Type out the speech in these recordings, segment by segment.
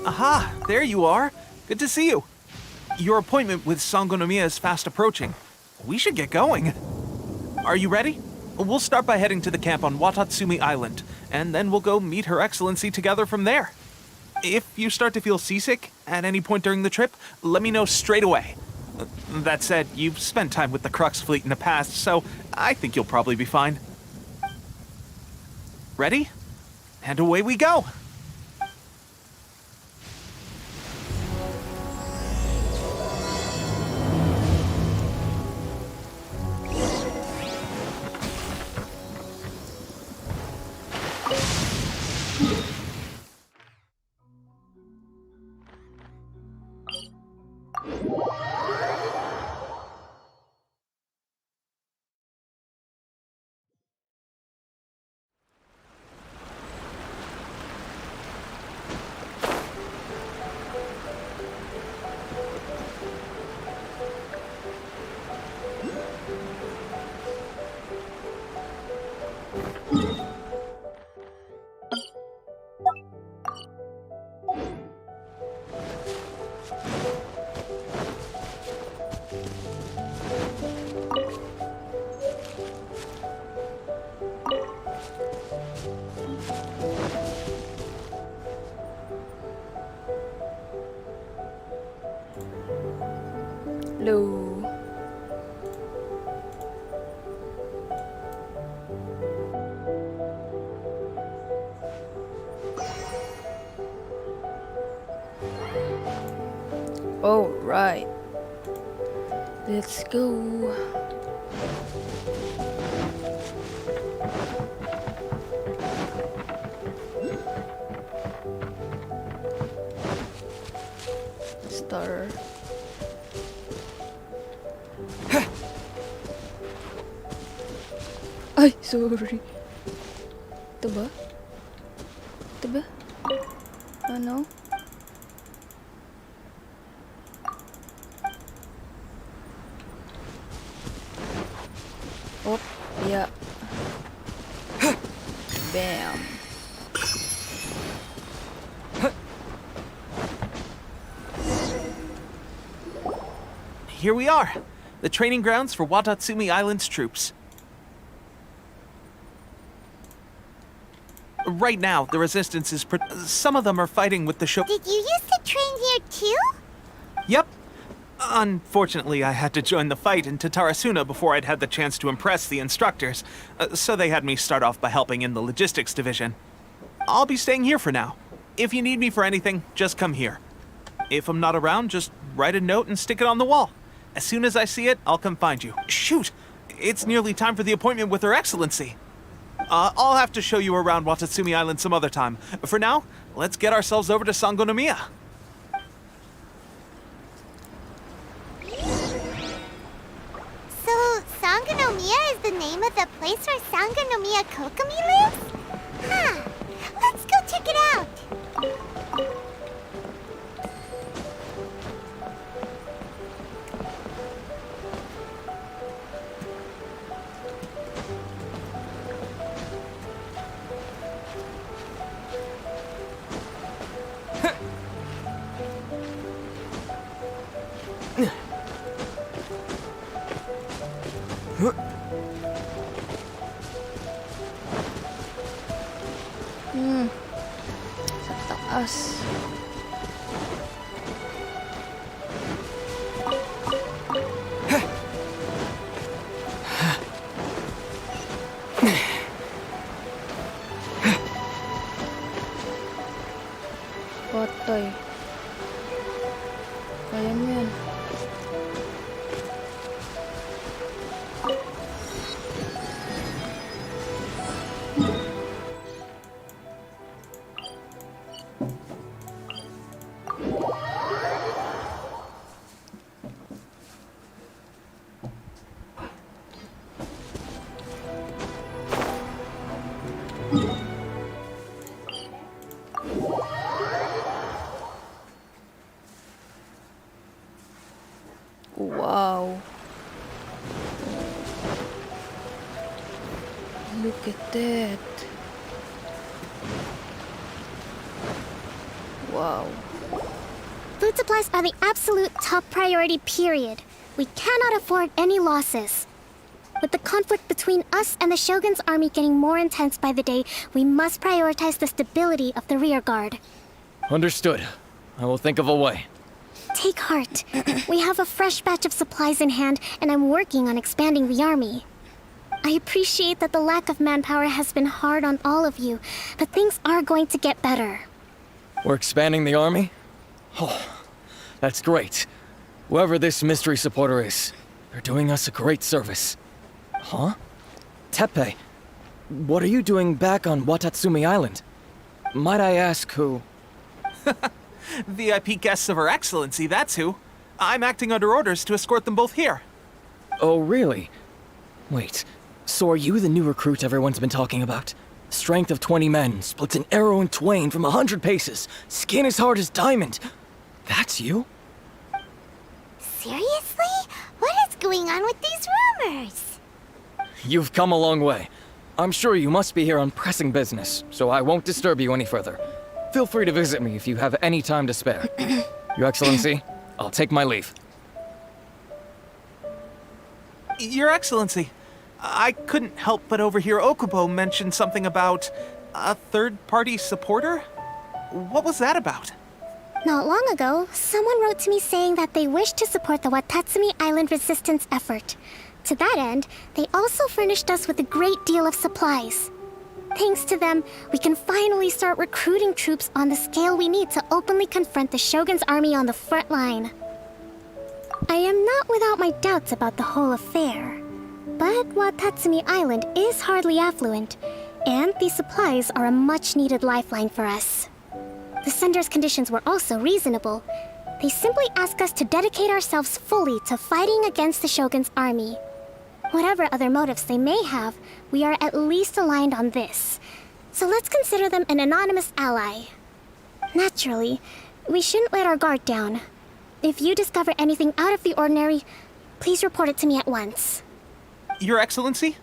Aha! There you are! Good to see you! Your appointment with Sangonomiya is fast approaching. We should get going. Are you ready? We'll start by heading to the camp on Wadatsumi Island, and then we'll go meet Her Excellency together from there. If you start to feel seasick at any point during the trip, let me know straight away. That said, you've spent time with the Crux fleet in the past, so I think you'll probably be fine. Ready? And away we go! Hello. All right. Let's go. Star. Ay, sorry. Ito ba? Ito ba? Ano? Oh, yeah. Bam. Here we are, the training grounds for Wadatsumi Island's troops. Right now, the resistance is some of them are fighting with the show. Did you used to train here too? Yep. Unfortunately, I had to join the fight in Tatarasuna before I'd had the chance to impress the instructors, so they had me start off by helping in the logistics division. I'll be staying here for now. If you need me for anything, just come here. If I'm not around, just write a note and stick it on the wall. As soon as I see it, I'll come find you. Shoot! It's nearly time for the appointment with Her Excellency. I'll have to show you around Wadatsumi Island some other time. For now, let's get ourselves over to Sangonomiya. So, Sangonomiya is the name of the place where Sangonomiya Kokomi lives? Huh. Let's go check it out. Sa taas. Patay. Kaya mo yan. Wow. Look at that. Wow. Food supplies are the absolute top priority, period. We cannot afford any losses. With the conflict between us and the Shogun's army getting more intense by the day, we must prioritize the stability of the rear guard. Understood. I will think of a way. Take heart. We have a fresh batch of supplies in hand, and I'm working on expanding the army. I appreciate that the lack of manpower has been hard on all of you, but things are going to get better. We're expanding the army? Oh, that's great. Whoever this mystery supporter is, they're doing us a great service. Huh? Teppei, what are you doing back on Wadatsumi Island? Might I ask who? VIP guests of Her Excellency, that's who. I'm acting under orders to escort them both here. Oh, really? Wait, so are you the new recruit everyone's been talking about? Strength of 20 men, splits an arrow in twain from 100 paces, skin as hard as diamond. That's you? Seriously? What is going on with these rumors? You've come a long way. I'm sure you must be here on pressing business, so I won't disturb you any further. Feel free to visit me if you have any time to spare. Your Excellency, I'll take my leave. Your Excellency, I couldn't help but overhear Okubo mention something about a third-party supporter? What was that about? Not long ago, someone wrote to me saying that they wish to support the Wadatsumi Island resistance effort. To that end, they also furnished us with a great deal of supplies. Thanks to them, we can finally start recruiting troops on the scale we need to openly confront the Shogun's army on the front line. I am not without my doubts about the whole affair, but Wadatsumi Island is hardly affluent, and these supplies are a much-needed lifeline for us. The sender's conditions were also reasonable. They simply ask us to dedicate ourselves fully to fighting against the Shogun's army. Whatever other motives they may have, we are at least aligned on this. So let's consider them an anonymous ally. Naturally, we shouldn't let our guard down. If you discover anything out of the ordinary, please report it to me at once. Your Excellency,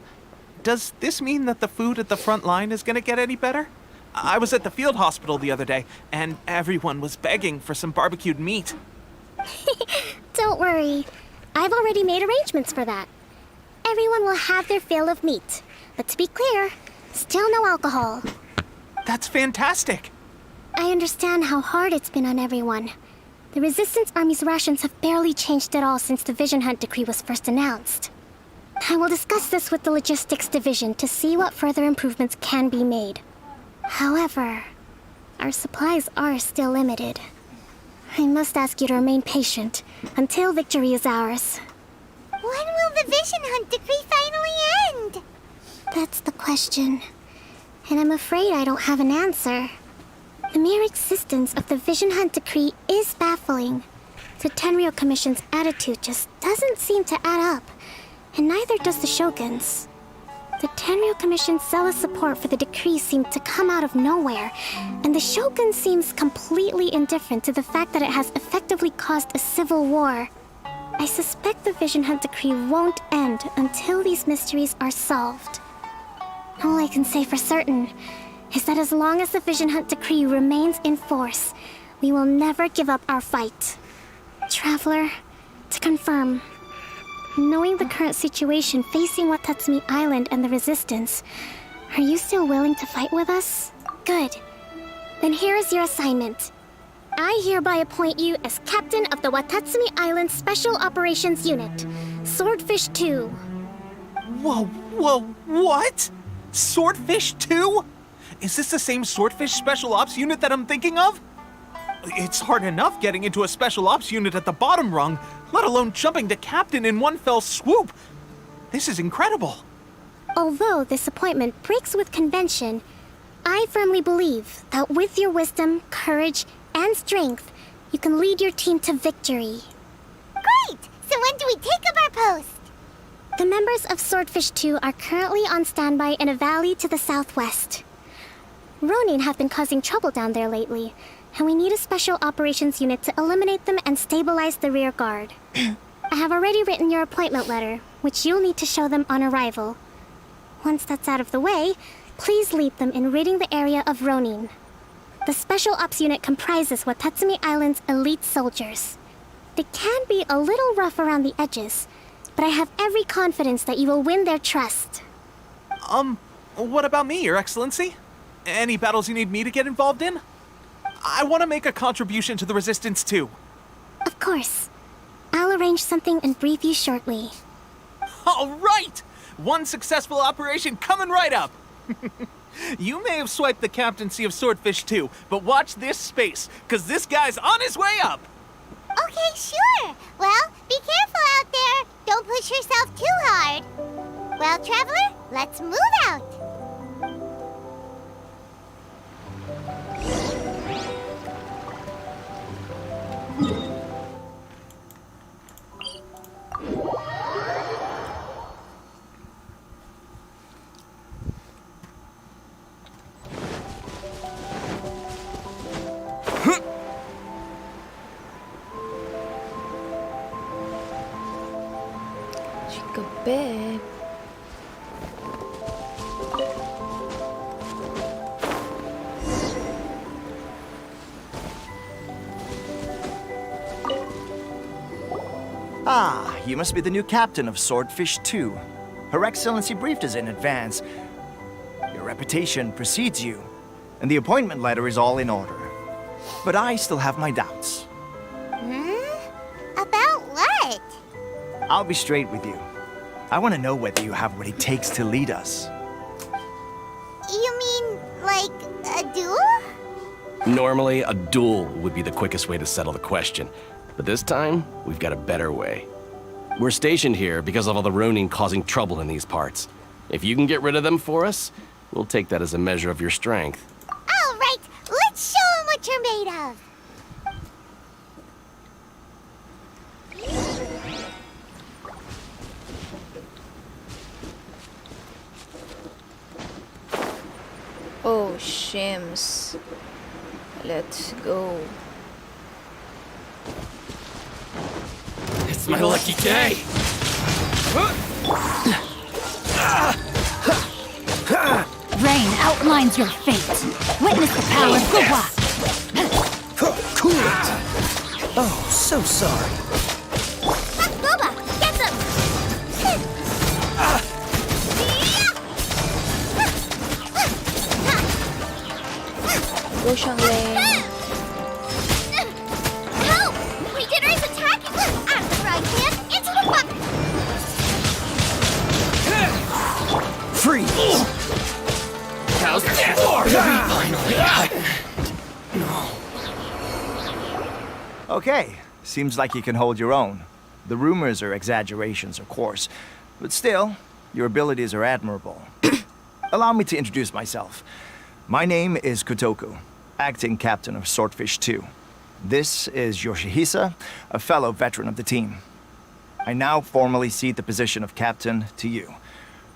does this mean that the food at the front line is gonna get any better? I was at the field hospital the other day, and everyone was begging for some barbecued meat. Don't worry. I've already made arrangements for that. Everyone will have their fill of meat. But to be clear, still no alcohol. That's fantastic. I understand how hard it's been on everyone. The Resistance Army's rations have barely changed at all since the Vision Hunt decree was first announced. I will discuss this with the Logistics Division to see what further improvements can be made. However, our supplies are still limited. I must ask you to remain patient until victory is ours. When will the Vision Hunt decree finally end? That's the question. And I'm afraid I don't have an answer. The mere existence of the Vision Hunt decree is baffling. The Tenryou Commission's attitude just doesn't seem to add up, and neither does the Shogun's. The Tenryou Commission's zealous support for the decree seemed to come out of nowhere, and the Shogun seems completely indifferent to the fact that it has effectively caused a civil war. I suspect the Vision Hunt decree won't end until these mysteries are solved. All I can say for certain is that as long as the Vision Hunt decree remains in force, we will never give up our fight. Traveler, to confirm, knowing the current situation facing Wadatsumi Island and the Resistance, are you still willing to fight with us? Good. Then here is your assignment. I hereby appoint you as captain of the Wadatsumi Island Special Operations Unit, Swordfish 2. Whoa, what? Swordfish 2? Is this the same Swordfish Special Ops unit that I'm thinking of? It's hard enough getting into a Special Ops unit at the bottom rung, let alone jumping to captain in one fell swoop. This is incredible. Although this appointment breaks with convention, I firmly believe that with your wisdom, courage, and strength, you can lead your team to victory. Great! So when do we take up our post? The members of Swordfish 2 are currently on standby in a valley to the southwest. Ronin have been causing trouble down there lately, and we need a special operations unit to eliminate them and stabilize the rear guard. I have already written your appointment letter, which you'll need to show them on arrival. Once that's out of the way, please lead them in ridding the area of Ronin. The Special Ops unit comprises Wadatsumi Island's elite soldiers. They can be a little rough around the edges, but I have every confidence that you will win their trust. What about me, Your Excellency? Any battles you need me to get involved in? I want to make a contribution to the Resistance too. Of course. I'll arrange something and brief you shortly. All right! One successful operation coming right up! You may have swiped the captaincy of Swordfish 2, but watch this space, because this guy's on his way up! Okay, sure. Well, be careful out there. Don't push yourself too hard. Well, Traveler, let's move out. Chica babe. Ah, you must be the new captain of Swordfish 2. Her Excellency briefed us in advance. Your reputation precedes you, and the appointment letter is all in order. But I still have my doubts. About what? I'll be straight with you. I want to know whether you have what it takes to lead us. You mean, like, a duel? Normally, a duel would be the quickest way to settle the question. But this time, we've got a better way. We're stationed here because of all the Ronin causing trouble in these parts. If you can get rid of them for us, we'll take that as a measure of your strength. All right, let's show them what you're made of. Oh, shims. Let's go. It's my lucky day! Rain outlines your fate. Witness the power of Gwa. Cool it! Oh, so sorry. Boba, get them! Go, Shanglin. Help! Beginner's attacking! Out of the frying pan, into the bucket! Freeze! How's that? Okay, seems like you can hold your own. The rumors are exaggerations, of course, but still, your abilities are admirable. Allow me to introduce myself. My name is Kotoku, acting captain of Swordfish 2. This is Yoshihisa, a fellow veteran of the team. I now formally cede the position of captain to you.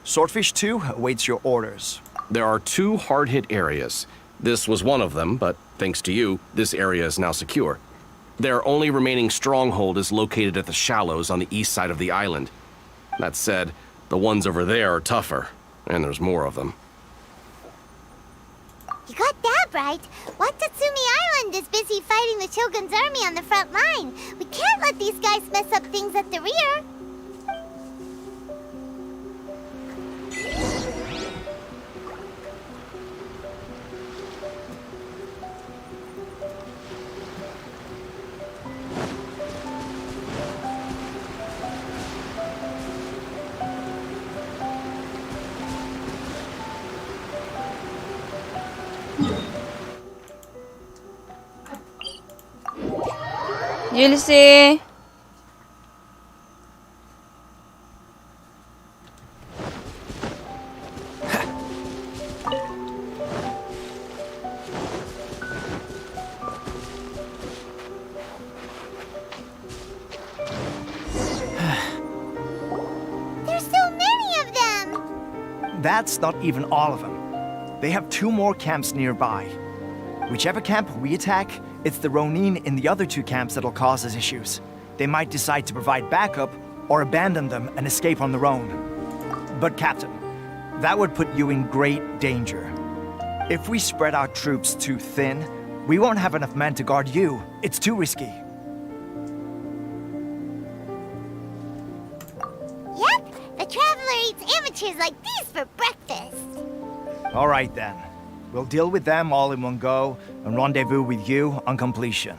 Swordfish 2 awaits your orders. There are 2 hard-hit areas. This was one of them, but thanks to you, this area is now secure. Their only remaining stronghold is located at the shallows on the east side of the island. That said, the ones over there are tougher, and there's more of them. You got that right. Wadatsumi Island is busy fighting the Shogun's army on the front line. We can't let these guys mess up things at the rear. Julesy! There's so many of them! That's not even all of them. They have 2 more camps nearby. Whichever camp we attack, it's the Ronin in the other 2 camps that'll cause us issues. They might decide to provide backup or abandon them and escape on their own. But Captain, that would put you in great danger. If we spread our troops too thin, we won't have enough men to guard you. It's too risky. Yep, the Traveler eats amateurs like these for breakfast. All right then. We'll deal with them all in one go and rendezvous with you on completion.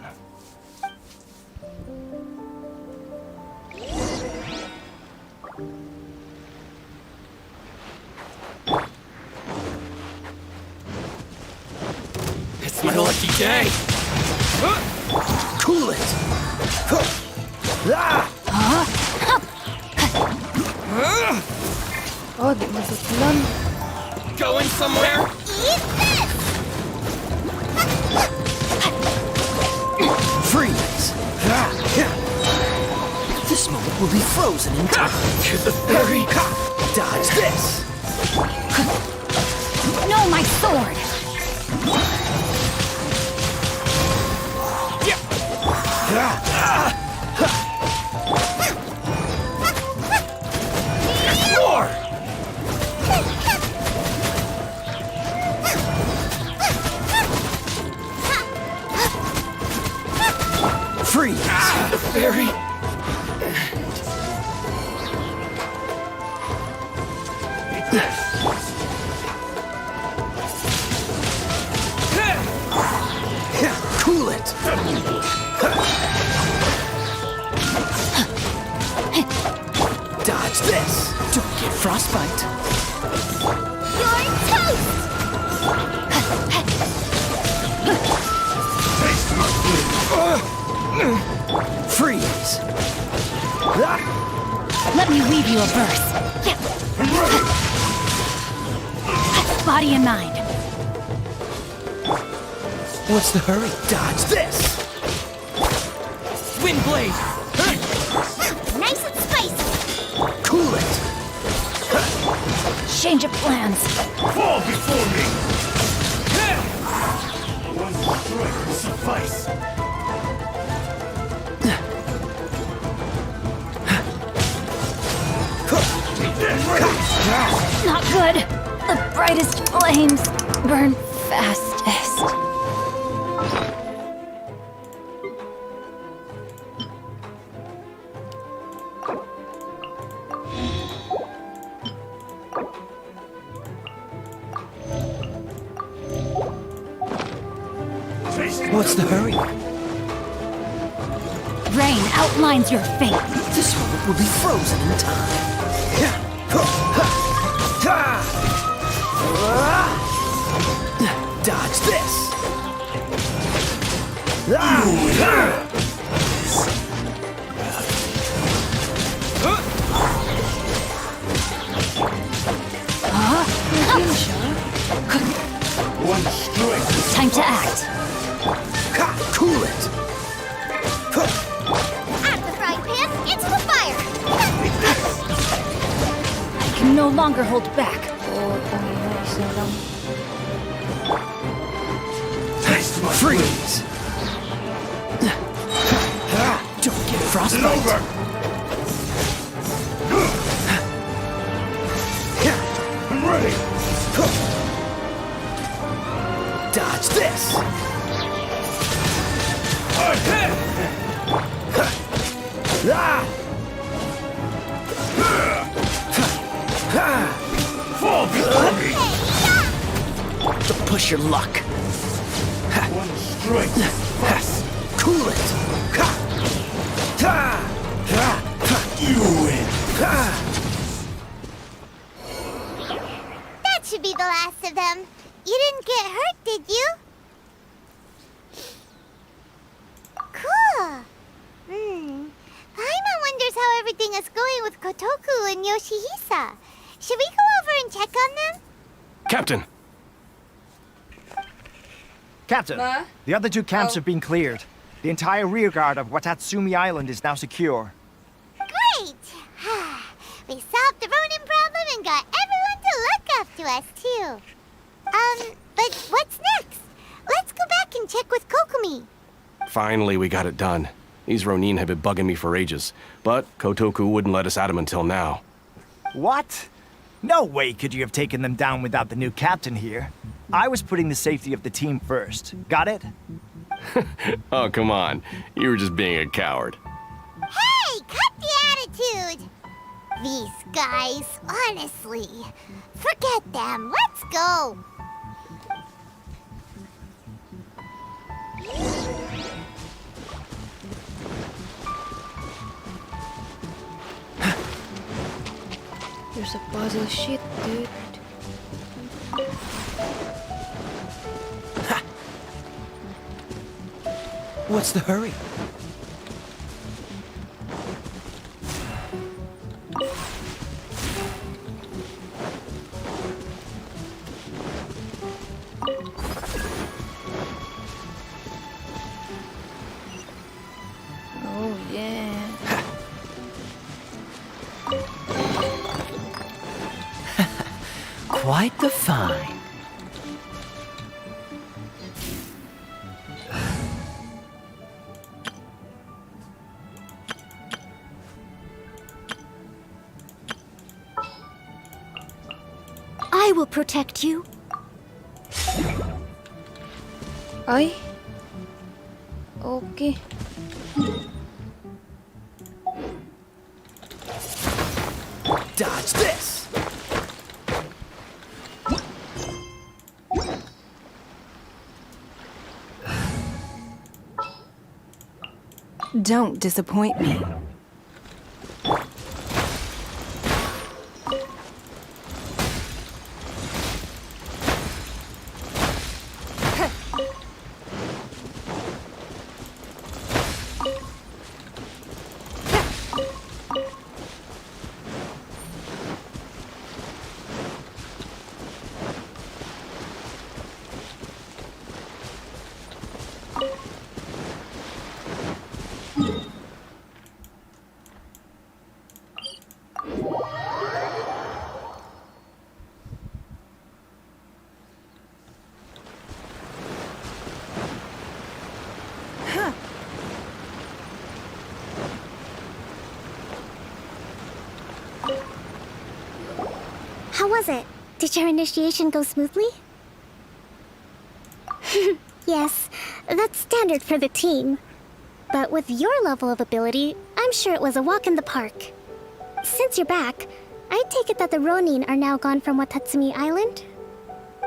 It's my lucky day! Cool it! Ah! Oh, di masusulan. Going somewhere? Eat this! Freeze! Ah! This moment will be frozen in time. To the fairy! Dodge this! No, my sword! More! Freeze! The fairy! Cool it! Dodge this! Don't get frostbite. You're toast! Freeze! Let me weave you a verse. Body and mind. What's the hurry? Dodge this! Wind blade! Nice and spicy! Cool it! Change of plans. Fall before me! One strike will suffice. Not good. The brightest flames burn fastest. What's the hurry? Rain outlines your fate. This moment will be frozen in time. Dodge this! One strike. Time to act. Cool it! At the frying pan, it's the fire! I can no longer hold back. Oh, tangina, isa lang. Freeze! Don't get frostbite. I'm ready. Dodge this. Fall before me. Don't push your luck. One strike. Cool it. You win. That should be the last of them. You didn't get hurt, did you? Cool. Captain! Captain, the other two camps have been cleared. The entire rearguard of Wadatsumi Island is now secure. Great! We solved the Ronin problem and got everyone to look after us, too. But what's next? Let's go back and check with Kokumi. Finally, we got it done. These Ronin have been bugging me for ages, but Kotoku wouldn't let us at him until now. What? No way could you have taken them down without the new captain here. I was putting the safety of the team first. Got it? Oh, come on. You were just being a coward. Hey, cut the attitude! These guys, honestly. Forget them. Let's go. There's a puzzle sheet, dude. What's the hurry? Oh yeah. Quite the find. I will protect you. Ay. Okay. Dodge this! Don't disappoint me. How was it? Did your initiation go smoothly? Yes, that's standard for the team. But with your level of ability, I'm sure it was a walk in the park. Since you're back, I take it that the Ronin are now gone from Wadatsumi Island?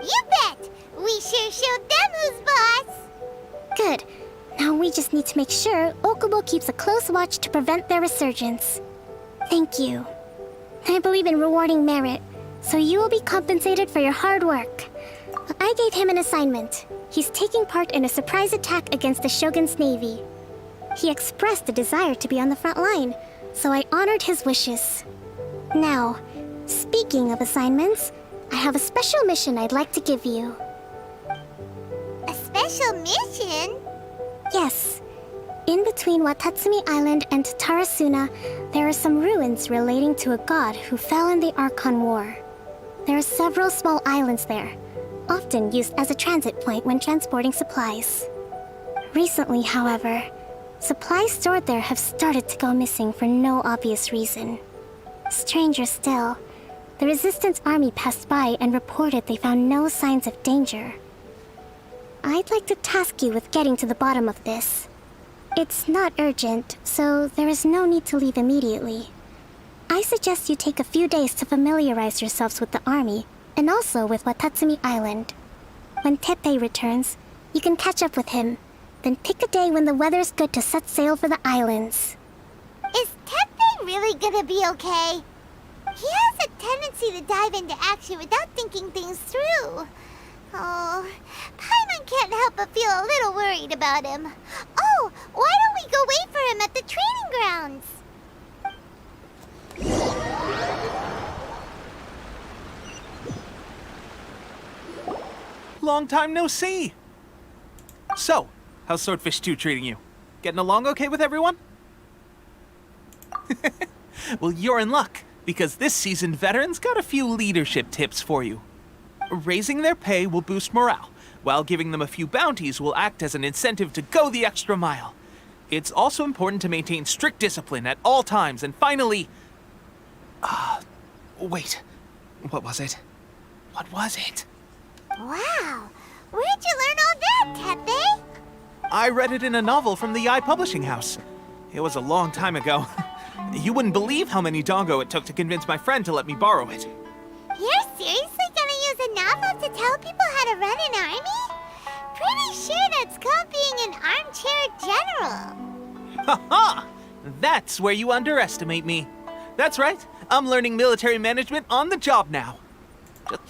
You bet! We sure showed them who's boss! Good. Now we just need to make sure Okubo keeps a close watch to prevent their resurgence. Thank you. I believe in rewarding merit, so you will be compensated for your hard work. I gave him an assignment. He's taking part in a surprise attack against the Shogun's navy. He expressed a desire to be on the front line, so I honored his wishes. Now, speaking of assignments, I have a special mission I'd like to give you. A special mission? Yes. In between Wadatsumi Island and Tarasuna, there are some ruins relating to a god who fell in the Archon War. There are several small islands there, often used as a transit point when transporting supplies. Recently, however, supplies stored there have started to go missing for no obvious reason. Stranger still, the Resistance army passed by and reported they found no signs of danger. I'd like to task you with getting to the bottom of this. It's not urgent, so there is no need to leave immediately. I suggest you take a few days to familiarize yourselves with the army, and also with Wadatsumi Island. When Teppei returns, you can catch up with him, then pick a day when the weather's good to set sail for the islands. Is Teppei really gonna be okay? He has a tendency to dive into action without thinking things through. Oh, Paimon can't help but feel a little worried about him. Oh, why don't we go wait for him at the training grounds? Long time no see. So, how's Swordfish 2 treating you? Getting along okay with everyone? Well, you're in luck, because this seasoned veteran's got a few leadership tips for you. Raising their pay will boost morale, while giving them a few bounties will act as an incentive to go the extra mile. It's also important to maintain strict discipline at all times, and finally... wait. What was it? What was it? Wow! Where'd you learn all that, Tepe? I read it in a novel from the Publishing House. It was a long time ago. You wouldn't believe how many dongo it took to convince my friend to let me borrow it. You're seriously gonna use a novel to tell people how to run an army? Pretty sure that's called being an armchair general. Ha-ha! That's where you underestimate me. That's right. I'm learning military management on the job now.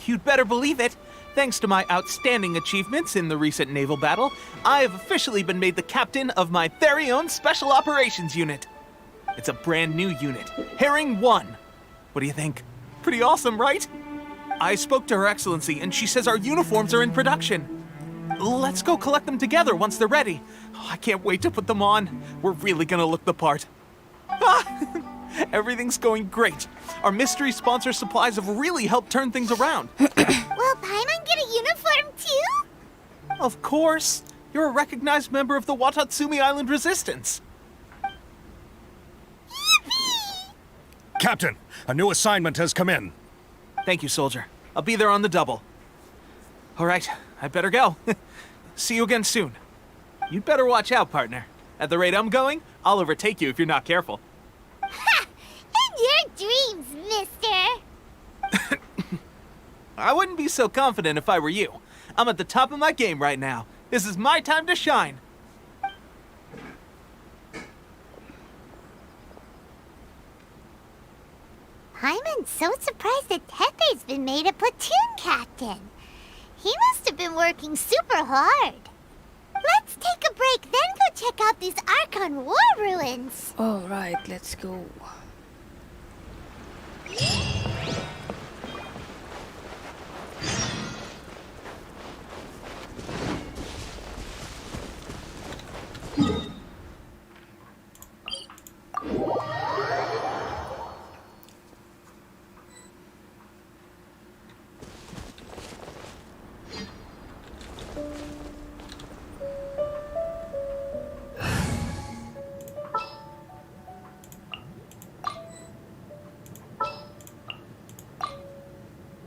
You'd better believe it. Thanks to my outstanding achievements in the recent naval battle, I have officially been made the captain of my very own Special Operations Unit. It's a brand new unit, Herring 1. What do you think? Pretty awesome, right? I spoke to Her Excellency, and she says our uniforms are in production. Let's go collect them together once they're ready. I can't wait to put them on. We're really gonna look the part. Everything's going great. Our mystery sponsor supplies have really helped turn things around. Will Paimon get a uniform too? Of course. You're a recognized member of the Wadatsumi Island Resistance. Yippee! Captain, a new assignment has come in. Thank you, soldier. I'll be there on the double. All right, I better go. See you again soon. You'd better watch out, partner. At the rate I'm going, I'll overtake you if you're not careful. Ha! In your dreams, mister! I wouldn't be so confident if I were you. I'm at the top of my game right now. This is my time to shine. Paimon's so surprised that Tepe's been made a platoon captain. He must have been working super hard. Let's take a break, then go check out these Archon War ruins. Alright, let's go.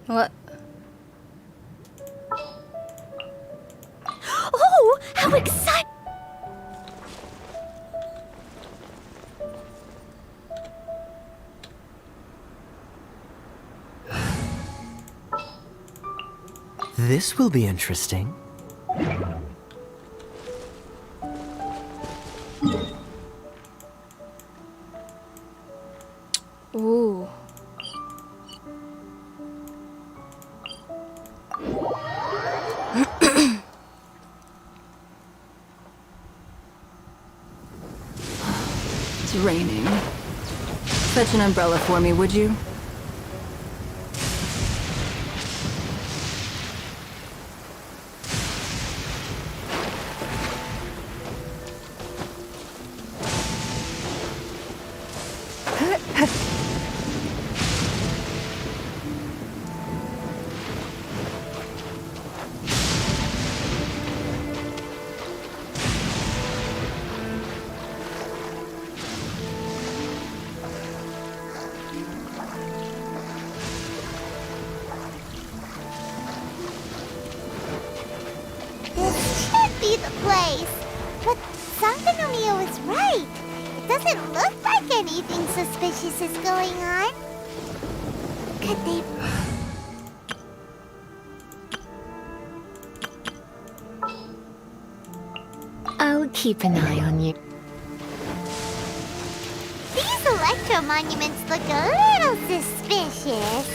What? Oh, how exciting! This will be interesting. Ooh. It's raining. Fetch an umbrella for me, would you? This should be the place. But Sankanomiya was right. It doesn't look like anything suspicious is going on. Could they... I'll keep an eye on you. These electro monuments look a little suspicious.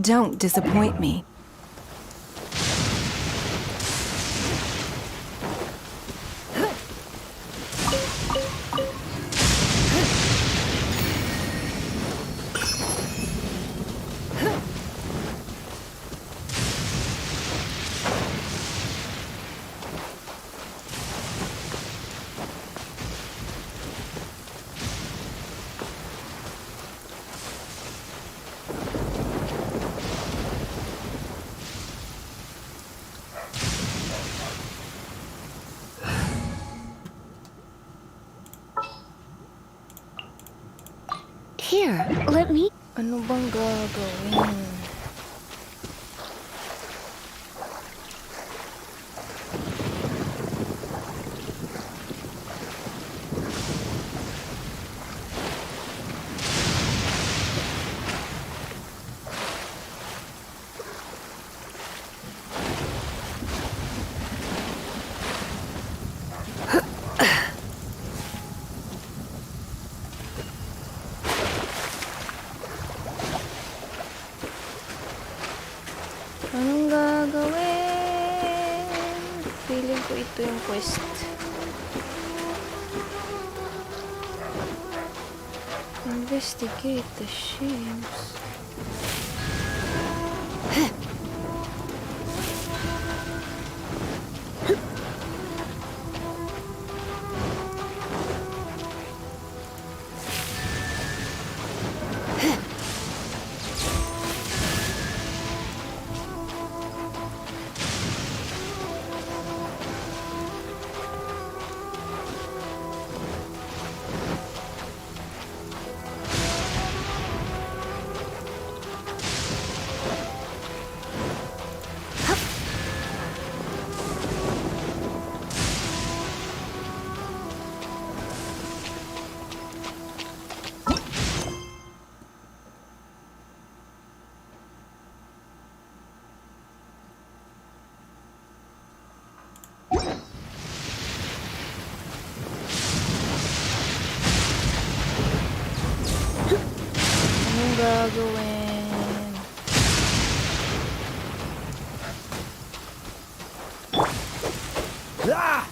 Don't disappoint me. Here, let me... Ano bang gagawin? Anong gagawin? Feeling ko ito yung quest. Investigate the ships. Anong gagawin? Ah!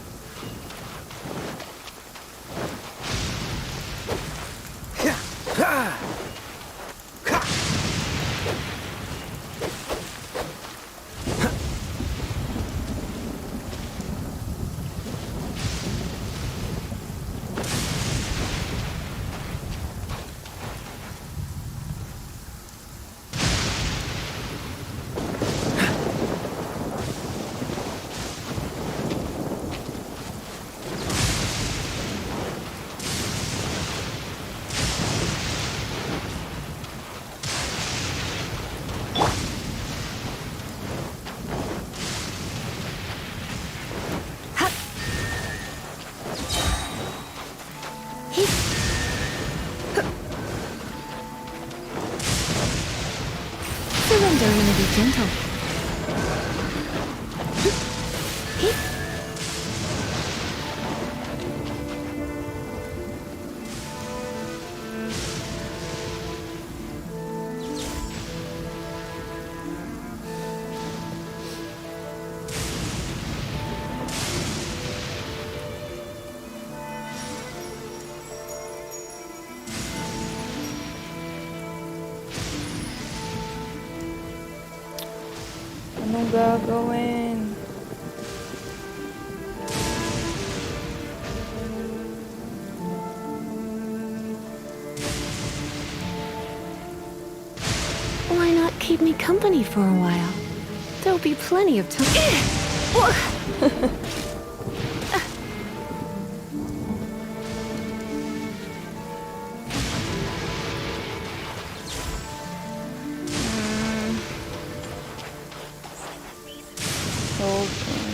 Surrender and be gentle. Anong gagawin? Why not keep me company for a while? There'll be plenty of time. Hold on.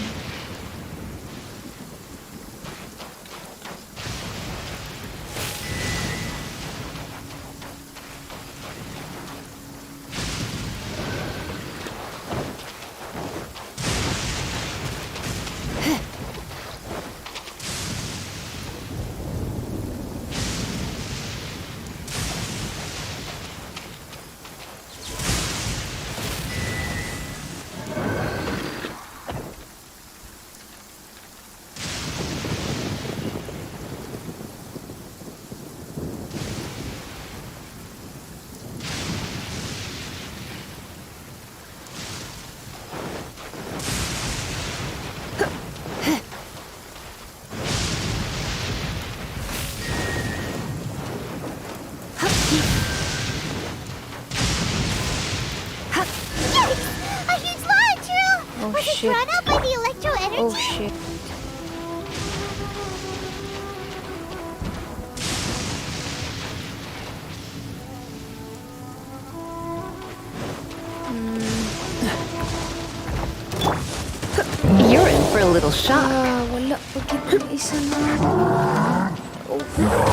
Shit. Drawn out by the electro energy? Oh shit. for a little shock. Wala pa kita isa na.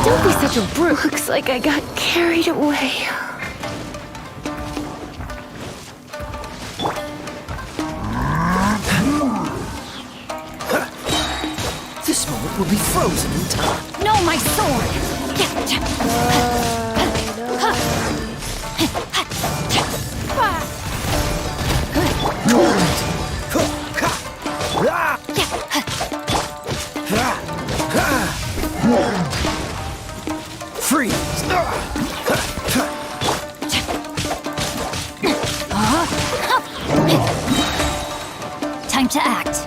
Don't be such a brute. Looks like I got carried away. This moment will be frozen in time. No, my sword! Freeze! Time to act.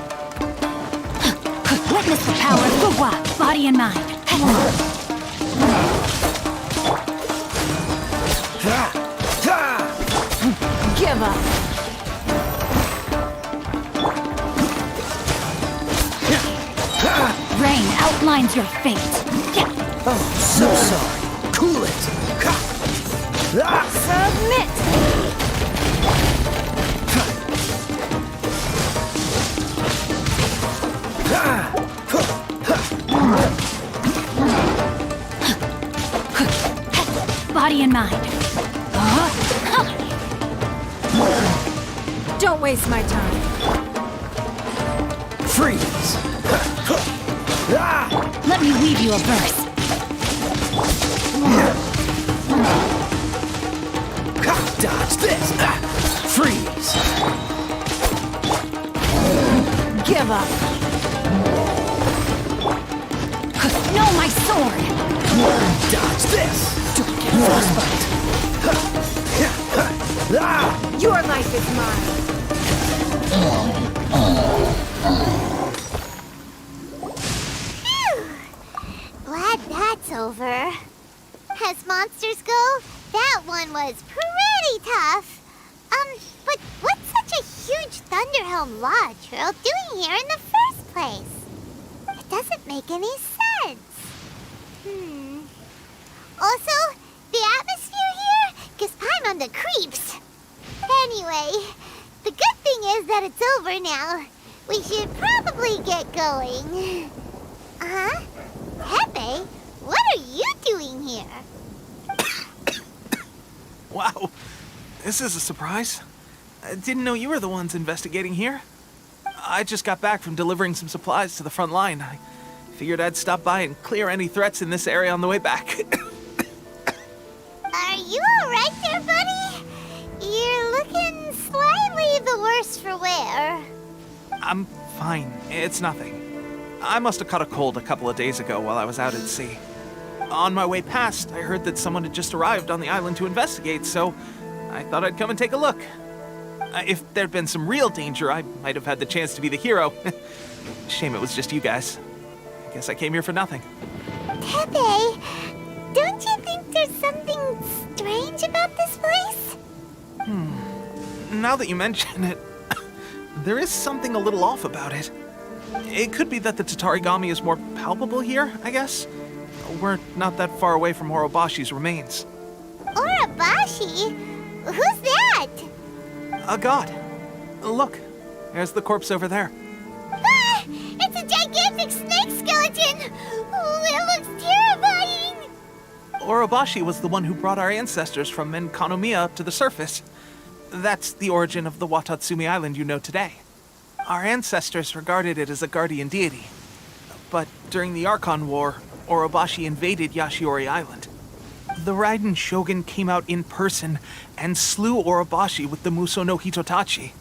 Witness the power of Gugwa, body and mind. Give up. Rain outlines your fate. Oh, so sorry. Cool it. Submit! Body and mind. Don't waste my time. Freeze! Let me weave you a verse. Dodge this! Freeze! Give up. No, my sword! Dodge this! Don't get frostbite! Your life is mine. Phew. Glad that's over. As monsters go, that one was pretty tough. But what's such a huge Thunderhelm Lodge Trail doing here in the first place? It doesn't make any sense. Also, the atmosphere here gives Paimon the creeps. Anyway, the good thing is that it's over now. We should probably get going. Pepe, what are you doing here? Wow, this is a surprise. I didn't know you were the ones investigating here. I just got back from delivering some supplies to the front line. I figured I'd stop by and clear any threats in this area on the way back. Are you alright there, buddy? You're looking slightly the worse for wear. I'm fine. It's nothing. I must have caught a cold a couple of days ago while I was out at sea. On my way past, I heard that someone had just arrived on the island to investigate, so I thought I'd come and take a look. If there'd been some real danger, I might have had the chance to be the hero. Shame it was just you guys. I guess I came here for nothing. Pepe, don't you think there's something strange about this place? Now that you mention it, there is something a little off about it. It could be that the Tatarigami is more palpable here, I guess. We're not that far away from Orobashi's remains. Orobashi? Who's that? A god. Look, there's the corpse over there. Ah! It's a gigantic snake skeleton! Oh, it looks terrifying! Orobashi was the one who brought our ancestors from Menkanomiya up to the surface. That's the origin of the Wadatsumi island you know today. Our ancestors regarded it as a guardian deity. But during the Archon War, Orobashi invaded Yashiori Island. The Raiden Shogun came out in person and slew Orobashi with the Muso no Hitotachi.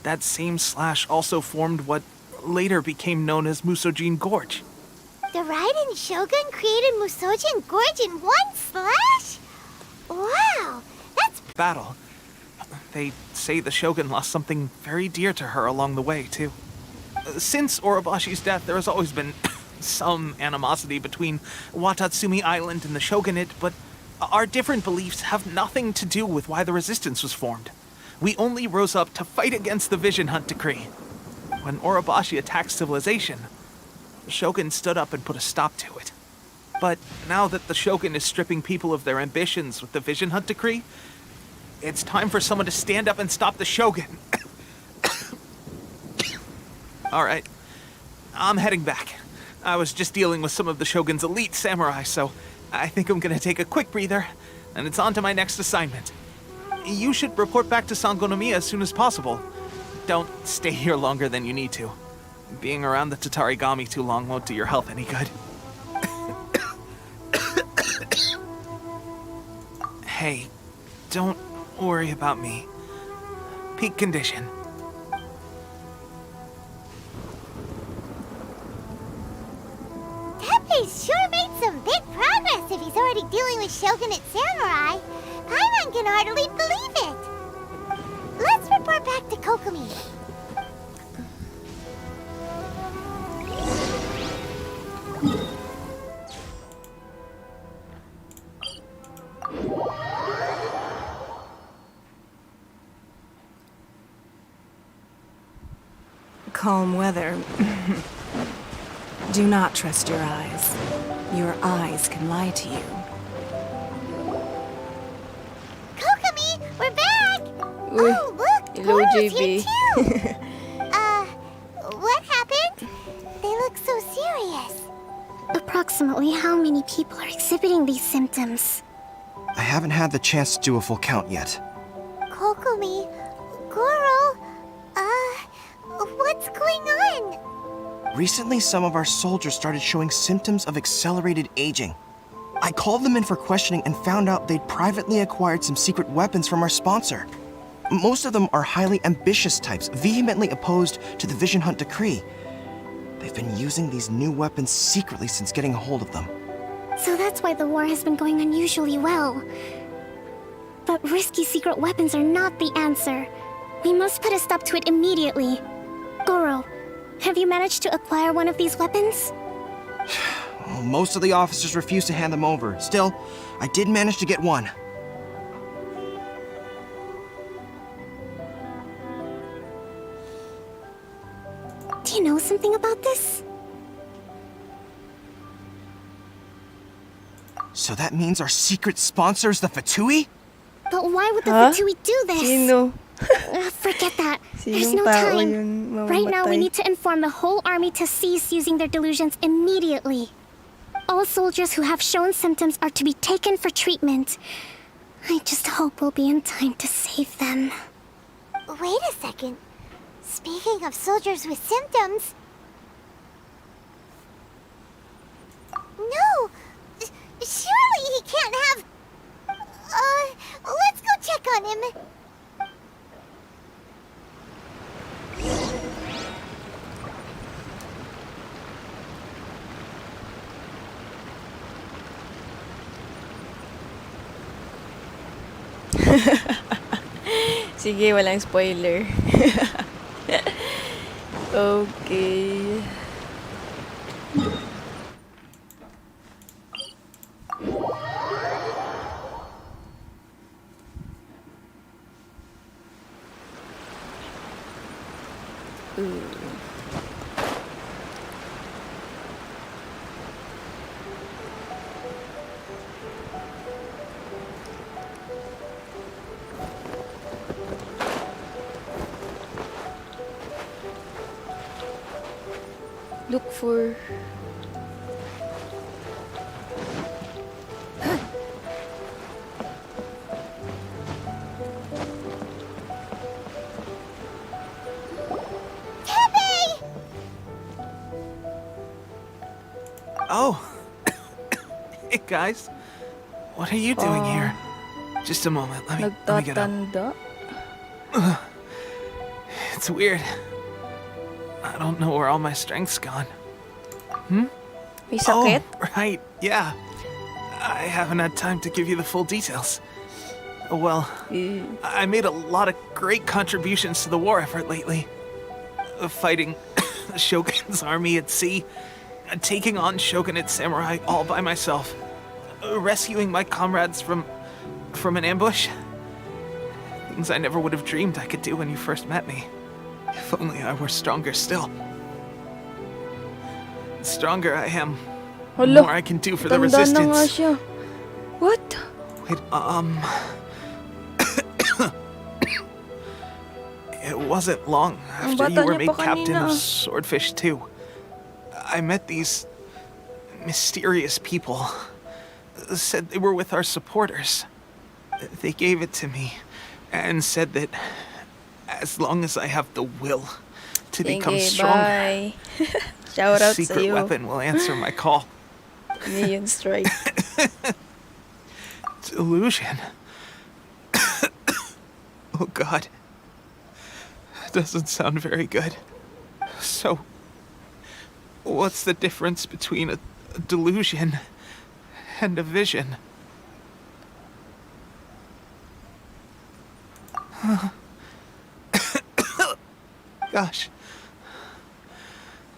That same slash also formed what later became known as Musojin Gorge. The Raiden Shogun created Musojin Gorge in one slash? Wow, that's... Battle. They say the Shogun lost something very dear to her along the way, too. Since Orobashi's death, there has always been some animosity between Wadatsumi Island and the Shogunate, but our different beliefs have nothing to do with why the resistance was formed. We only rose up to fight against the Vision Hunt Decree. When Orobashi attacked civilization, the Shogun stood up and put a stop to it. But now that the Shogun is stripping people of their ambitions with the Vision Hunt Decree, it's time for someone to stand up and stop the Shogun. All right, I'm heading back. I was just dealing with some of the Shogun's elite samurai, so I think I'm gonna take a quick breather, and it's on to my next assignment. You should report back to Sangonomiya as soon as possible. Don't stay here longer than you need to. Being around the Tatarigami too long won't do your health any good. Hey, don't worry about me. Peak condition. Teppei's sure made some big progress if he's already dealing with Shogunate samurai. Paimon can hardly believe it. Let's report back to Kokomi. Calm weather. Do not trust your eyes. Your eyes can lie to you. Kokomi, we're back! Uy, Oh, look! hello, Goro's JB. here too! What happened? They look so serious. Approximately how many people are exhibiting these symptoms? I haven't had the chance to do a full count yet. Kokomi, Goro, what's going on? Recently, some of our soldiers started showing symptoms of accelerated aging. I called them in for questioning and found out they'd privately acquired some secret weapons from our sponsor. Most of them are highly ambitious types, vehemently opposed to the Vision Hunt decree. They've been using these new weapons secretly since getting a hold of them. So that's why the war has been going unusually well. But risky secret weapons are not the answer. We must put a stop to it immediately. Goro, have you managed to acquire one of these weapons? Well, most of the officers refused to hand them over. Still, I did manage to get one. Do you know something about this? So that means our secret sponsor is the Fatui? But why would the Huh? Fatui do this? Sino? Forget that. There's Sinong no tao time. yun Right now, we mamamatay? need to inform the whole army to cease using their delusions immediately. All soldiers who have shown symptoms are to be taken for treatment. I just hope we'll be in time to save them. Wait a second. Speaking of soldiers with symptoms... No! Surely he can't have... let's go check on him. Sige, walang spoiler. Okay. Look for... Teppei! Oh! Hey guys, what are you doing here? Just a moment, let me get up. Nagtatanda? It's weird. I don't know where all my strength's gone. May sakit? Oh, right, yeah. I haven't had time to give you the full details. Well, I made a lot of great contributions to the war effort lately. Fighting the Shogun's army at sea, taking on Shogunate samurai all by myself, rescuing my comrades from an ambush. Things I never would have dreamed I could do when you first met me. If only I were stronger still. The stronger I am, the Hala, more I can do for the tanda na nga resistance. siya. What? Wait, it wasn't long after bata you were niya made pa captain kanina. of Swordfish too. I met these mysterious people. Said they were with our supporters. They gave it to me and said that as long as I have the will to become stronger, bye. Shout a out secret sa'yo. weapon will answer my call. Neon strike. Delusion. Oh God. Doesn't sound very good. So, what's the difference between a delusion and a vision? Gosh.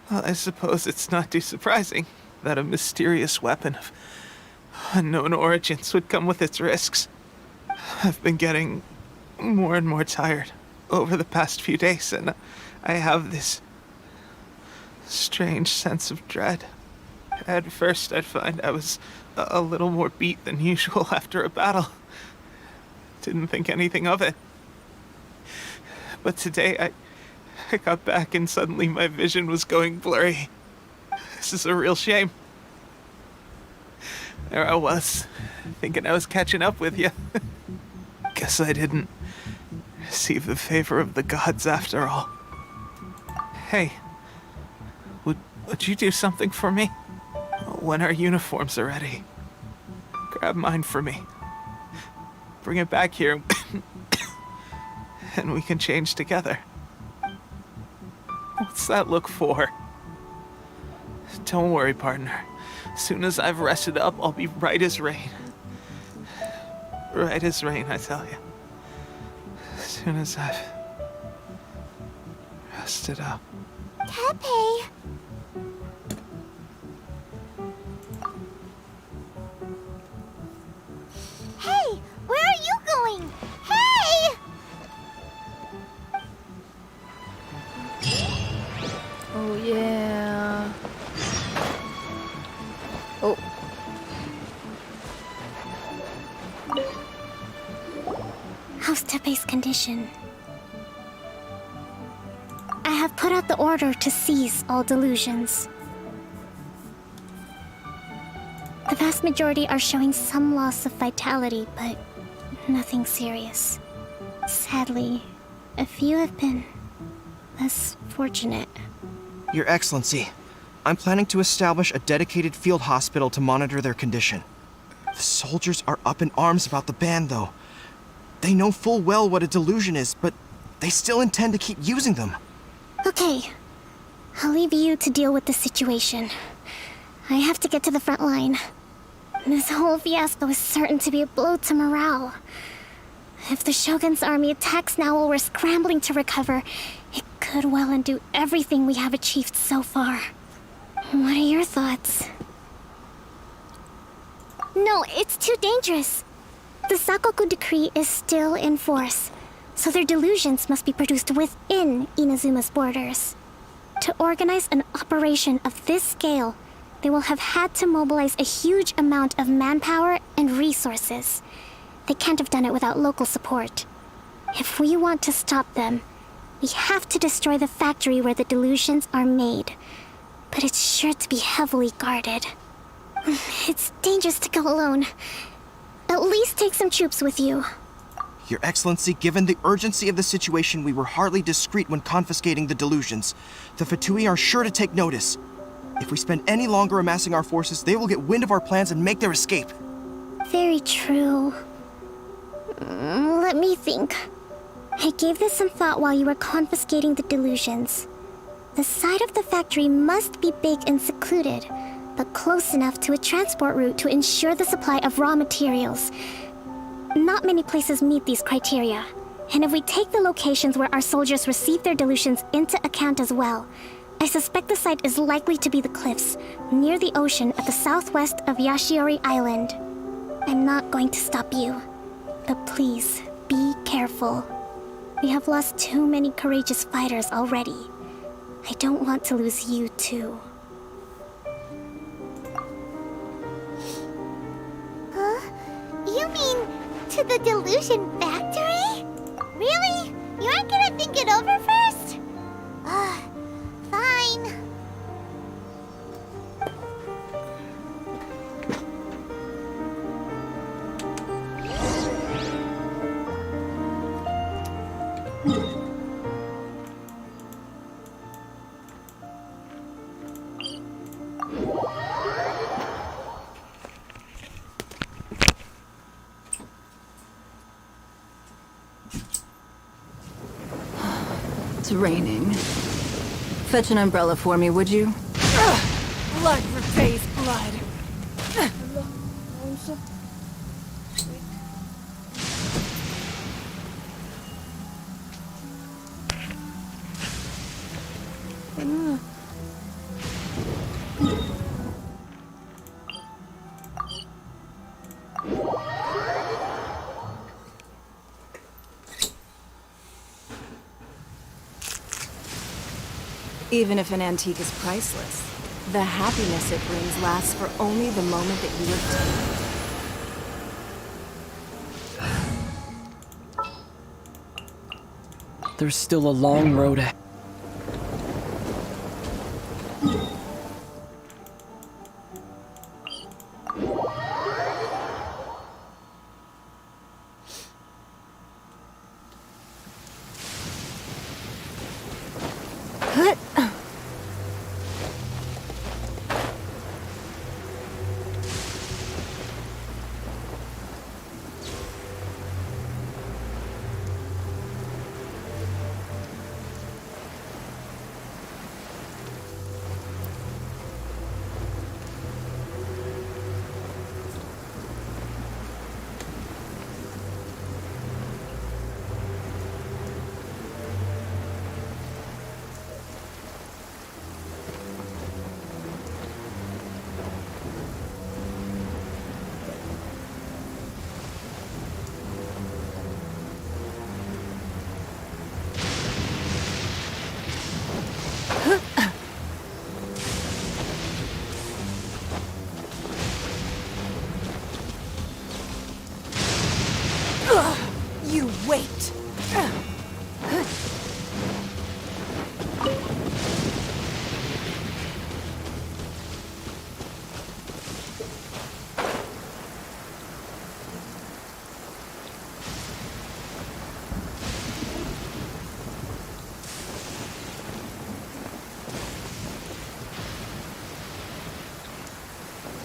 Well, I suppose it's not too surprising that a mysterious weapon of unknown origins would come with its risks. I've been getting more and more tired over the past few days, and I have this strange sense of dread. At first, I'd find I was a little more beat than usual after a battle. Didn't think anything of it. But today, I got back and suddenly my vision was going blurry. This is a real shame. There I was, thinking I was catching up with you. Guess I didn't receive the favor of the gods after all. Hey, would you do something for me? When our uniforms are ready, grab mine for me. Bring it back here, and we can change together. What's that look for? Don't worry, partner. As soon as I've rested up, I'll be right as rain. Right as rain, I tell you. As soon as I've rested up. Tepe! Hey! Where are you going? Hey! Oh yeah. Oh. How's Tepe's condition? I have put out the order to seize all delusions. The vast majority are showing some loss of vitality, but nothing serious. Sadly, a few have been less fortunate. Your Excellency, I'm planning to establish a dedicated field hospital to monitor their condition. The soldiers are up in arms about the ban, though. They know full well what a delusion is, but they still intend to keep using them. Okay, I'll leave you to deal with the situation. I have to get to the front line. This whole fiasco is certain to be a blow to morale. If the Shogun's army attacks now while we're scrambling to recover, it could well undo everything we have achieved so far. What are your thoughts? No, it's too dangerous. The Sakoku decree is still in force, so their delusions must be produced within Inazuma's borders. To organize an operation of this scale, they will have had to mobilize a huge amount of manpower and resources. They can't have done it without local support. If we want to stop them, we have to destroy the factory where the delusions are made. But it's sure to be heavily guarded. It's dangerous to go alone. At least take some troops with you. Your Excellency, given the urgency of the situation, we were hardly discreet when confiscating the delusions. The Fatui are sure to take notice. If we spend any longer amassing our forces, they will get wind of our plans and make their escape. Very true. Let me think. I gave this some thought while you were confiscating the delusions. The side of the factory must be big and secluded, but close enough to a transport route to ensure the supply of raw materials. Not many places meet these criteria, and if we take the locations where our soldiers receive their delusions into account as well, I suspect the site is likely to be the cliffs, near the ocean at the southwest of Yashiori Island. I'm not going to stop you, but please, be careful. We have lost too many courageous fighters already. I don't want to lose you too. Huh? You mean to the delusion factory? Really? You aren't gonna think it over first? Fine. It's raining. Fetch an umbrella for me, would you? Blood repays blood. Even if an antique is priceless, the happiness it brings lasts for only the moment that you obtain. There's still a long road ahead. You wait.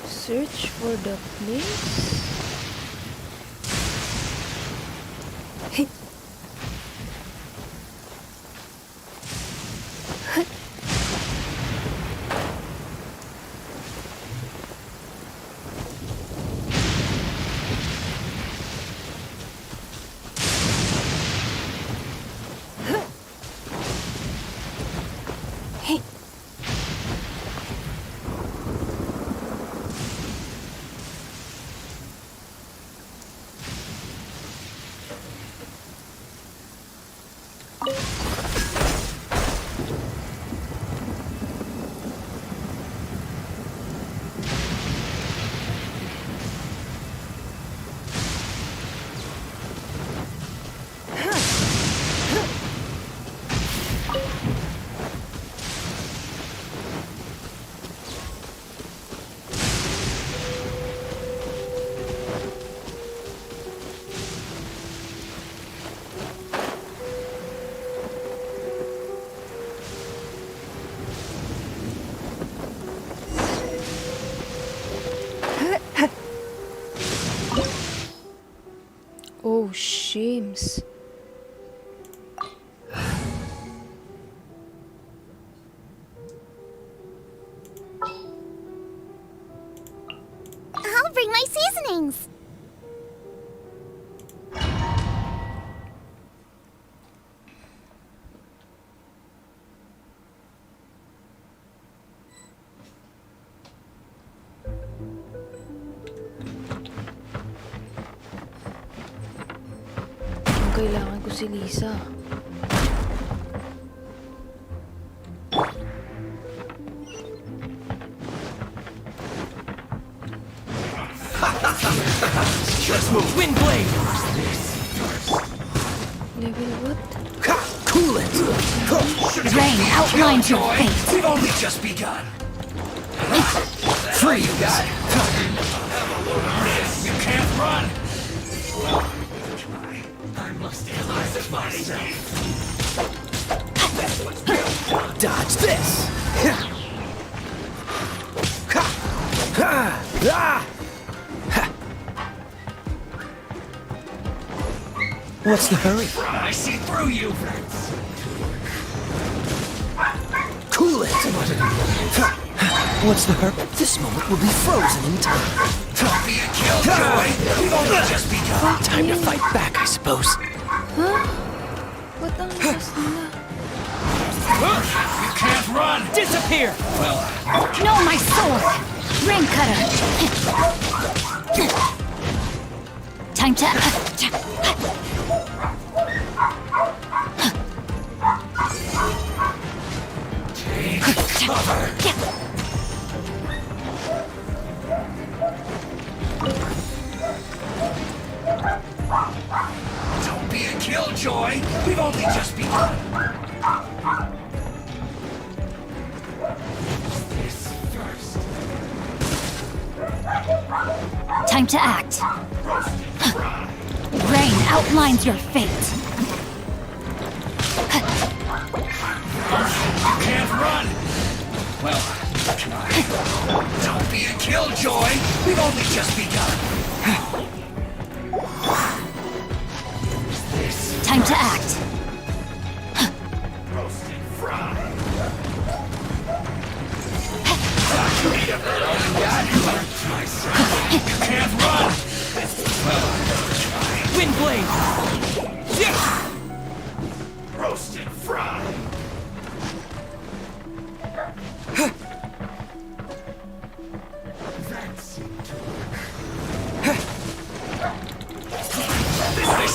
Search for the place. Oh, shames. I'll bring my seasonings. Kailangan ko si Lisa. Let's move. Wind blade. Level what? Cool it. Rain outlines your fate. We've only just begun. Free, you guys. You can't run. I must analyze myself. Dodge this. What's the hurry? I see through you. What's the hurt? This moment will be frozen in time. Don't be a killjoy! We've only just begun! Time to fight back, I suppose. Ba't ang lakas nila? You can't run! Disappear! No, my sword! Rain cutter! Time to... Take cover! Don't be a killjoy! We've only just begun! This first. Time to act. Rain outlines your fate. You can't run! Well, don't be a killjoy! We've only just begun! Time to act. Roasted fry! You can't run! Wind blade! Roasted fry!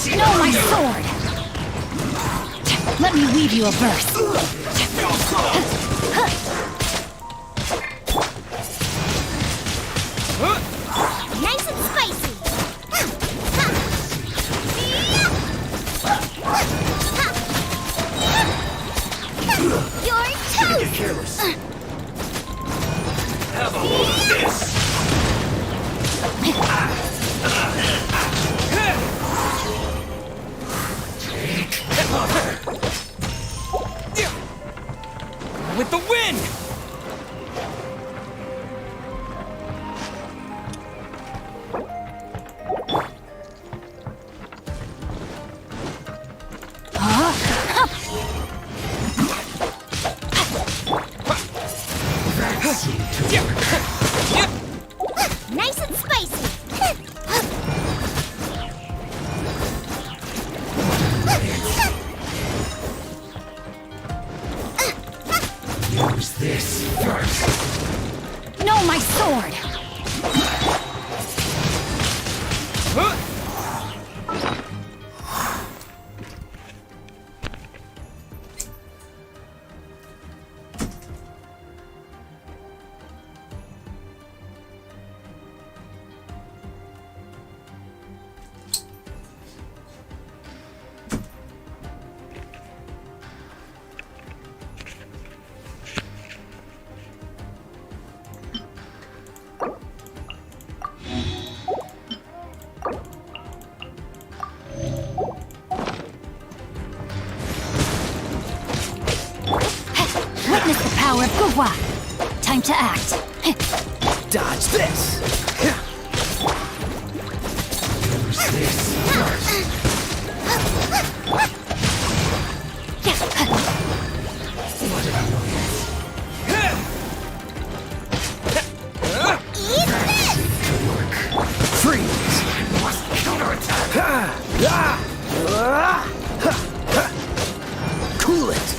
No, my sword! Let me weave you a verse. Nice and spicy. You're toast. Have a look at this! With the wind! Nice and spicy. Use this first. No, my sword! Witness the power of Gugwa! Time to act. Dodge this! Use this first. Freeze! Must counterattack. Cool it!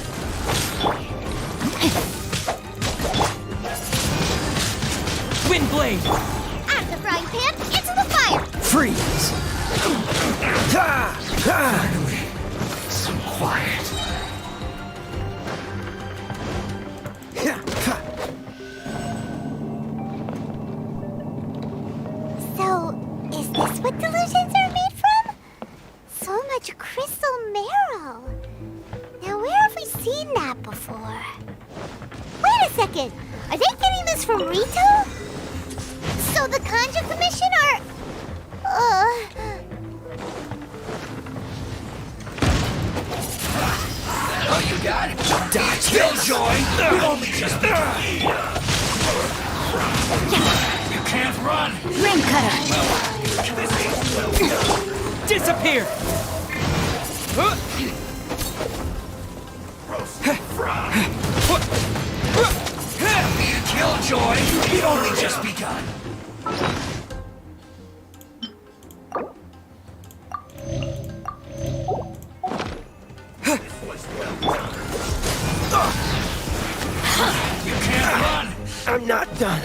Wind blade! Out of the frying pan, into the fire. Freeze! Finally, some quiet. So, is this what delusions are made from? So much crystal marrow. Now, where have we seen that before? Wait a second. Are they getting this from Rito? So the Conjure Commission are... Oh, you got it! Dodge killjoy! We've only just begun! You can't run! Rain cutter! Disappear! Roast fry! Be a Killjoy! We've only just begun! You can't run! I'm not done.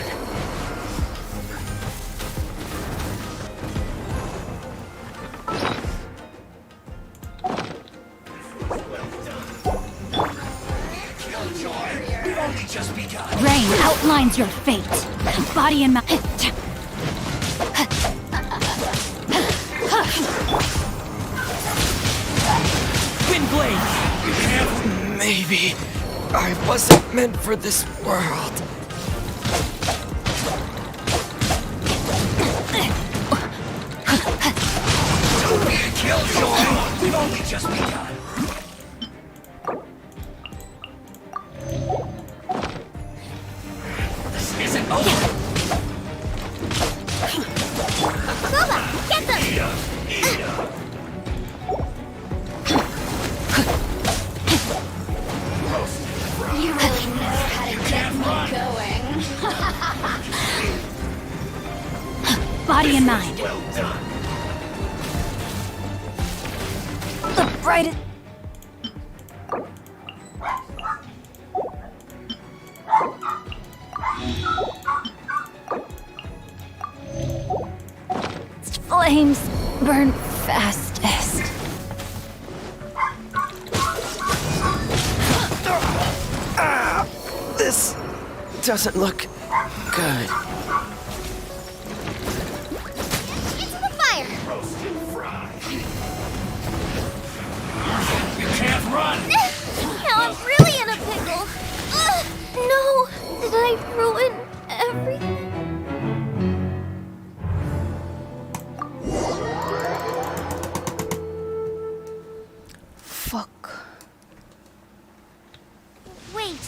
We've only just begun! Rain outlines your fate. Body and mind. Windblade! Maybe I wasn't meant for this world. Killjoy! We've only just begun! This isn't over! Akuma, get them! You really know how to get me going. Body and mind. The brightest. Flames burn fastest. This doesn't look good. Into the fire! You can't run! Now I'm really in a pickle. No! Did I ruin everything? Fuck. Wait.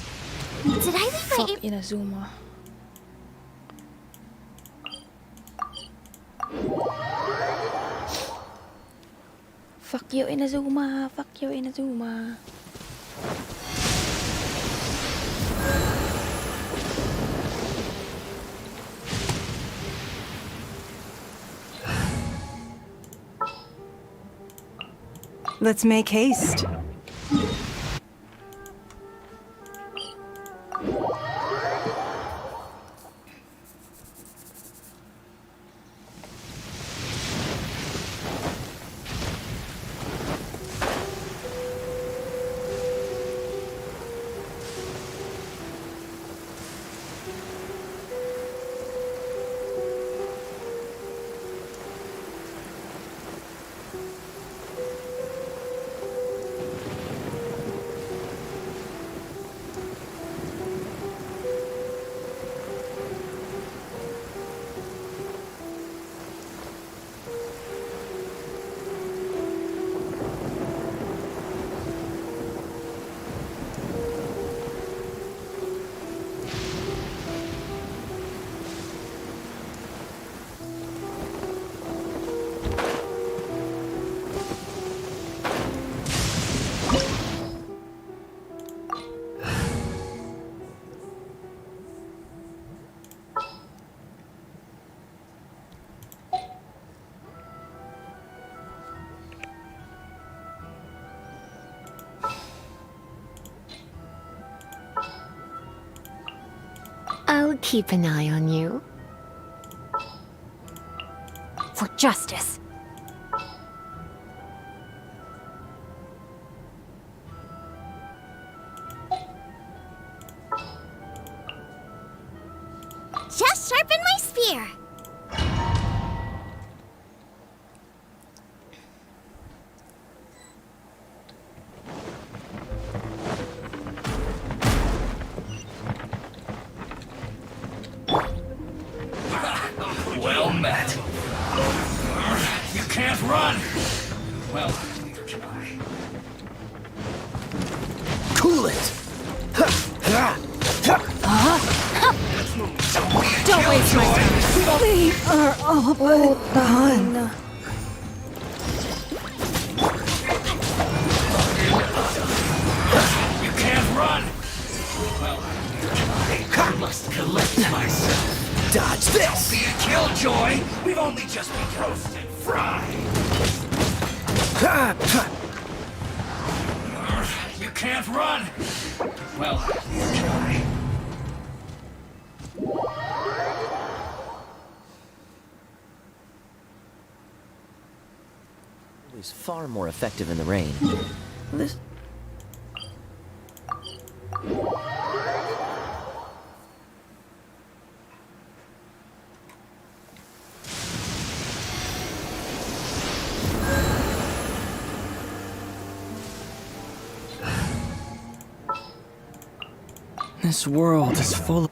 Did I leave my Fuck Inazuma. Fuck you Inazuma. Fuck you Inazuma. Let's make haste. I'll keep an eye on you. For justice. Just sharpen my spear. Well met. You can't run! Well, neither can I. Cool it! Don't waste my time. We are all but done. You can't run! Well, neither can I. must collect myself. Dodge this! Be a killjoy! We've only just been roasted, fried. You can't run! Well, try. It was far more effective in the rain. This... This world is full of...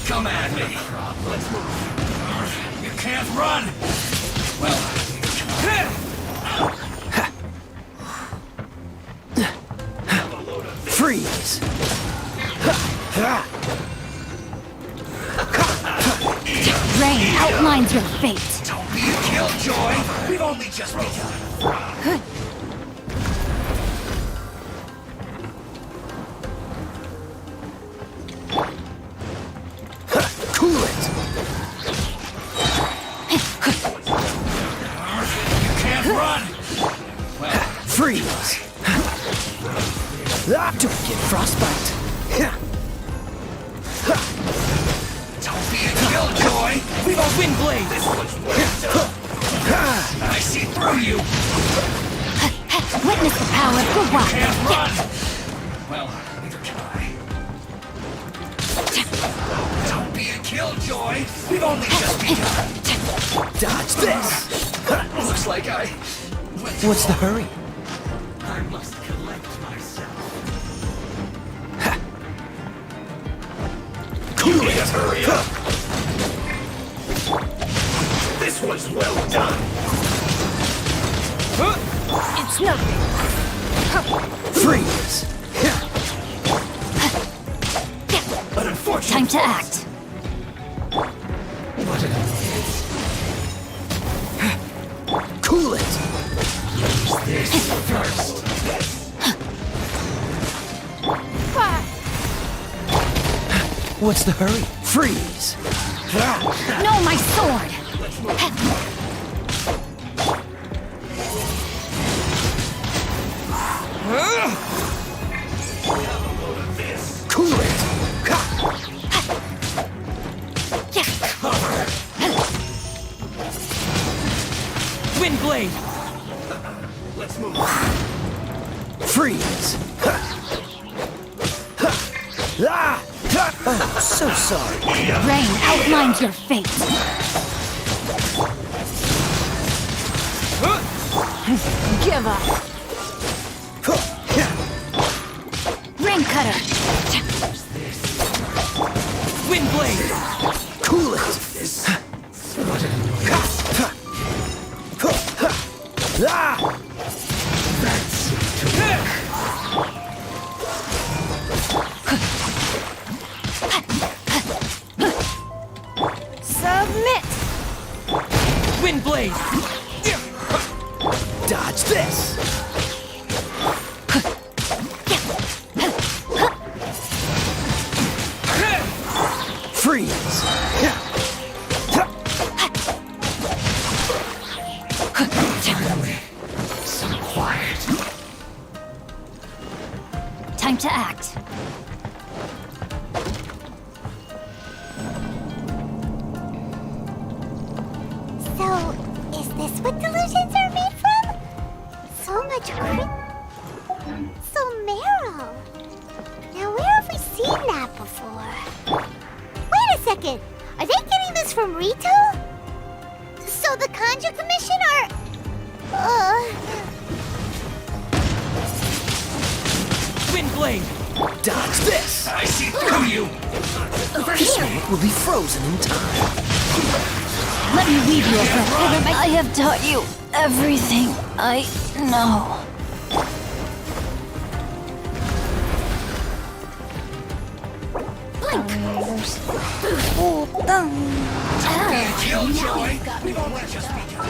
Come at me. Let's move. You can't run. Well, Freeze! Rain outlines your fate. don't be a killjoy. We've only just begun. Cool it! You can't run. Well, Freeze! Don't get frostbite! don't be a killjoy. We've all Wind blade! This one's I see through you. Witness the power of the wild. Can't run. Well, neither can I. Don't be a killjoy. We've only just begun. Dodge this! Looks like I... What's the hurry? I must collect myself. Cool it! Hurry up! This was well done. It's nothing. Freeze! But unfortunately... Time to act. What an offense. Cool it! Use this first. What's the hurry? Freeze! No, my sword. Cool it! Wind blade! Let's move. Freeze! Oh, so sorry. Rain outlines your fate. Give up. Rain cutter. Wind blade! Cool it! Wind Blade! Dodge this! Freeze! Finally, some quiet. Time to act. So, is this what delusions are made from? So much So narrow. Now, where have we seen that before? Wait a second. Are they getting this from Rito? So the Conjure Commission are... Wind Blade! Dodge this! I see through you! Over This here! moment will be frozen in time. Let me weave you a breath. I have taught you everything I know. Killjoy! We've only just begun.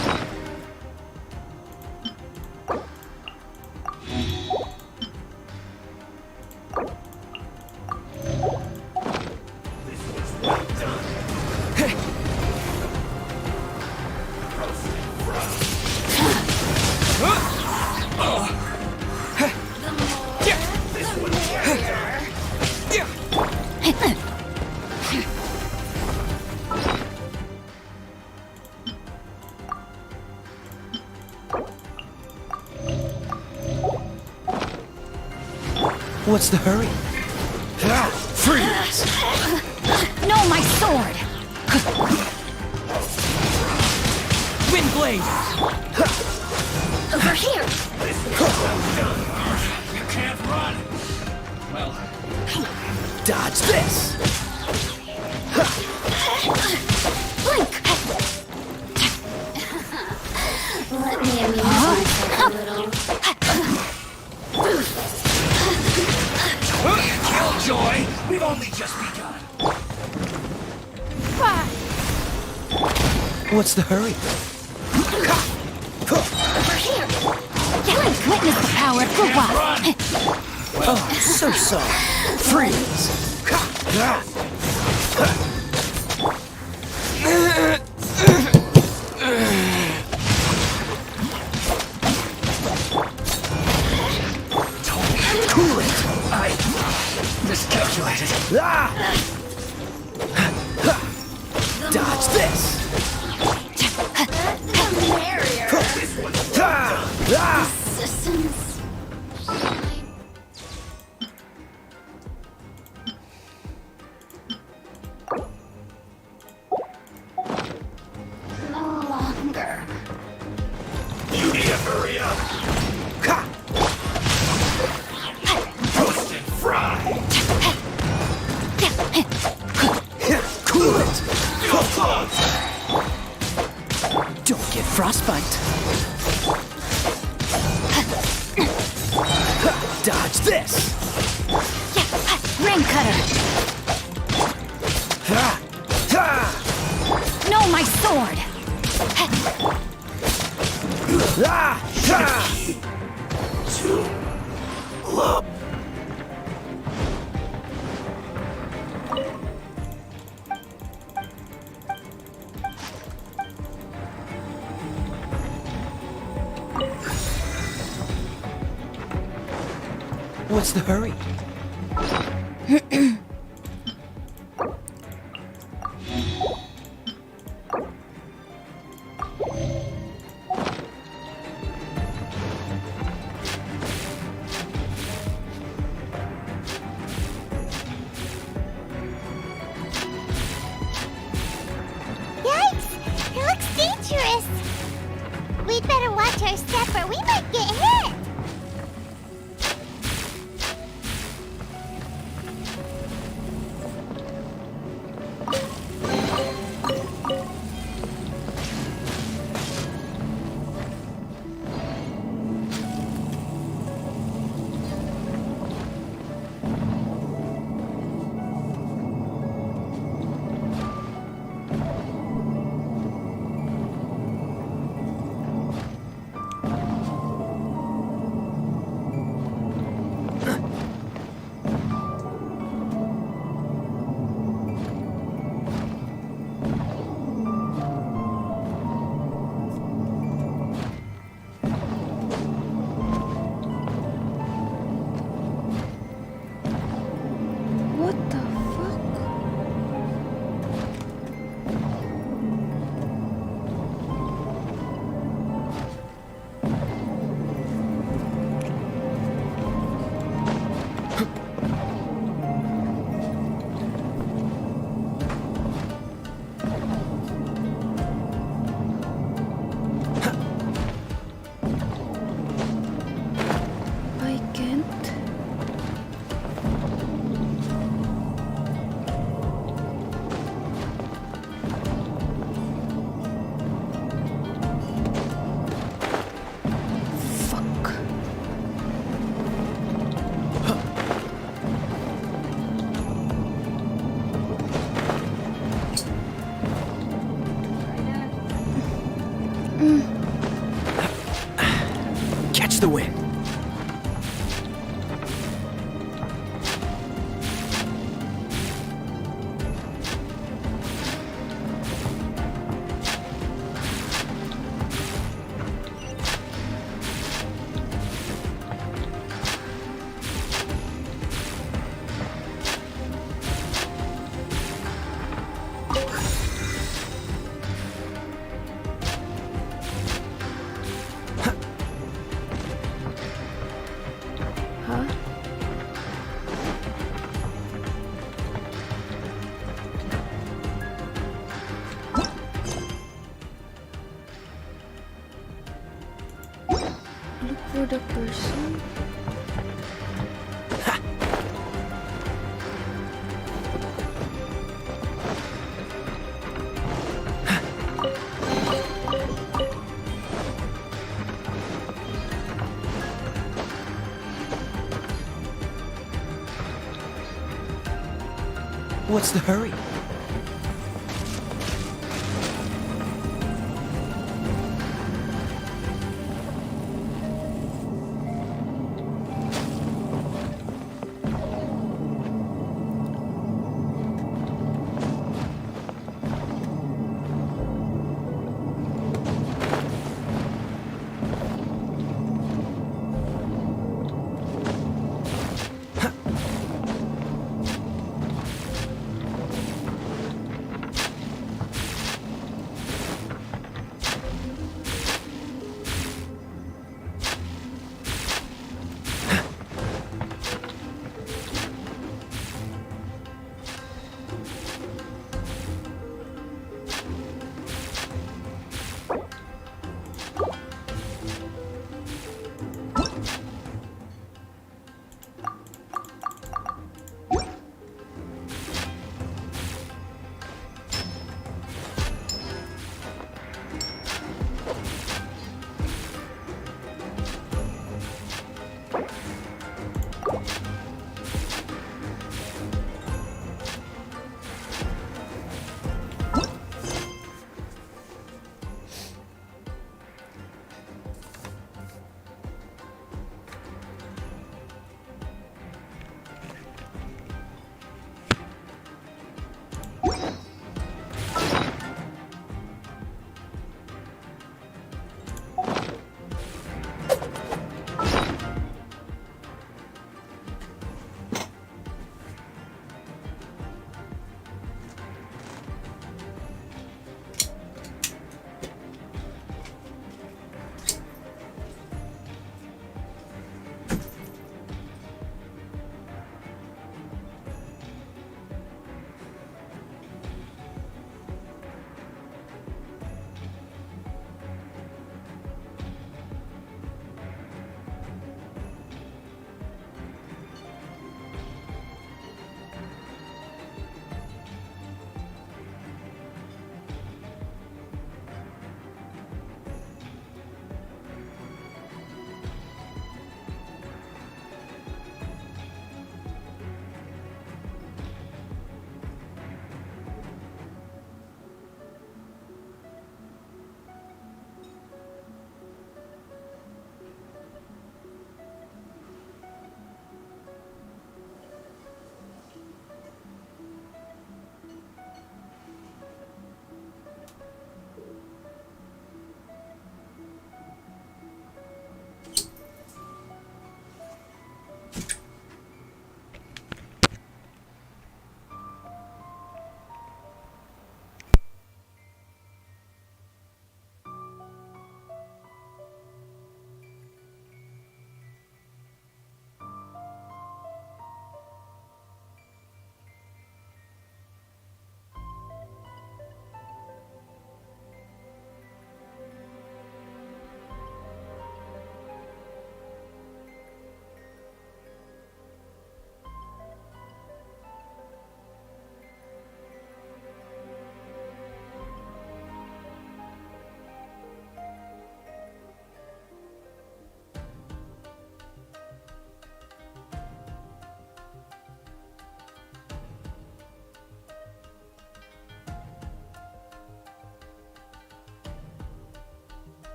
What's the hurry? Freeze! No, my sword! Wind Blade! Over here! You can't run! Well, Dodge this! Blink! Let me amuse myself a little. Killjoy! We've only just begun. What's the hurry? Over here! Blink! Witness the power of Guwa! Oh, so. Freeze! Cool it! I miscalculated. Dodge this! Systems. No longer. You need to hurry up. Roast and fry. Cool it! Go close. Don't get frostbite. Dodge this! Rain cutter! No, my sword! What's the hurry? Yikes! It looks dangerous. We'd better watch our step or we might get hit. What the fuck? I can't. Fuck. Catch the wind. Huh? Look for the person. What's the hurry?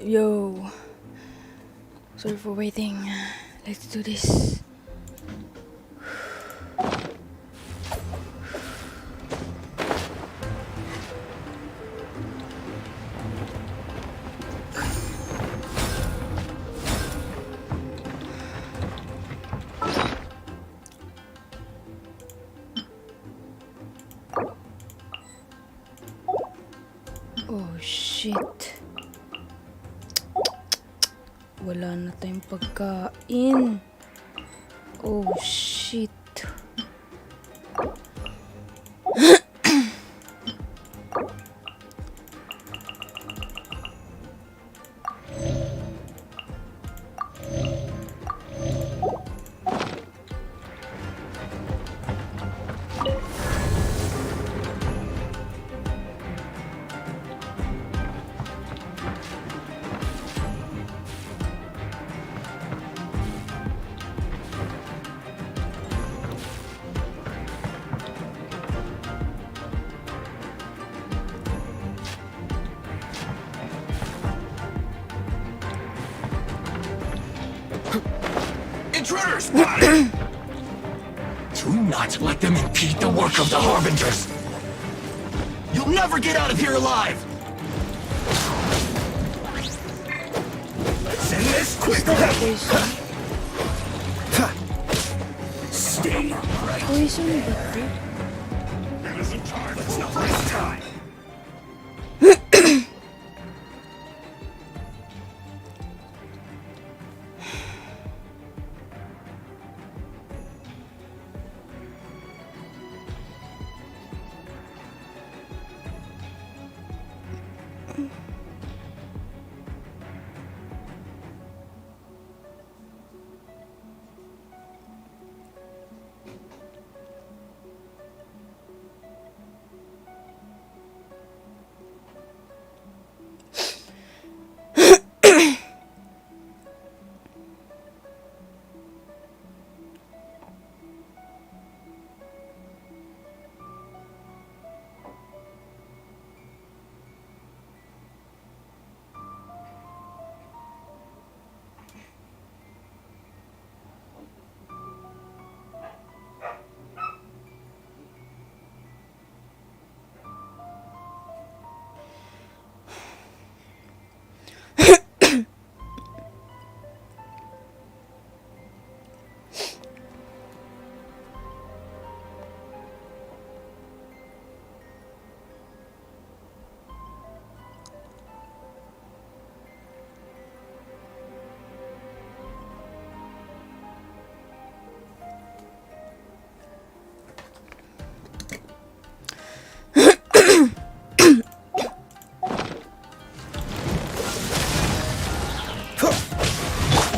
Yo. Sorry for waiting. Let's do this. Oh shit. Wala na tayong pagkain. Oh shit. Intruders spotted! Do not let them impede the work of the Harbingers! You'll never get out of here alive! Let's end this quickly! Stay right. Let's not waste time!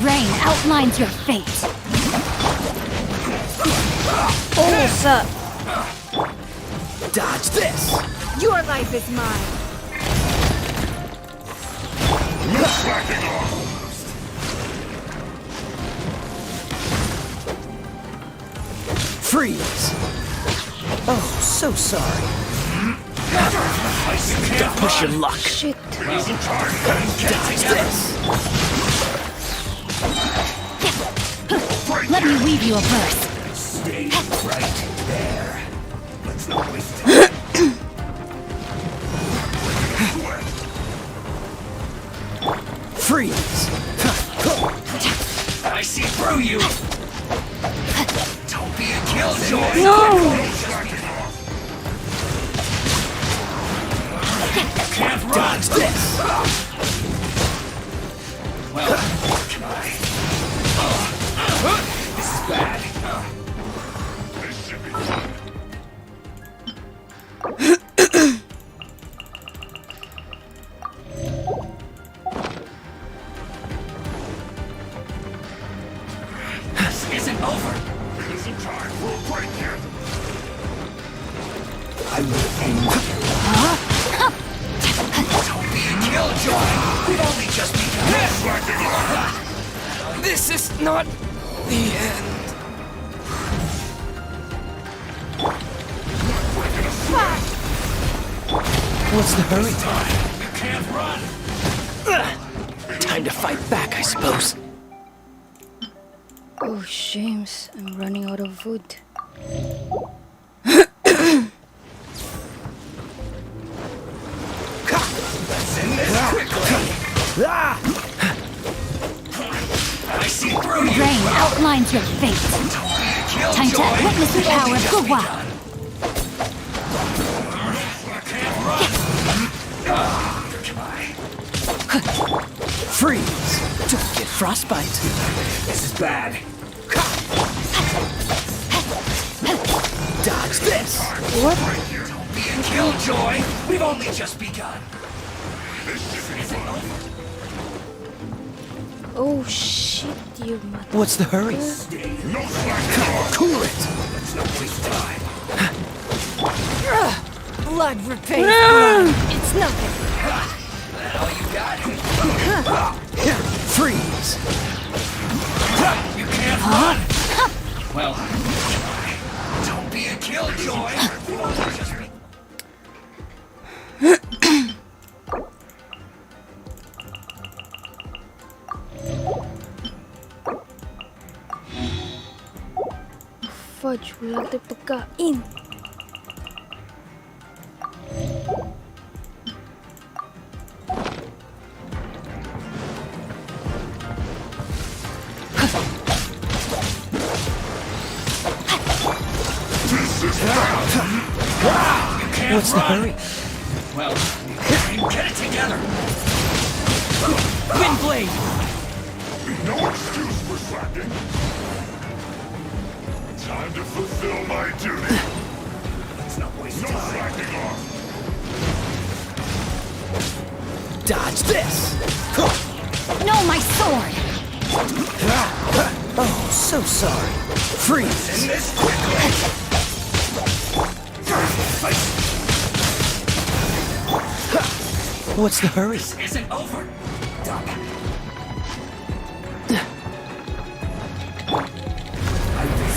Rain outlines your fate. Oh, what's up? Dodge this! Your life is mine. Freeze! Oh, so sorry. Don't push your luck. Shit. Dodge this! Let me weave you a verse. Stay right there. Let's not waste time. Freeze! I see through you. Don't be a killjoy. No! Can't run. Dodge this! Well, can I? This is bad. This should be fun. This isn't over. Isn't time. We'll break it. I will end you. Don't be a killjoy. We've only just begun. This is not the end. What's the hurry? You can't run. Time to fight back, I suppose. Oh, James, I'm running out of wood. I see through you. Rain outlines your fate. Time to witness the power of Goodwill. Freeze! Don't get frostbite. This is bad. Dodge this! What? Don't be a killjoy. We've only just begun. Oh shit, you mother. What's the hurry? Cool it! Let's not waste time. Blood repays blood. It's nothing. That all you got? Freeze! You can't run. Well, don't be a killjoy. We've only just begun. Fudge, wala tayong pagkain. What's the hurry? Well, get it together. Windblade! No excuse for slacking. Time to fulfill my duty. Let's not waste time. No slacking off. Dodge this! No, my sword! Oh, so sorry. Freeze! In this quickly. What's the hurry? This isn't over. Duck.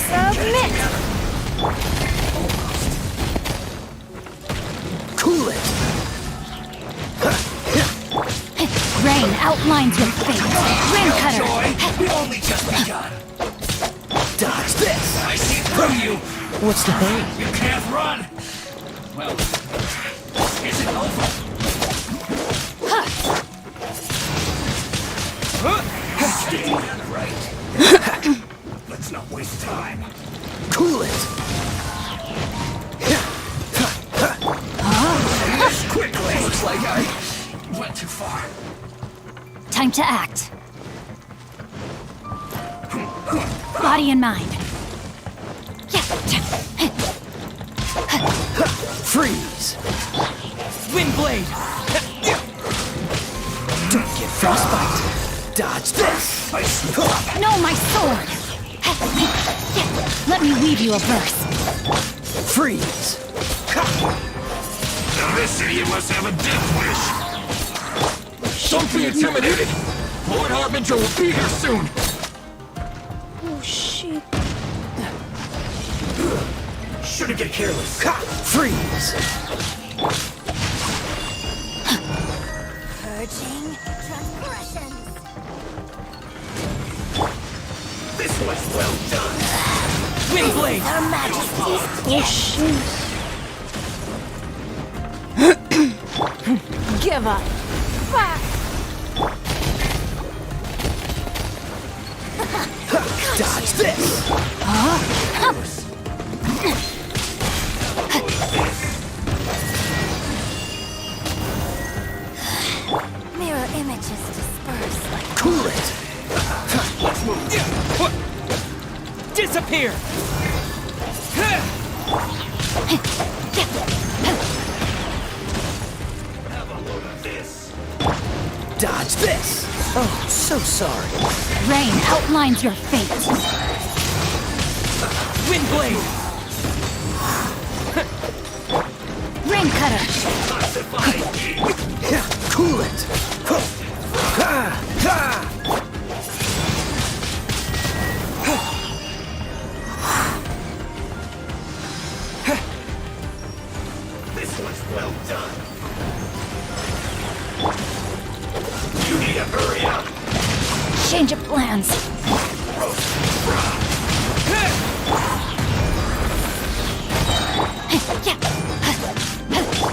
Submit! Cool it! Rain outlines your fate. Rim cutter! Joy, we've only just begun. Dodge this! I see through you. What's the hurry? You can't run. Well, this isn't over. Stay on the right. Let's not waste time. Cool it! Quickly! Looks like I went too far. Time to act. Body and mind. Freeze! Windblade! Don't get frostbite! Dodge this! No, my sword! Let me weave you a verse. Freeze! Now this idiot must have a death wish. Don't be intimidated! Lord Harbinger will be here soon! Oh shit. Shouldn't get careless. Freeze! Purging transgressions. This was well done. Windblade! Her Majesty's Oh shit. Give up. Dodge this! mirror images disperse like Cool it! Disappear! Have a load of this. Dodge this! Oh, so sorry. Rain outlines your fate. Windblade! Ring cutter! Cool it! This was well done. You need to hurry up. Change of plans.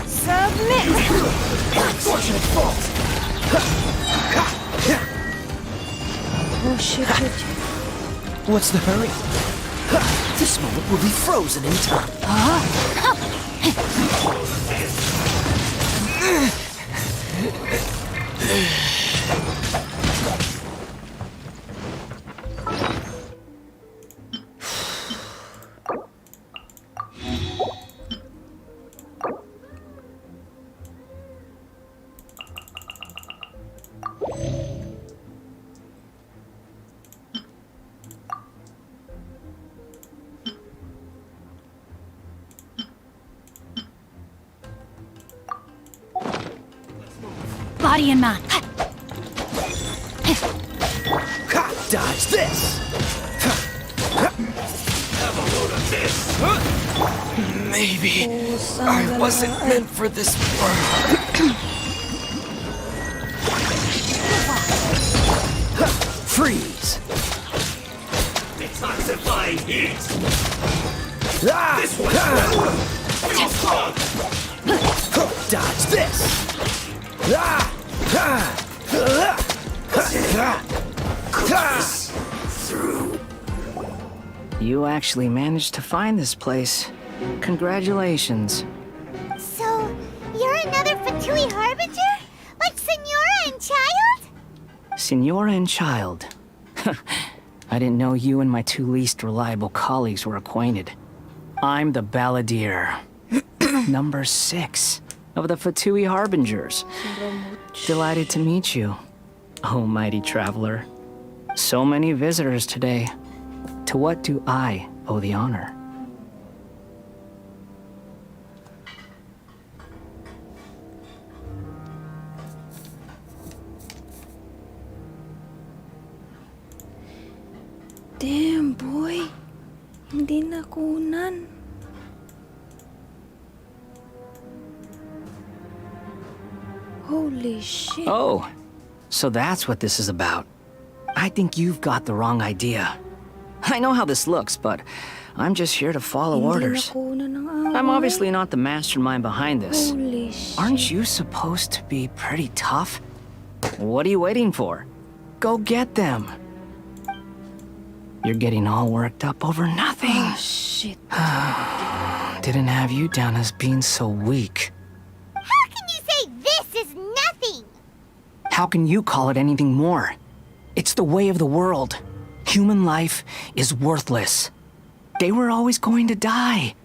Submit! Unfortunate fault. Oh shit. What's the hurry? This moment will be frozen in time. Body and mind. Dodge this! Have a load of this. Maybe I wasn't meant for this world. Freeze! Detoxifying heat. Ah! This one's Dodge this! Ah! through. You actually managed to find this place. Congratulations. So, you're another Fatui Harbinger? Like Senora and Child? Senora and Child. I didn't know you and my two least reliable colleagues were acquainted. I'm the Balladeer. Number 6 of the Fatui Harbingers. Delighted to meet you, oh mighty traveler. So many visitors today. To what do I owe the honor? Damn, boy. Hindi nakunan. Holy shit. Oh, so that's what this is about. I think you've got the wrong idea. I know how this looks, but I'm just here to follow orders. I'm obviously not the mastermind behind this. Holy shit. Aren't you supposed to be pretty tough? What are you waiting for? Go get them. You're getting all worked up over nothing. Oh, shit. Didn't have you down as being so weak. How can you say this is nothing? How can you call it anything more? It's the way of the world. Human life is worthless. They were always going to die,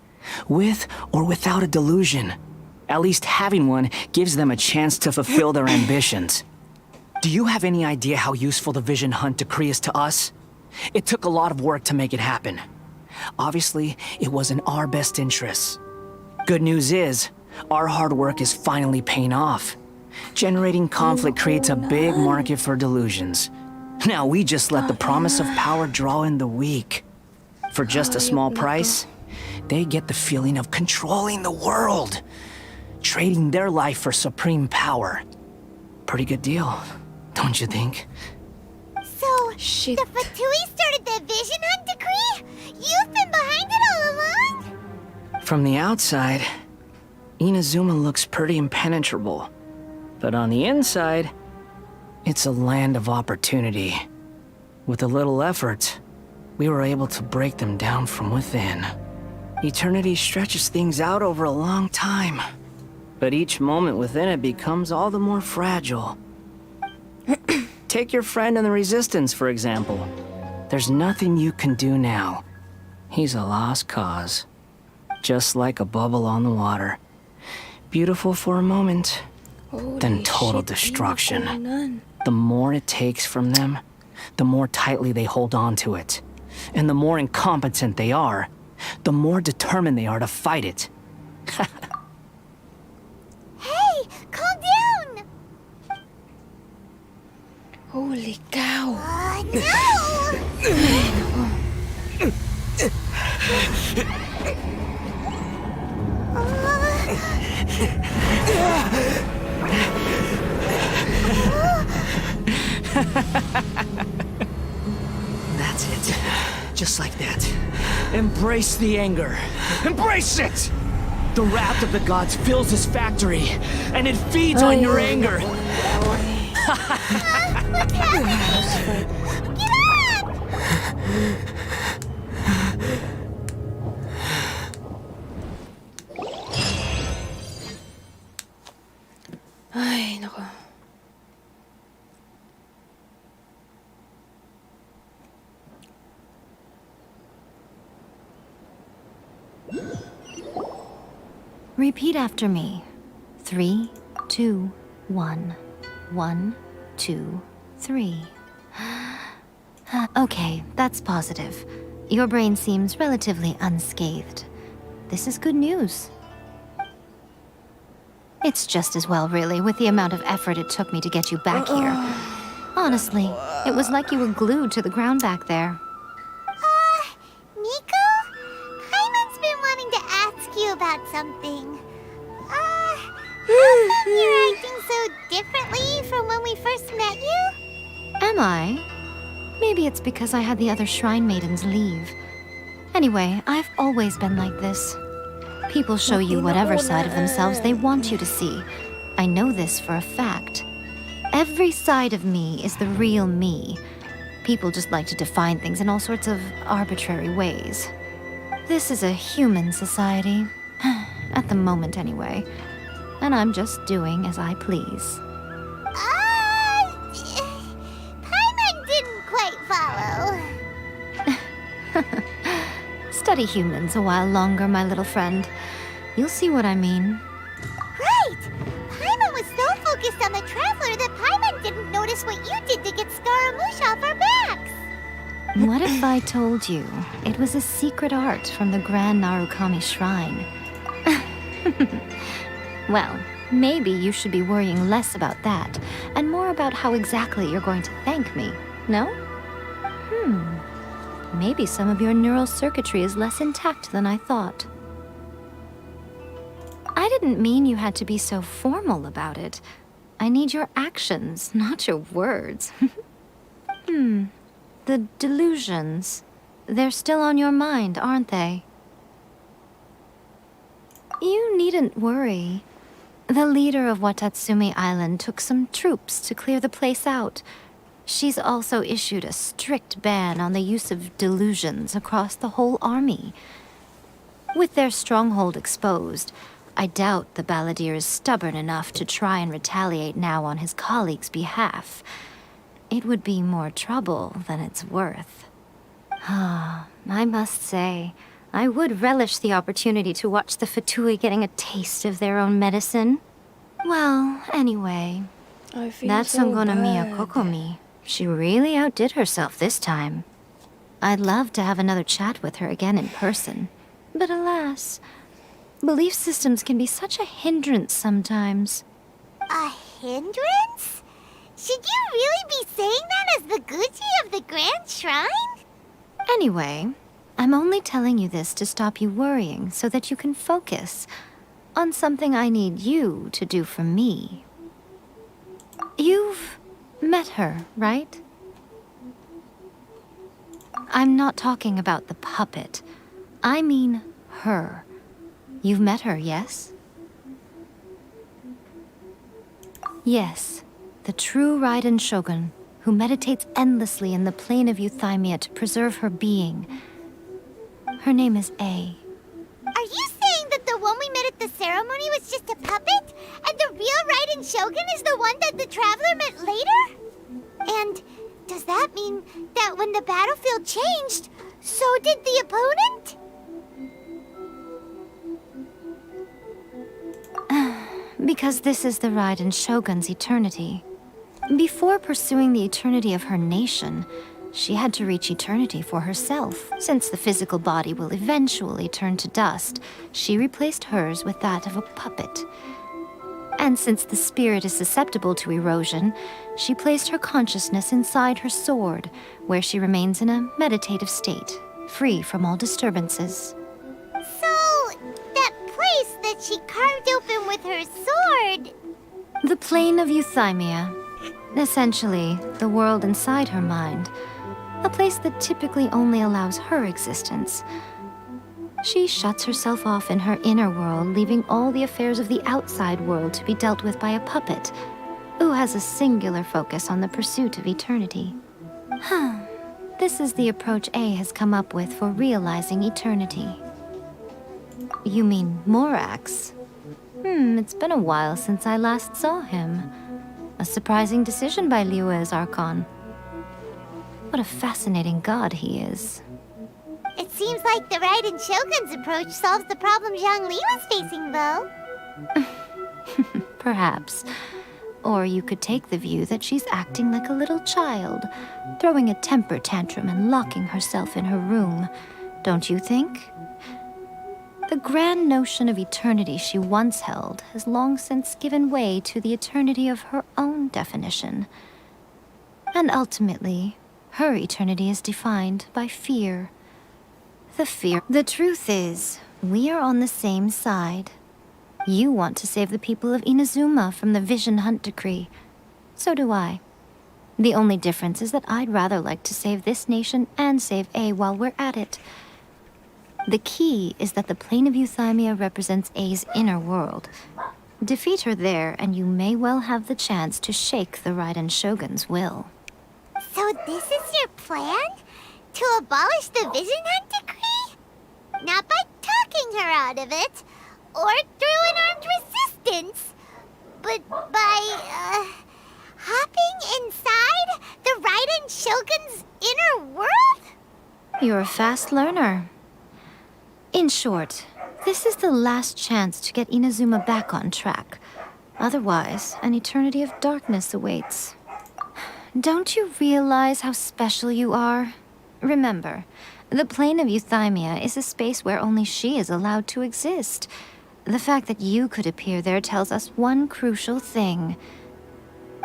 with or without a delusion. At least having one gives them a chance to fulfill their ambitions. Do you have any idea how useful the Vision Hunt decree is to us? It took a lot of work to make it happen. Obviously, it was in our best interests. Good news is, our hard work is finally paying off. Generating conflict creates a big market for delusions. Now we just let the promise of power draw in the weak. For just a small price, they get the feeling of controlling the world. Trading their life for supreme power. Pretty good deal, don't you think? So, Shit. the Fatui started the Vision Hunt decree? You've been behind it all along? From the outside, Inazuma looks pretty impenetrable. But on the inside, it's a land of opportunity. With a little effort, we were able to break them down from within. Eternity stretches things out over a long time, but each moment within it becomes all the more fragile. Take your friend in the Resistance, for example. There's nothing you can do now. He's a lost cause. Just like a bubble on the water. Beautiful for a moment, then total destruction. The more it takes from them, the more tightly they hold on to it. And the more incompetent they are, the more determined they are to fight it. Hey, calm down! Holy cow. No! That's it. Just like that. Embrace the anger. Embrace it! The wrath of the gods fills this factory, and it feeds on your anger. Ay, nako. Repeat after me. 3, 2, 1. 1, 2, 3. Okay, that's positive. Your brain seems relatively unscathed. This is good news. It's just as well, really, with the amount of effort it took me to get you back here. Honestly, it was like you were glued to the ground back there. Nico? Paimon's been wanting to ask you about something. How come you're acting so differently from when we first met you? Am I? Maybe it's because I had the other Shrine Maidens leave. Anyway, I've always been like this. People show you whatever side of themselves they want you to see. I know this for a fact. Every side of me is the real me. People just like to define things in all sorts of arbitrary ways. This is a human society. At the moment, anyway. And I'm just doing as I please. Paimon didn't quite follow. Study humans a while longer, my little friend. You'll see what I mean. Right! Paimon was so focused on the Traveler that Paimon didn't notice what you did to get Scaramouche off our backs. What if I told you it was a secret art from the Grand Narukami Shrine? Well, maybe you should be worrying less about that, and more about how exactly you're going to thank me, no? Maybe some of your neural circuitry is less intact than I thought. I didn't mean you had to be so formal about it. I need your actions, not your words. The delusions. They're still on your mind, aren't they? You needn't worry. The leader of Wadatsumi Island took some troops to clear the place out. She's also issued a strict ban on the use of delusions across the whole army. With their stronghold exposed, I doubt the balladeer is stubborn enough to try and retaliate now on his colleague's behalf. It would be more trouble than it's worth. I must say, I would relish the opportunity to watch the Fatui getting a taste of their own medicine. Well, anyway, I feel that's so Ongonomiya bad. Kokomi. She really outdid herself this time. I'd love to have another chat with her again in person. But alas, belief systems can be such a hindrance sometimes. A hindrance? Should you really be saying that as the Gucci of the Grand Shrine? Anyway, I'm only telling you this to stop you worrying so that you can focus on something I need you to do for me. You've met her, right? I'm not talking about the puppet. I mean her. You've met her, yes? Yes, the true Raiden Shogun, who meditates endlessly in the plane of Euthymia to preserve her being. Her name is A. Are you saying that the one we met at the ceremony was just a puppet? And the real Raiden Shogun is the one that the Traveler met later? And does that mean that when the battlefield changed, so did the opponent? Because this is the Raiden Shogun's eternity. Before pursuing the eternity of her nation, she had to reach eternity for herself. Since the physical body will eventually turn to dust, she replaced hers with that of a puppet. And since the spirit is susceptible to erosion, she placed her consciousness inside her sword, where she remains in a meditative state, free from all disturbances. So, that place that she carved open with her sword... The plane of Euthymia. Essentially, the world inside her mind. A place that typically only allows her existence. She shuts herself off in her inner world, leaving all the affairs of the outside world to be dealt with by a puppet, who has a singular focus on the pursuit of eternity. This is the approach A has come up with for realizing eternity. You mean Morax? It's been a while since I last saw him. A surprising decision by Liyue's Archon. What a fascinating god he is. It seems like the Raiden Shogun's approach solves the problem Zhang Li was facing, though. Perhaps. Or you could take the view that she's acting like a little child, throwing a temper tantrum and locking herself in her room. Don't you think? The grand notion of eternity she once held has long since given way to the eternity of her own definition. And ultimately, her eternity is defined by fear. The truth is, we are on the same side. You want to save the people of Inazuma from the Vision Hunt decree. So do I. The only difference is that I'd rather like to save this nation and save A while we're at it. The key is that the plane of Euthymia represents A's inner world. Defeat her there, and you may well have the chance to shake the Raiden Shogun's will. So this is your plan? To abolish the Vision Hunt decree? Not by talking her out of it, or through an armed resistance, but by, hopping inside the Raiden Shogun's inner world? You're a fast learner. In short, this is the last chance to get Inazuma back on track. Otherwise, an eternity of darkness awaits. Don't you realize how special you are? Remember, the plane of Euthymia is a space where only she is allowed to exist. The fact that you could appear there tells us one crucial thing.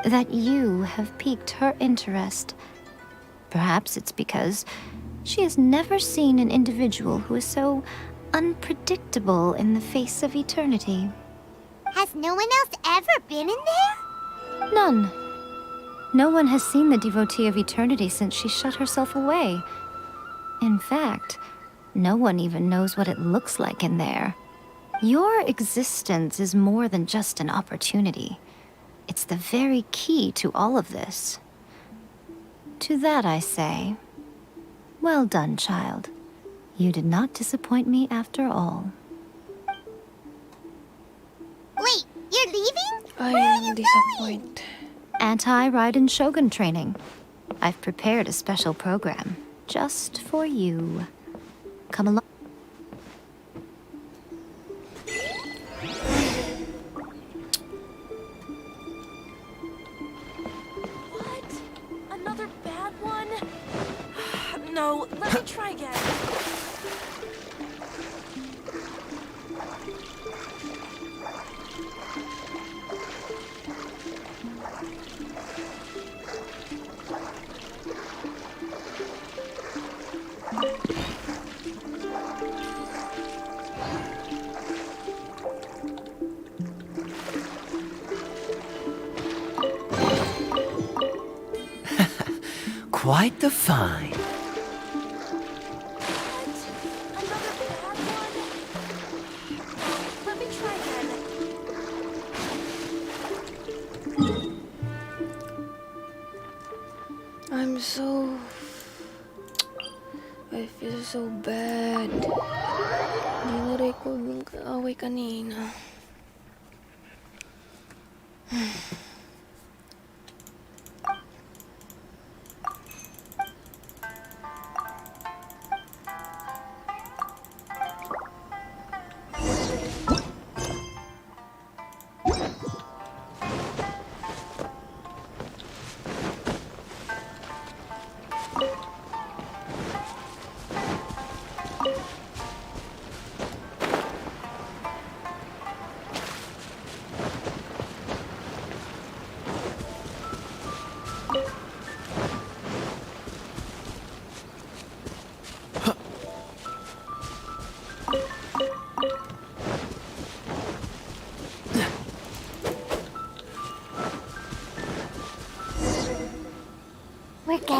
That you have piqued her interest. Perhaps it's because she has never seen an individual who is so unpredictable in the face of eternity. Has no one else ever been in there? None. No one has seen the devotee of eternity since she shut herself away. In fact, no one even knows what it looks like in there. Your existence is more than just an opportunity. It's the very key to all of this. To that I say, well done, child. You did not disappoint me after all. Wait, you're leaving? I Where are am you disappointed. Anti-Raiden Shogun training. I've prepared a special program just for you. Come along. What? Another bad one? No, let me try again. Quite the find. Let me try again. I feel so bad. Hindi na-record yung kaaway kanina.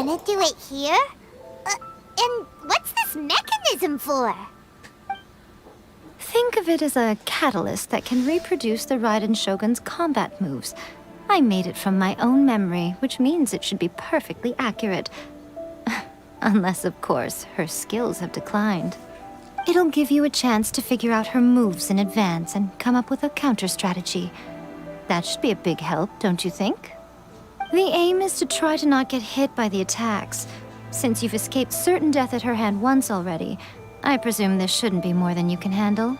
gonna do it here? And what's this mechanism for? Think of it as a catalyst that can reproduce the Raiden Shogun's combat moves. I made it from my own memory, which means it should be perfectly accurate. Unless, of course, her skills have declined. It'll give you a chance to figure out her moves in advance and come up with a counter strategy. That should be a big help, don't you think? The aim is to try to not get hit by the attacks. Since you've escaped certain death at her hand once already, I presume this shouldn't be more than you can handle.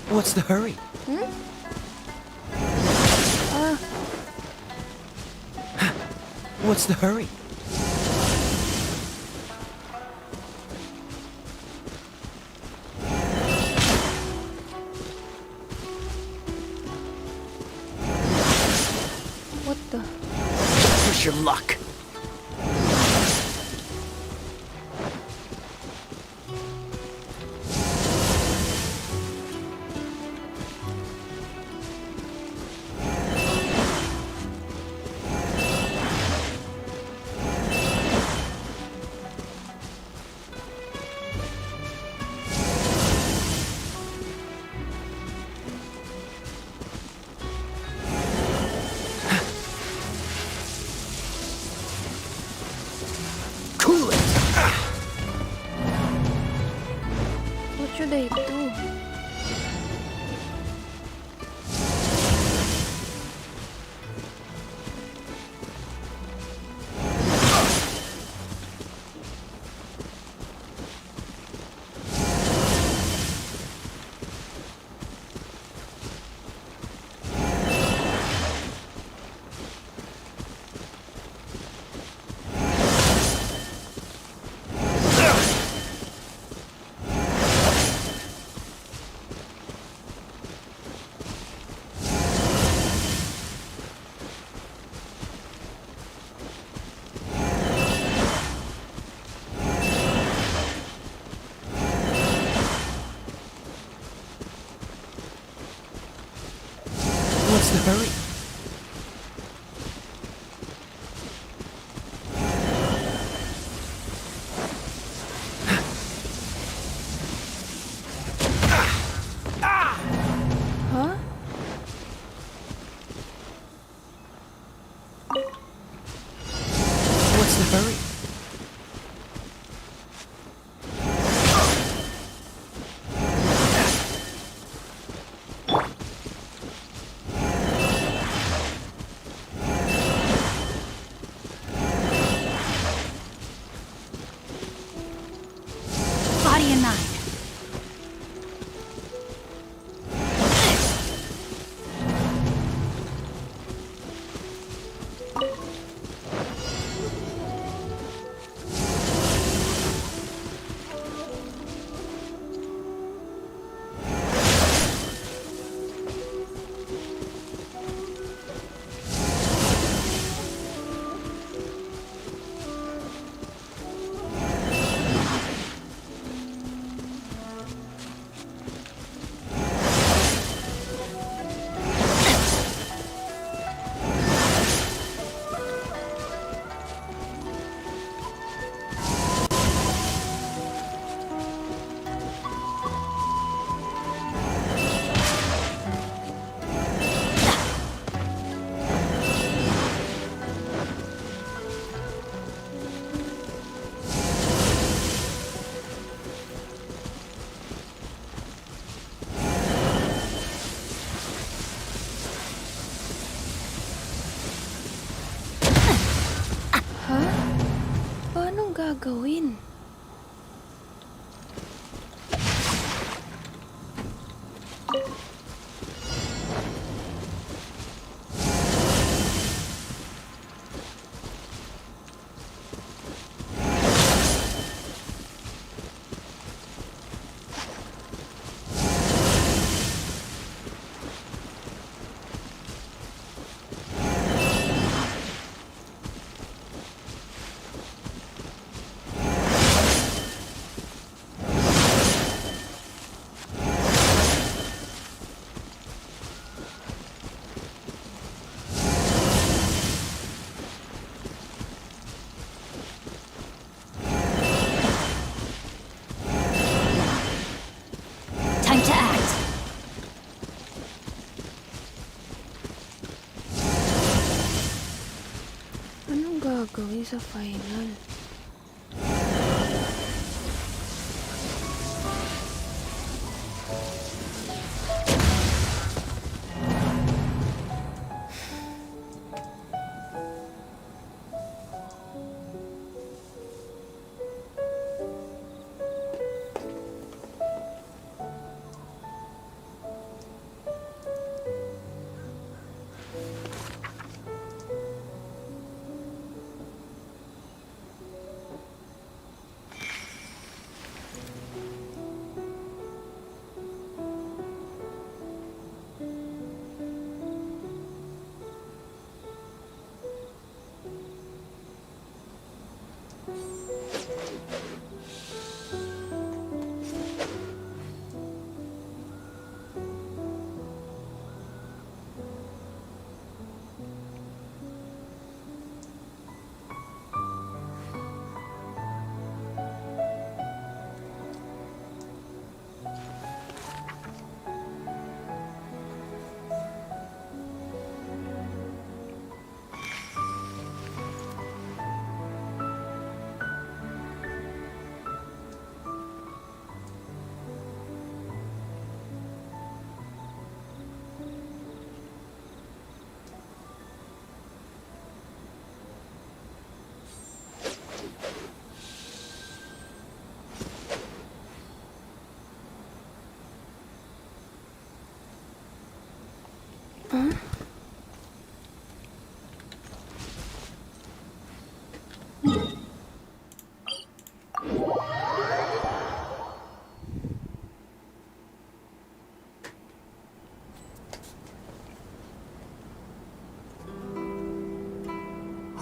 What's the hurry? What's the hurry? What the? Push your luck. What should I do? What's the hurry? Huh? What's the hurry? gagawin? Time to act. Anong gagawin sa final?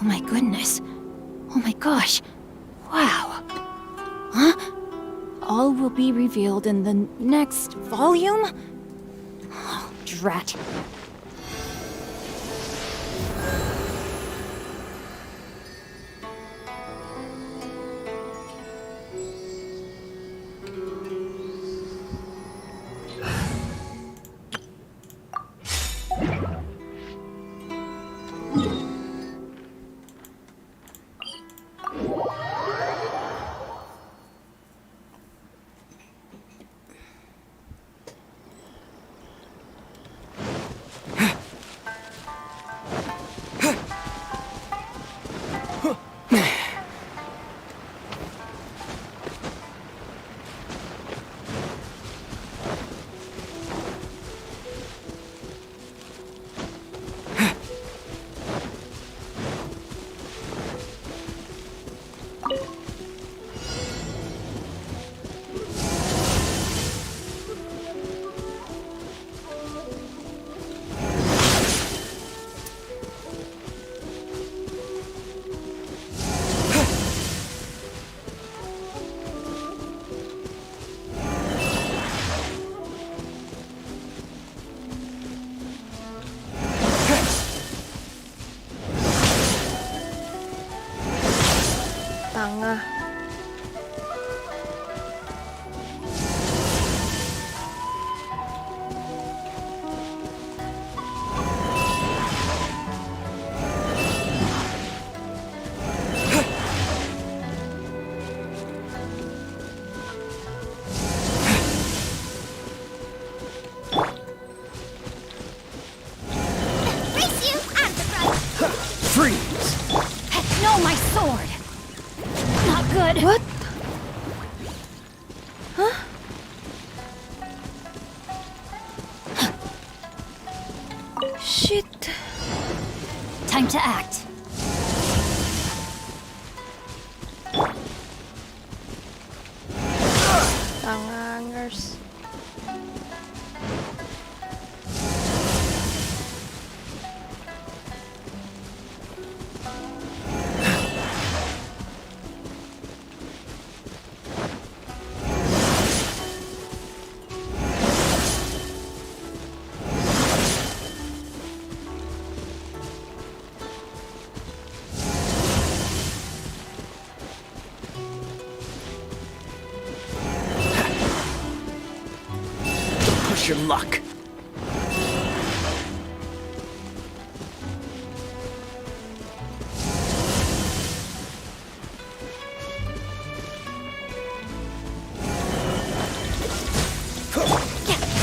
Oh my goodness. Oh my gosh. Wow. Huh? All will be revealed in the next volume? Oh, drat. What? Huh? Shit. Time to act. Tangangers. Push your luck.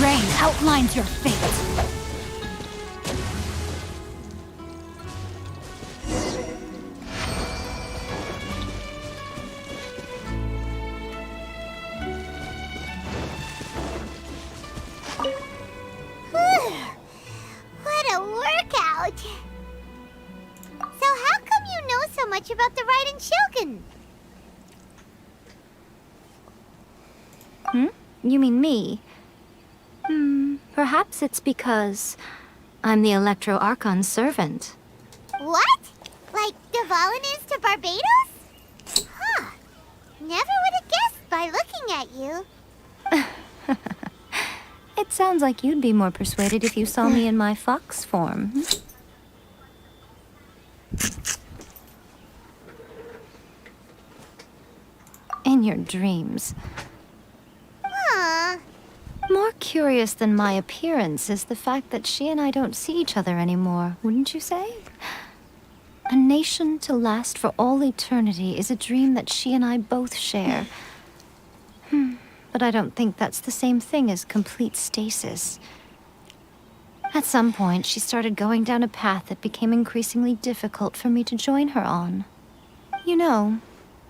Rain outlines your fate. What a workout! So how come you know so much about the Raiden Shogun? You mean me? Perhaps it's because I'm the Electro Archon's servant. What? Like Duval is to Barbados? Huh. Never would have guessed by looking at you. It sounds like you'd be more persuaded if you saw me in my fox form. In your dreams. Huh. More curious than my appearance is the fact that she and I don't see each other anymore, wouldn't you say? A nation to last for all eternity is a dream that she and I both share. But I don't think that's the same thing as complete stasis. At some point, she started going down a path that became increasingly difficult for me to join her on. You know,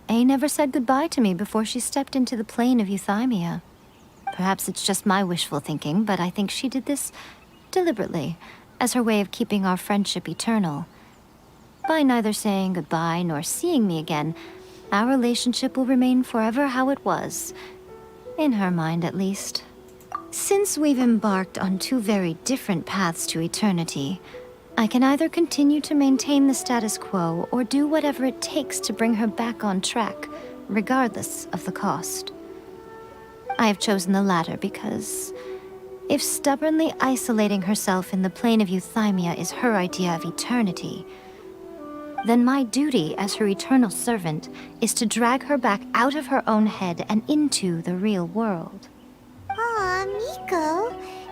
A never said goodbye to me before she stepped into the plane of Euthymia. Perhaps it's just my wishful thinking, but I think she did this deliberately, as her way of keeping our friendship eternal. By neither saying goodbye nor seeing me again, our relationship will remain forever how it was. In her mind, at least. Since we've embarked on two very different paths to eternity, I can either continue to maintain the status quo or do whatever it takes to bring her back on track, regardless of the cost. I have chosen the latter because if stubbornly isolating herself in the plane of Euthymia is her idea of eternity, then my duty as her eternal servant is to drag her back out of her own head and into the real world. Aw, Miko,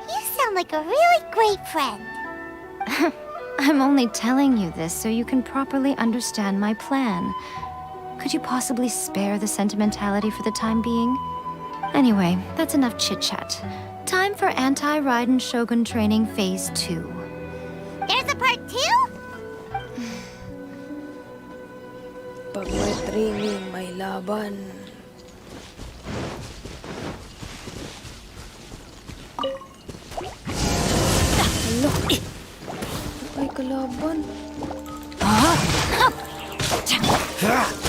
you sound like a really great friend. I'm only telling you this so you can properly understand my plan. Could you possibly spare the sentimentality for the time being? Anyway, that's enough chit-chat. Time for Anti-Raiden Shogun Training Phase 2. There's a part 2? Pag may training, may laban. Alo, may kalaban.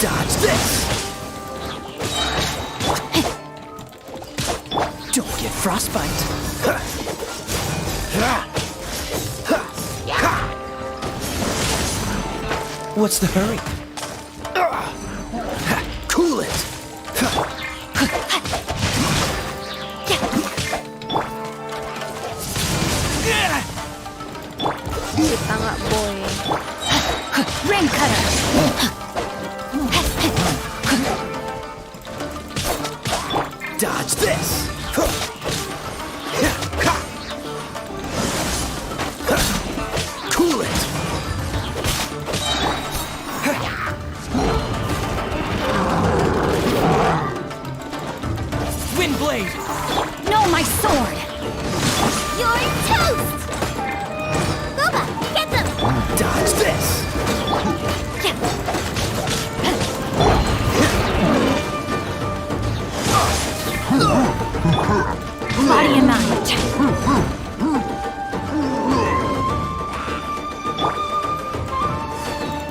Dodge this! Don't get frostbite. What's the hurry? Cool it! Kita nga, boy. Rain cutter! Dodge this! Cool it!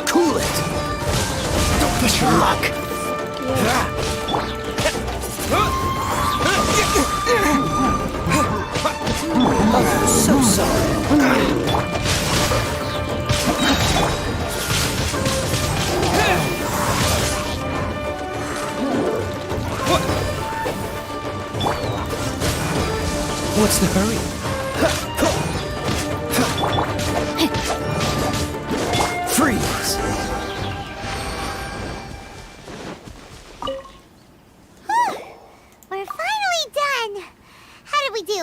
Cool it! Don't push your luck! Oh, so sorry. What's the hurry? Freeze! We're finally done! How did we do?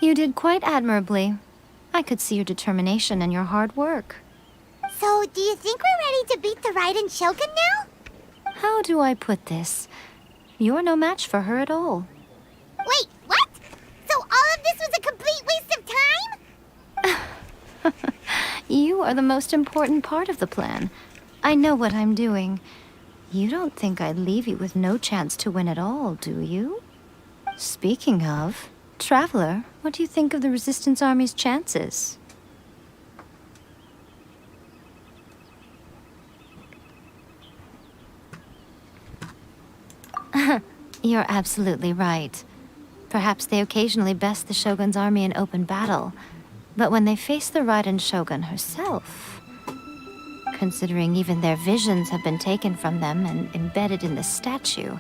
You did quite admirably. I could see your determination and your hard work. So, do you think we're ready to beat the Raiden Shogun now? How do I put this? You're no match for her at all. Wait, what? So all of this was a complete waste of time? You are the most important part of the plan. I know what I'm doing. You don't think I'd leave you with no chance to win at all, do you? Speaking of, Traveler, what do you think of the Resistance Army's chances? You're absolutely right. Perhaps they occasionally best the Shogun's army in open battle, but when they face the Raiden Shogun herself, considering even their visions have been taken from them and embedded in the statue,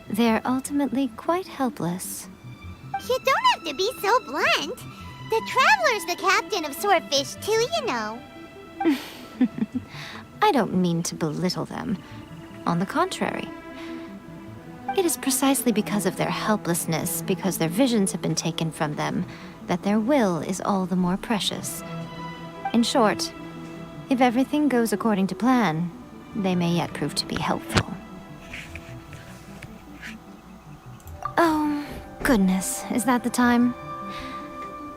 they're ultimately quite helpless. You don't have to be so blunt. The Traveler's the captain of Swordfish too, you know. I don't mean to belittle them. On the contrary. It is precisely because of their helplessness, because their visions have been taken from them, that their will is all the more precious. In short, if everything goes according to plan, they may yet prove to be helpful. Oh, goodness, is that the time?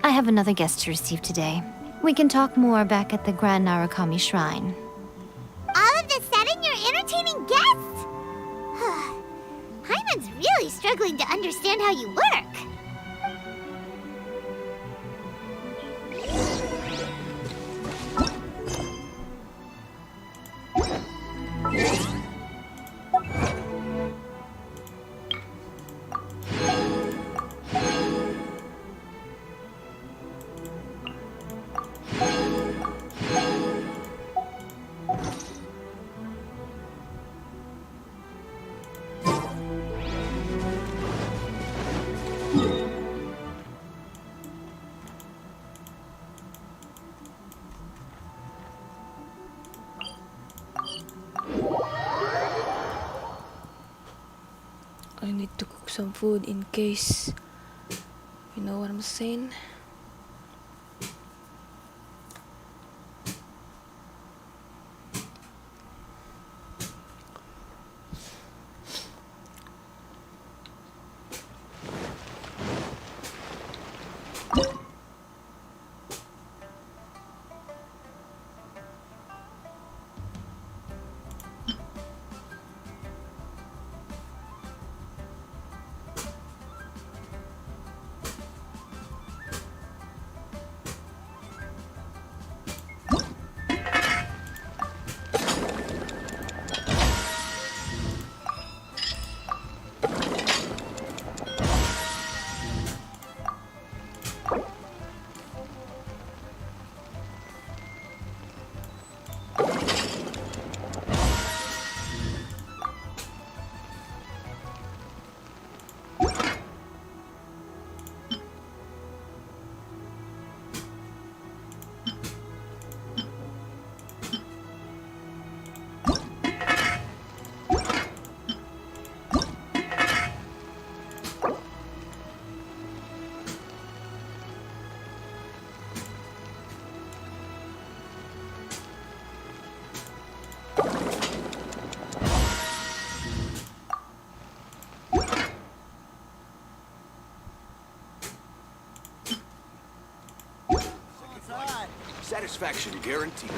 I have another guest to receive today. We can talk more back at the Grand Narukami Shrine. All of a sudden, you're entertaining guests? Hyman's really struggling to understand how you work. I need to cook some food in case. You know what I'm saying? Satisfaction guaranteed.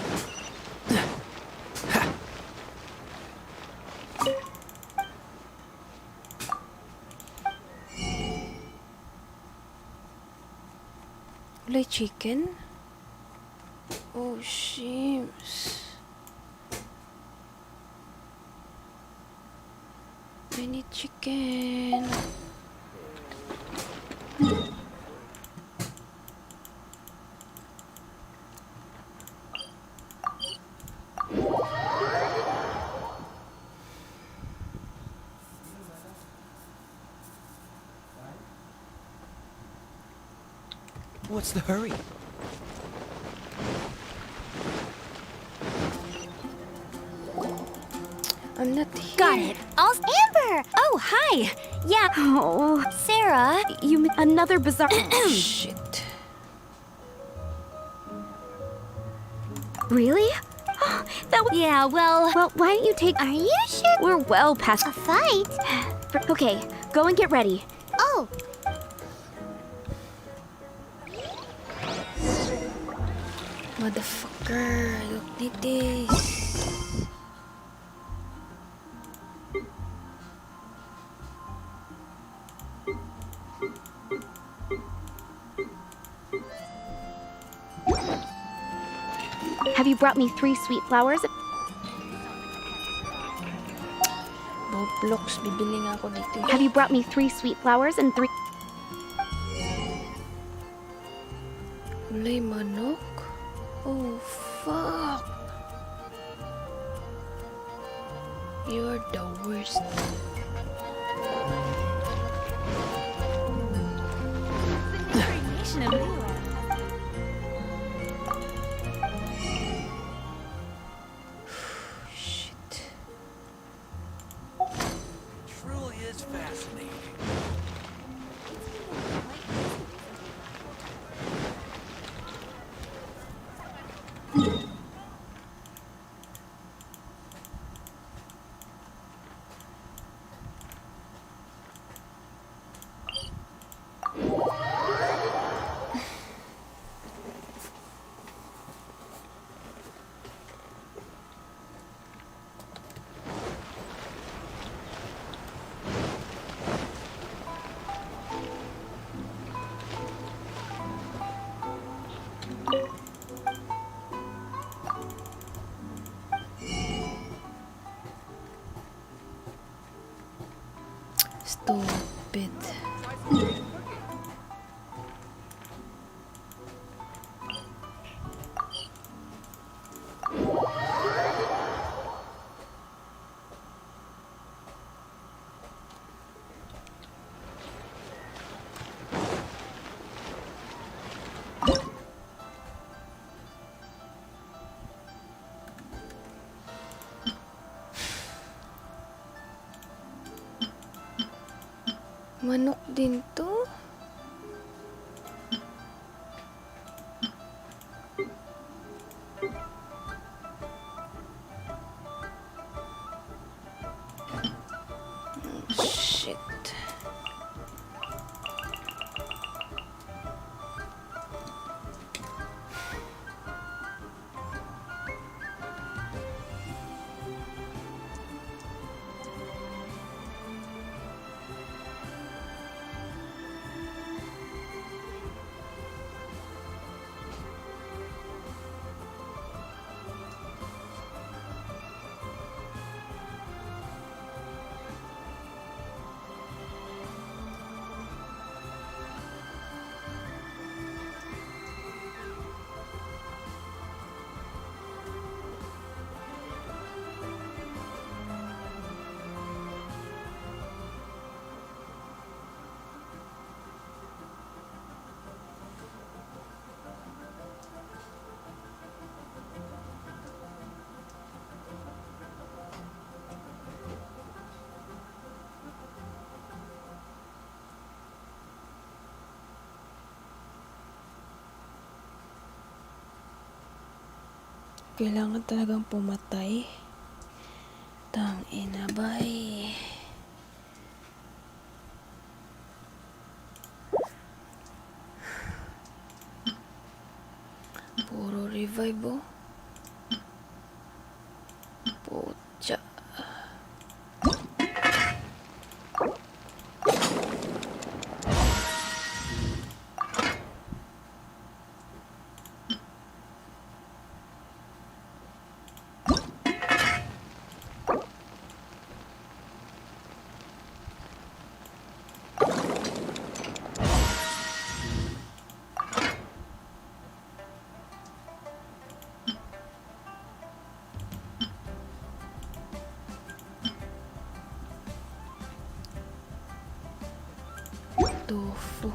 Wala chicken? Oh, shims. I need chicken. What's the hurry? I'm not here. Got it. Amber! Oh, hi. Yeah. Oh, Sarah, another bizarre. Shit. Really? Yeah. Well, why don't you take? Are you sure? We're well past A fight? Okay, go and get ready. Oh, Motherfucker, I don't need this. Have you brought me 3 sweet flowers? Roblox, bibili nga ako dito. Have you brought me 3 sweet flowers and 3? Ulay manok? Oh, fuck. You're the worst. Shit. Truly is fascinating. Stupid. Manok din to? Shit. Kailangan talagang pumatay. Tangina bay. Puro revive oh. Pucha. tofu.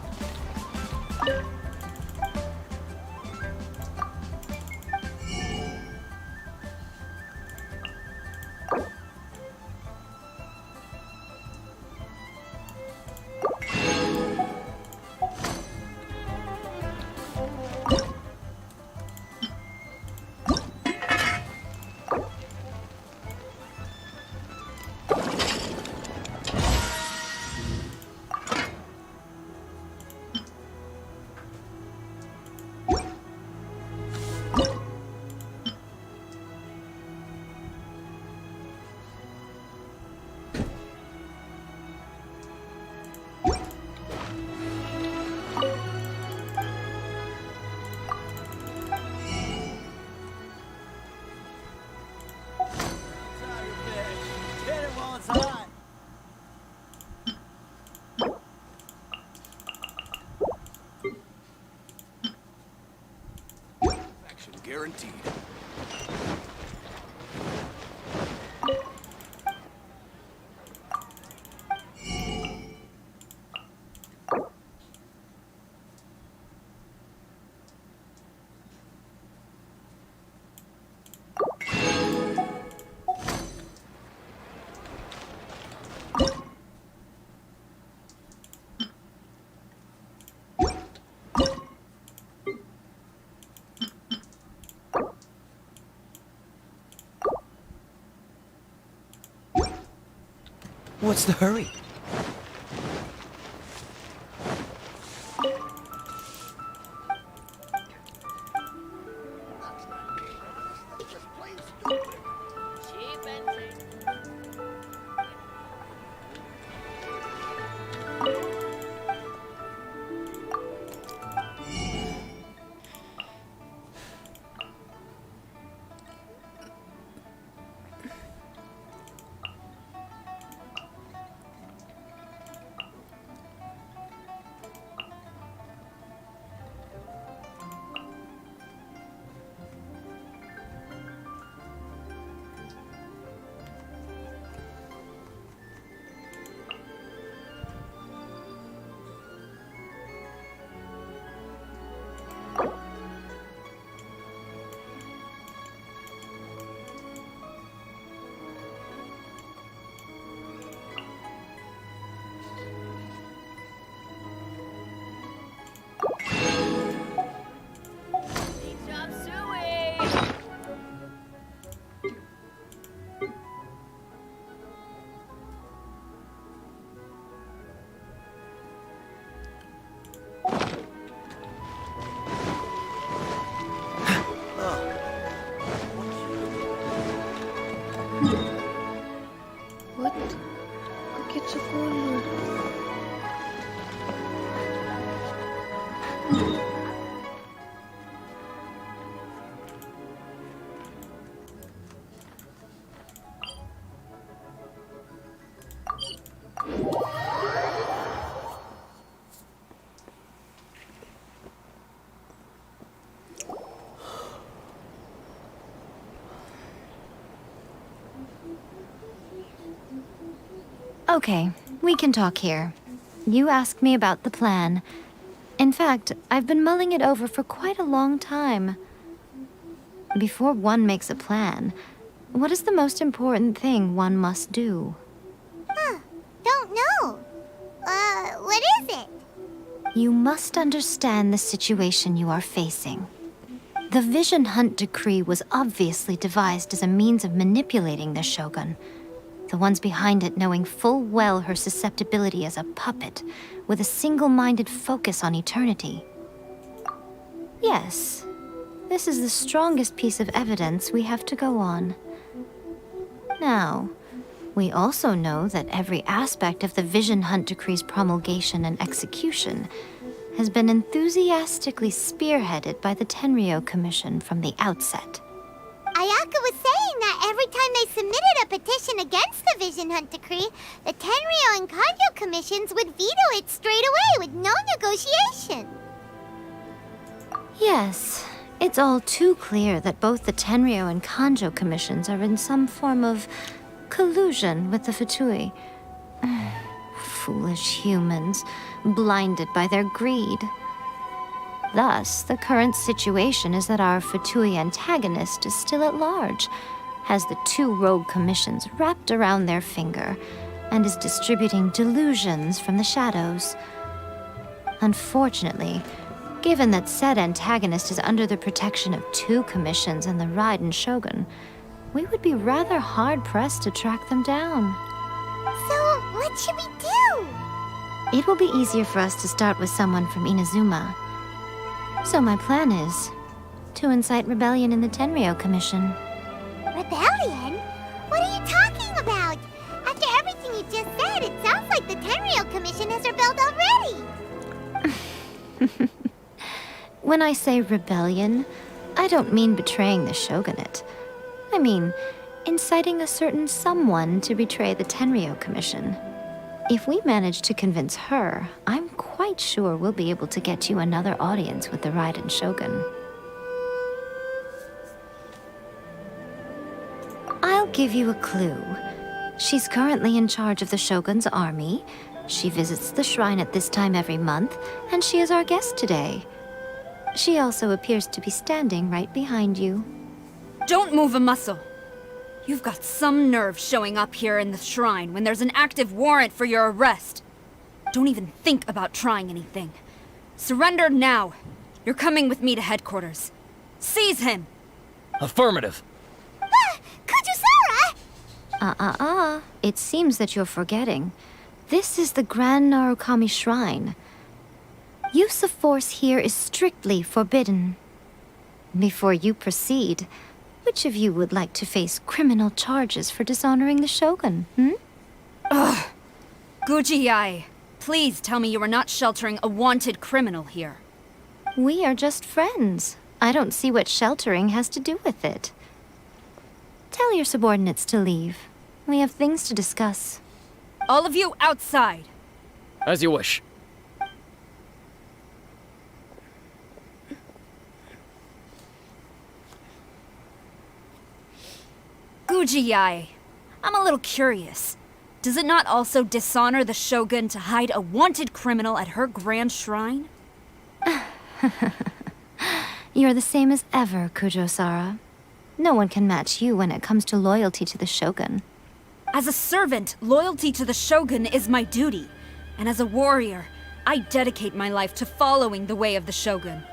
Guaranteed. What's the hurry? What? Bakit sa kulog? Okay, we can talk here. You asked me about the plan. In fact, I've been mulling it over for quite a long time. Before one makes a plan, what is the most important thing one must do? Don't know. What is it? You must understand the situation you are facing. The Vision Hunt Decree was obviously devised as a means of manipulating the Shogun. The ones behind it knowing full well her susceptibility as a puppet, with a single-minded focus on eternity. Yes, this is the strongest piece of evidence we have to go on. Now, we also know that every aspect of the Vision Hunt Decree's promulgation and execution has been enthusiastically spearheaded by the Tenryou Commission from the outset. Ayaka was saying that every time they submitted a petition against the Vision Hunt Decree, the Tenryou and Kanjo commissions would veto it straight away with no negotiation. Yes, it's all too clear that both the Tenryou and Kanjo commissions are in some form of collusion with the Fatui. Foolish humans, blinded by their greed. Thus, the current situation is that our Fatui antagonist is still at large, has the 2 rogue commissions wrapped around their finger, and is distributing delusions from the shadows. Unfortunately, given that said antagonist is under the protection of 2 commissions and the Raiden Shogun, we would be rather hard-pressed to track them down. So, what should we do? It will be easier for us to start with someone from Inazuma. So my plan is to incite rebellion in the Tenryou Commission. Rebellion? What are you talking about? After everything you just said, it sounds like the Tenryou Commission has rebelled already. When I say rebellion, I don't mean betraying the shogunate. I mean inciting a certain someone to betray the Tenryou Commission. If we manage to convince her, I'm quite sure we'll be able to get you another audience with the Raiden Shogun. I'll give you a clue. She's currently in charge of the Shogun's army. She visits the shrine at this time every month, and she is our guest today. She also appears to be standing right behind you. Don't move a muscle. You've got some nerve showing up here in the shrine when there's an active warrant for your arrest. Don't even think about trying anything. Surrender now. You're coming with me to headquarters. Seize him! Affirmative. Kujusara! It seems that you're forgetting. This is the Grand Narukami Shrine. Use of force here is strictly forbidden. Before you proceed, which of you would like to face criminal charges for dishonoring the Shogun, Ugh! Guji-ai, please tell me you are not sheltering a wanted criminal here. We are just friends. I don't see what sheltering has to do with it. Tell your subordinates to leave. We have things to discuss. All of you outside! As you wish. Guji-ai, I'm a little curious. Does it not also dishonor the Shogun to hide a wanted criminal at her grand shrine? You're the same as ever, Kujo-sara. No one can match you when it comes to loyalty to the Shogun. As a servant, loyalty to the Shogun is my duty. And as a warrior, I dedicate my life to following the way of the Shogun.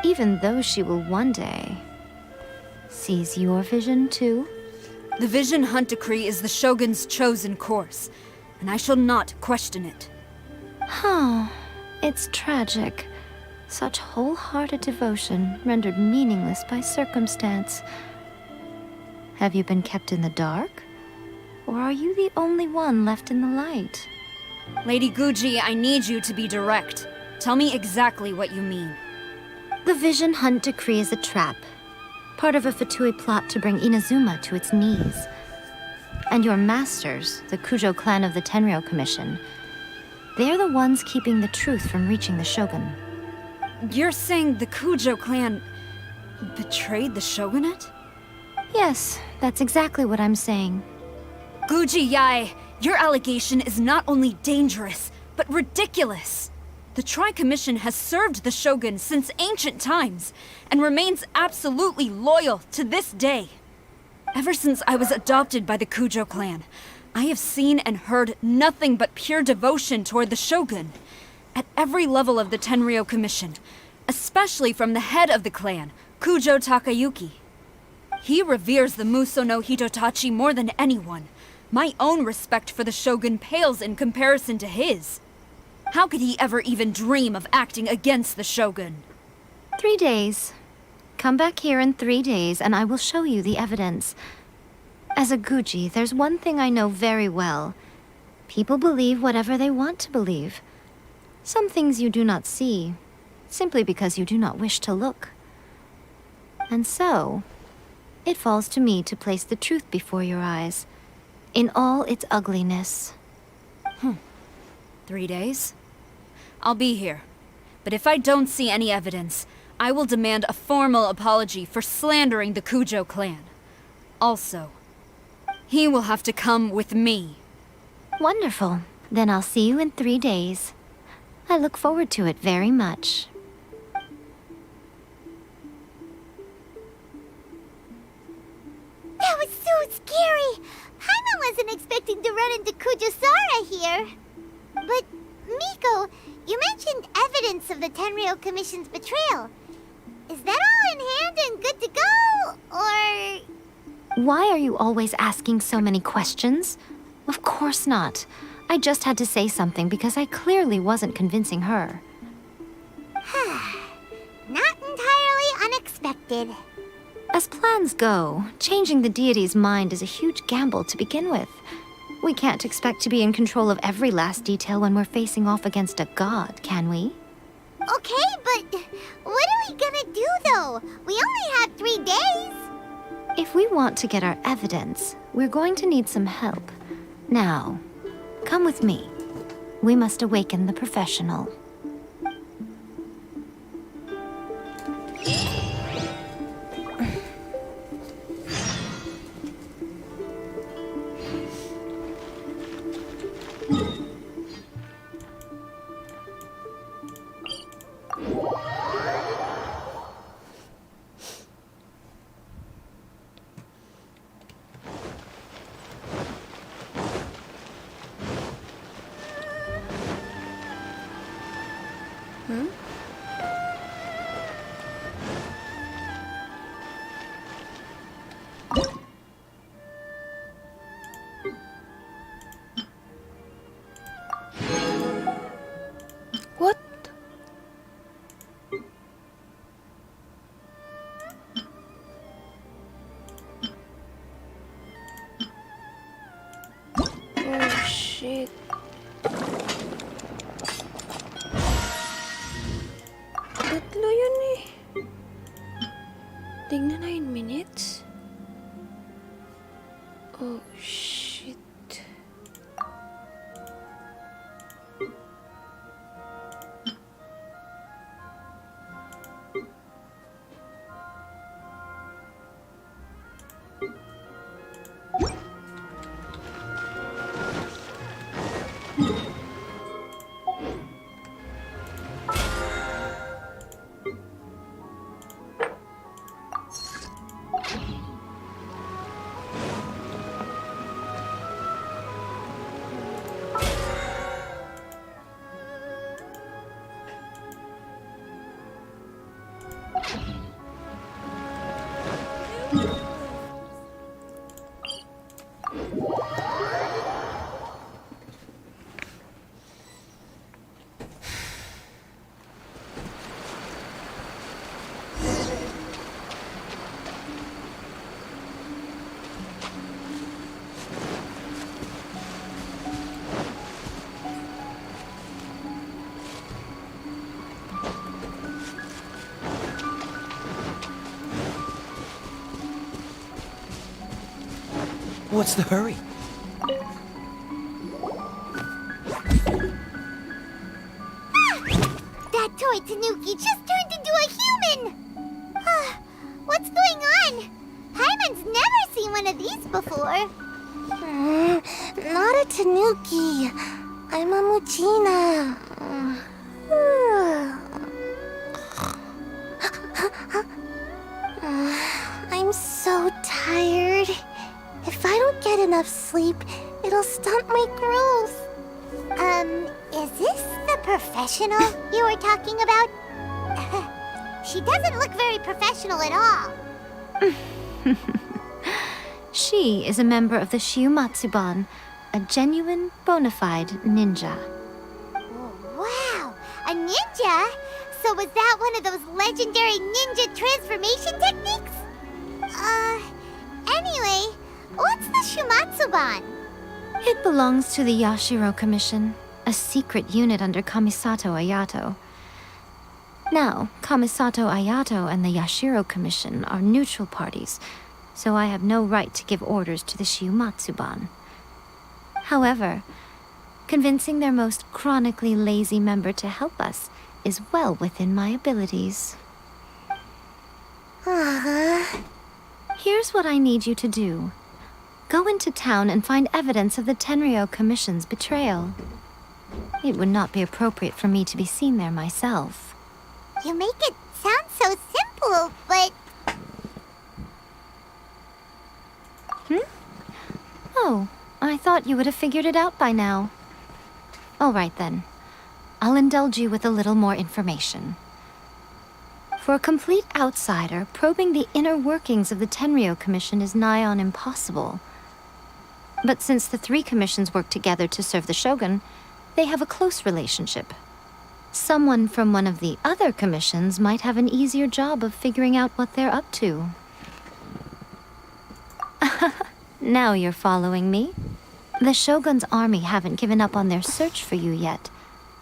Even though she will one day seize your vision too? The Vision Hunt Decree is the Shogun's chosen course, and I shall not question it. It's tragic. Such wholehearted devotion rendered meaningless by circumstance. Have you been kept in the dark? Or are you the only one left in the light? Lady Guji, I need you to be direct. Tell me exactly what you mean. The Vision Hunt Decree is a trap. Part of a Fatui plot to bring Inazuma to its knees. And your masters, the Kujo clan of the Tenryou Commission, they're the ones keeping the truth from reaching the Shogun. You're saying the Kujo clan betrayed the Shogunate? Yes, that's exactly what I'm saying. Guji-ai, your allegation is not only dangerous, but ridiculous. The Tri-Commission has served the Shogun since ancient times, and remains absolutely loyal to this day. Ever since I was adopted by the Kujo clan, I have seen and heard nothing but pure devotion toward the Shogun. At every level of the Tenryou Commission, especially from the head of the clan, Kujo Takayuki. He reveres the Muso no Hitotachi more than anyone. My own respect for the Shogun pales in comparison to his. How could he ever even dream of acting against the Shogun? 3 days. Come back here in 3 days and I will show you the evidence. As a Guji, there's one thing I know very well. People believe whatever they want to believe. Some things you do not see, simply because you do not wish to look. And so, it falls to me to place the truth before your eyes, in all its ugliness. 3 days? I'll be here. But if I don't see any evidence, I will demand a formal apology for slandering the Kujo clan. Also, he will have to come with me. Wonderful. Then I'll see you in 3 days. I look forward to it very much. That was so scary! Paimon wasn't expecting to run into Kujusara here. But, Miko, you mentioned evidence of the Tenryou Commission's betrayal. Is that all in hand and good to go, or...? Why are you always asking so many questions? Of course not. I just had to say something because I clearly wasn't convincing her. Not entirely unexpected. As plans go, changing the deity's mind is a huge gamble to begin with. We can't expect to be in control of every last detail when we're facing off against a god, can we? Okay, but what are we gonna do, though? We only have 3 days. If we want to get our evidence, we're going to need some help. Now, come with me. We must awaken the professional. What? Oh shit. Tatlo yun eh. Tignan 9 minutes. Oh shit. What's the hurry? That toy Tanuki just turned into a human! What's going on? Paimon's never seen one of these before. Not a Tanuki. I'm a Muchina. I'm so tired. If I don't get enough sleep, it'll stunt my growth. Is this the professional you were talking about? She doesn't look very professional at all. She is a member of the Shiumatsuban, a genuine, bona fide ninja. Wow, a ninja? So was that one of those legendary ninja transformation techniques? Anyway, what's the Shiumatsuban? It belongs to the Yashiro Commission, a secret unit under Kamisato Ayato. Now, Kamisato Ayato and the Yashiro Commission are neutral parties, so I have no right to give orders to the Shiumatsuban. However, convincing their most chronically lazy member to help us is well within my abilities. Here's what I need you to do. Go into town and find evidence of the Tenryou Commission's betrayal. It would not be appropriate for me to be seen there myself. You make it sound so simple, but... Oh, I thought you would have figured it out by now. All right then. I'll indulge you with a little more information. For a complete outsider, probing the inner workings of the Tenryou Commission is nigh on impossible. But since the three commissions work together to serve the Shogun, they have a close relationship. Someone from one of the other commissions might have an easier job of figuring out what they're up to. Now you're following me. The Shogun's army haven't given up on their search for you yet,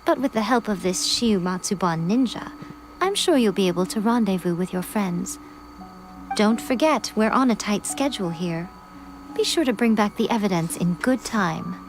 but with the help of this Shiu Matsuban ninja, I'm sure you'll be able to rendezvous with your friends. Don't forget, we're on a tight schedule here. Be sure to bring back the evidence in good time.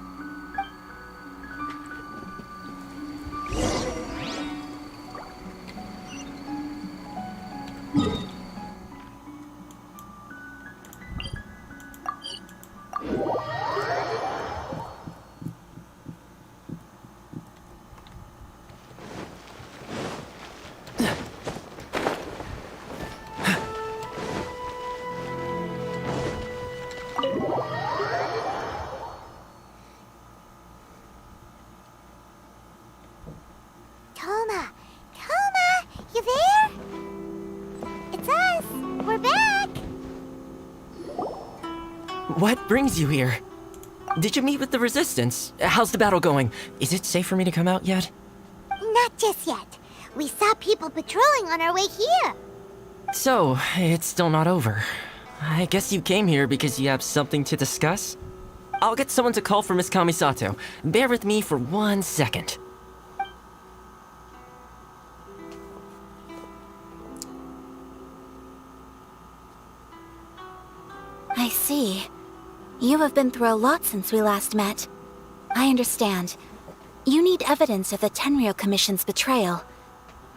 Toma, you there? It's us. We're back. What brings you here? Did you meet with the Resistance? How's the battle going? Is it safe for me to come out yet? Not just yet. We saw people patrolling on our way here. So, it's still not over. I guess you came here because you have something to discuss? I'll get someone to call for Miss Kamisato. Bear with me for 1 second. I see. You have been through a lot since we last met. I understand. You need evidence of the Tenryou Commission's betrayal.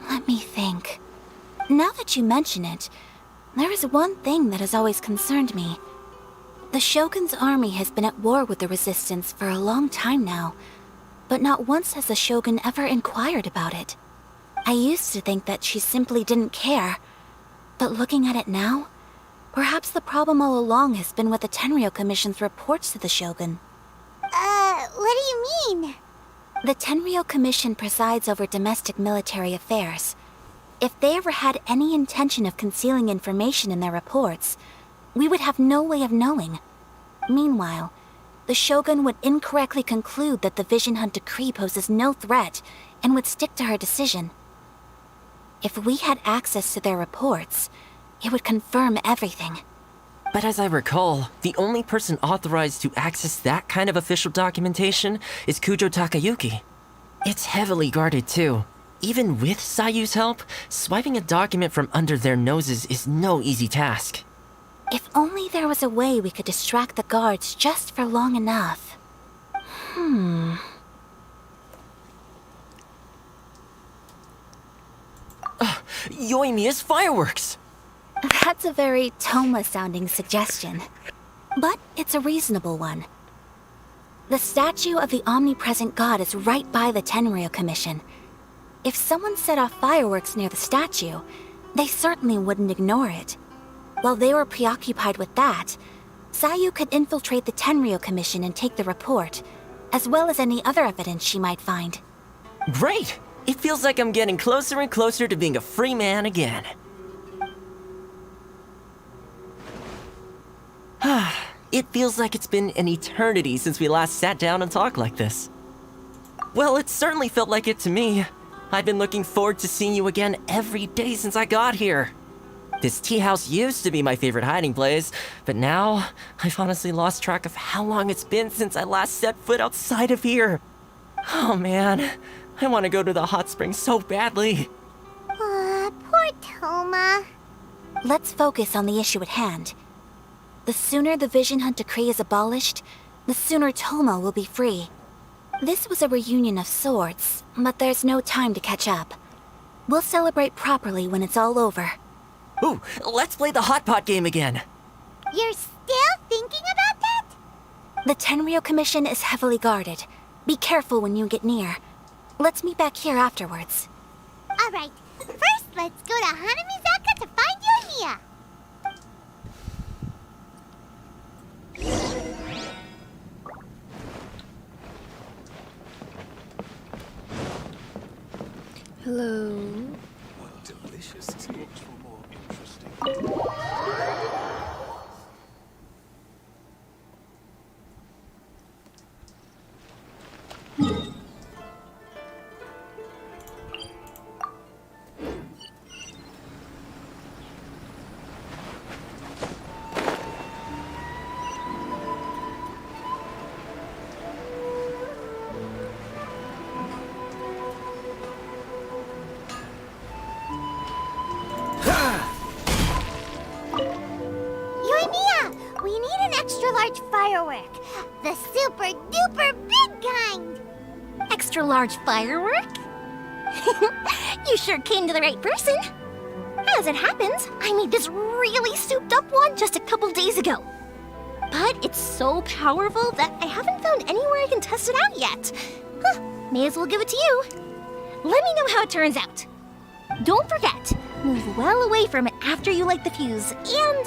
Let me think. Now that you mention it, there is one thing that has always concerned me. The Shogun's army has been at war with the Resistance for a long time now, but not once has the Shogun ever inquired about it. I used to think that she simply didn't care, but looking at it now, perhaps the problem all along has been with the Tenryou Commission's reports to the Shogun. What do you mean? The Tenryou Commission presides over domestic military affairs. If they ever had any intention of concealing information in their reports, we would have no way of knowing. Meanwhile, the Shogun would incorrectly conclude that the Vision Hunt decree poses no threat and would stick to her decision. If we had access to their reports, it would confirm everything. But as I recall, the only person authorized to access that kind of official documentation is Kujo Takayuki. It's heavily guarded too. Even with Sayu's help, swiping a document from under their noses is no easy task. If only there was a way we could distract the guards just for long enough. Yoimiya's fireworks! That's a very Toma-sounding suggestion. But it's a reasonable one. The statue of the omnipresent god is right by the Tenryou Commission. If someone set off fireworks near the statue, they certainly wouldn't ignore it. While they were preoccupied with that, Sayu could infiltrate the Tenryou Commission and take the report, as well as any other evidence she might find. Great! It feels like I'm getting closer and closer to being a free man again. It feels like it's been an eternity since we last sat down and talked like this. Well, it certainly felt like it to me. I've been looking forward to seeing you again every day since I got here. This tea house used to be my favorite hiding place, but now I've honestly lost track of how long it's been since I last set foot outside of here. Oh man, I want to go to the hot springs so badly. Poor Toma. Let's focus on the issue at hand. The sooner the Vision Hunt decree is abolished, the sooner Toma will be free. This was a reunion of sorts, but there's no time to catch up. We'll celebrate properly when it's all over. Ooh, let's play the hot pot game again. You're still thinking about that? The Tenryou Commission is heavily guarded. Be careful when you get near. Let's meet back here afterwards. Alright, first let's go to Hanamizaka to find Yoimiya. Hello. Delicious tea. More interesting. Yoimiya, we need an extra large firework. The super duper big kind. Extra large firework? You sure came to the right person. As it happens, I made this really souped up one just a couple days ago. But it's so powerful that I haven't found anywhere I can test it out yet. Huh, may as well give it to you. Let me know how it turns out. Don't forget, move well away from it after you light the fuse, and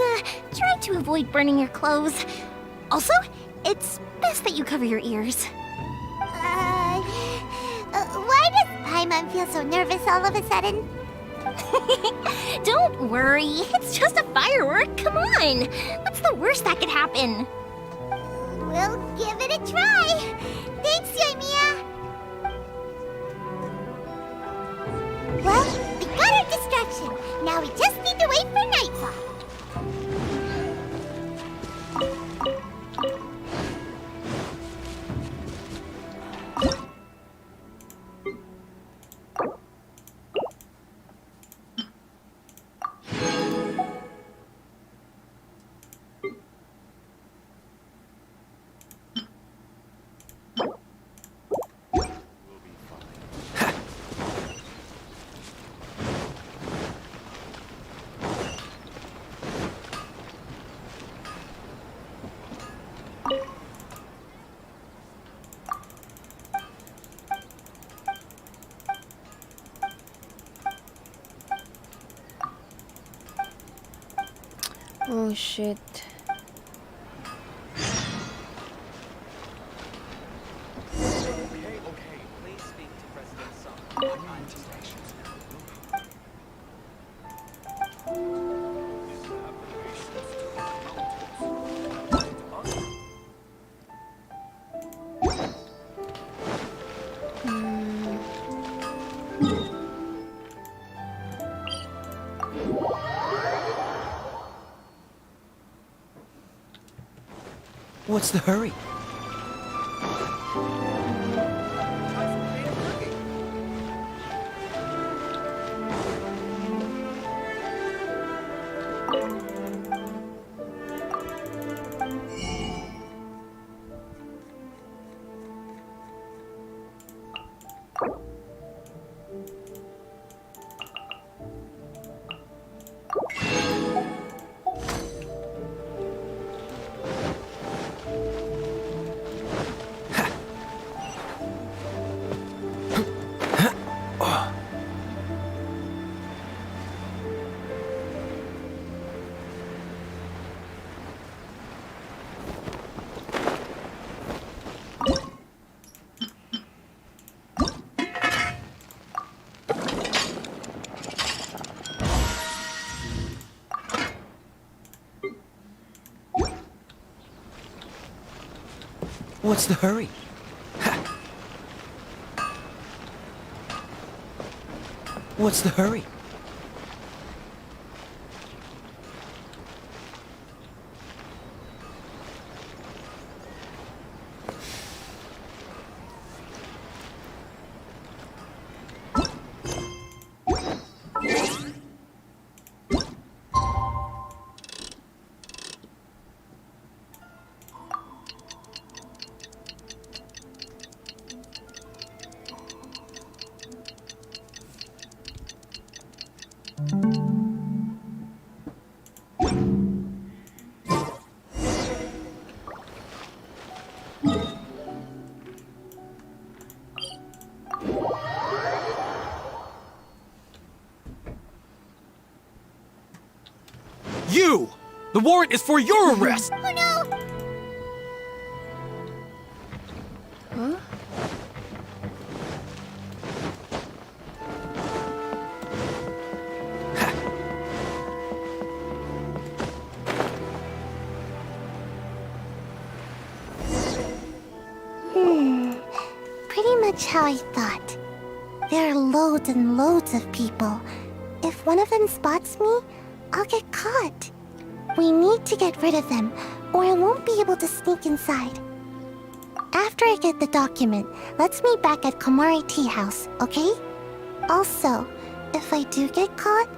try to avoid burning your clothes. Also, it's best that you cover your ears. Why does Paimon feel so nervous all of a sudden? Don't worry, it's just a firework. Come on. What's the worst that could happen? We'll give it a try. Thanks, Yoimiya. Well, we got our distraction. Now we just need to wait for nightfall. Oh shit. What's the hurry? What's the hurry? What's the hurry? You! The warrant is for your arrest! Oh no! Huh? Pretty much how I thought. There are loads and loads of people. If one of them spots me, I'll get caught. We need to get rid of them, or I won't be able to sneak inside. After I get the document, let's meet back at Komari Tea House, okay? Also, if I do get caught,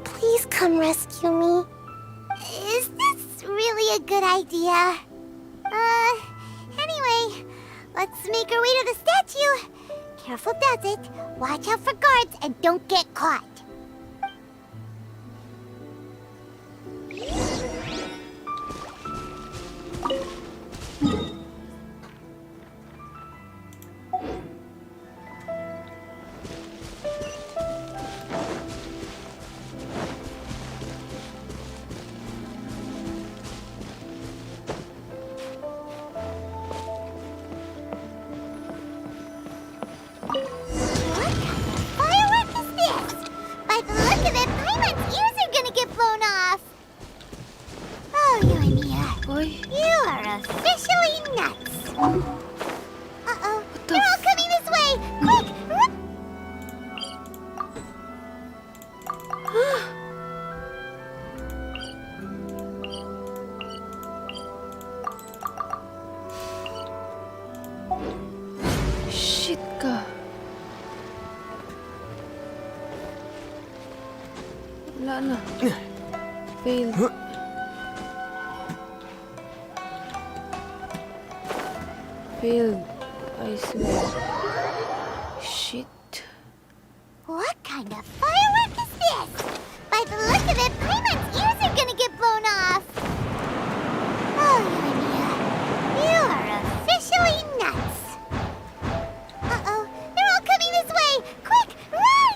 please come rescue me. Is this really a good idea? Anyway, let's make our way to the statue. Careful does it. Watch out for guards and don't get caught. You are officially nuts. Uh-oh. They're all coming this way. Quick! Shit ka. Wala na. Fail. Failed, I swear. Shit. What kind of firework is this? By the look of it, Paimon's ears are gonna get blown off. Oh, Yuania, you are officially nuts. Uh-oh, they're all coming this way. Quick, run!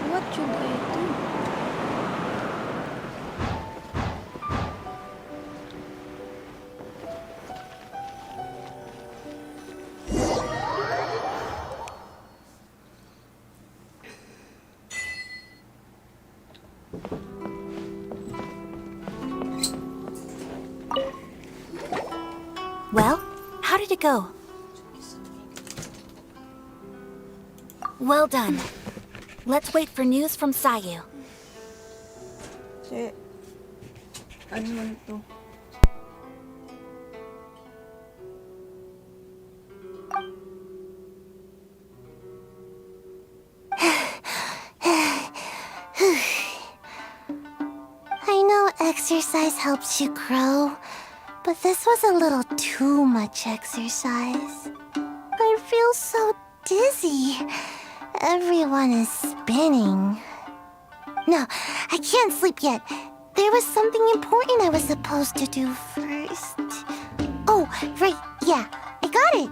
What should I do? Well, how did it go? Well done. Let's wait for news from Sayu. Ano man to? I know exercise helps you grow, but this was a little too much exercise. I feel so dizzy. Everyone is spinning. No, I can't sleep yet. There was something important I was supposed to do first. Oh, right, yeah, I got it.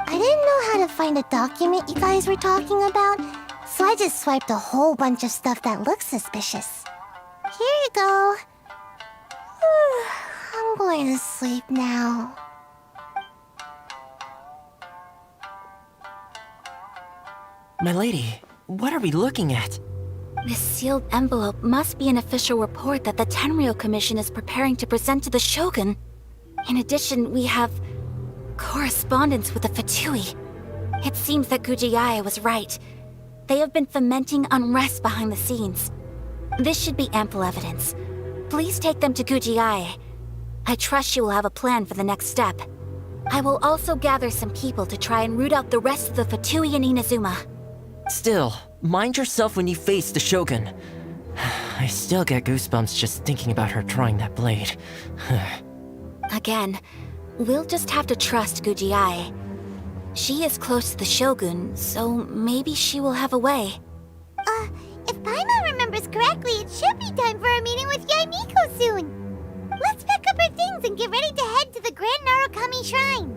I didn't know how to find a document you guys were talking about, so I just swiped a whole bunch of stuff that looks suspicious. Here you go. I'm going to sleep now. My lady, what are we looking at? This sealed envelope must be an official report that the Tenryou Commission is preparing to present to the Shogun. In addition, we have correspondence with the Fatui. It seems that Gujiai was right. They have been fomenting unrest behind the scenes. This should be ample evidence. Please take them to Gujiai. I trust you will have a plan for the next step. I will also gather some people to try and root out the rest of the Fatui in Inazuma. Still, mind yourself when you face the Shogun. I still get goosebumps just thinking about her drawing that blade. Again, we'll just have to trust Gujiai. She is close to the Shogun, so maybe she will have a way. If Paimon remembers correctly, it should be time for a meeting with Yaimiko soon. Let's pack up our things and get ready to head to the Grand Narukami Shrine.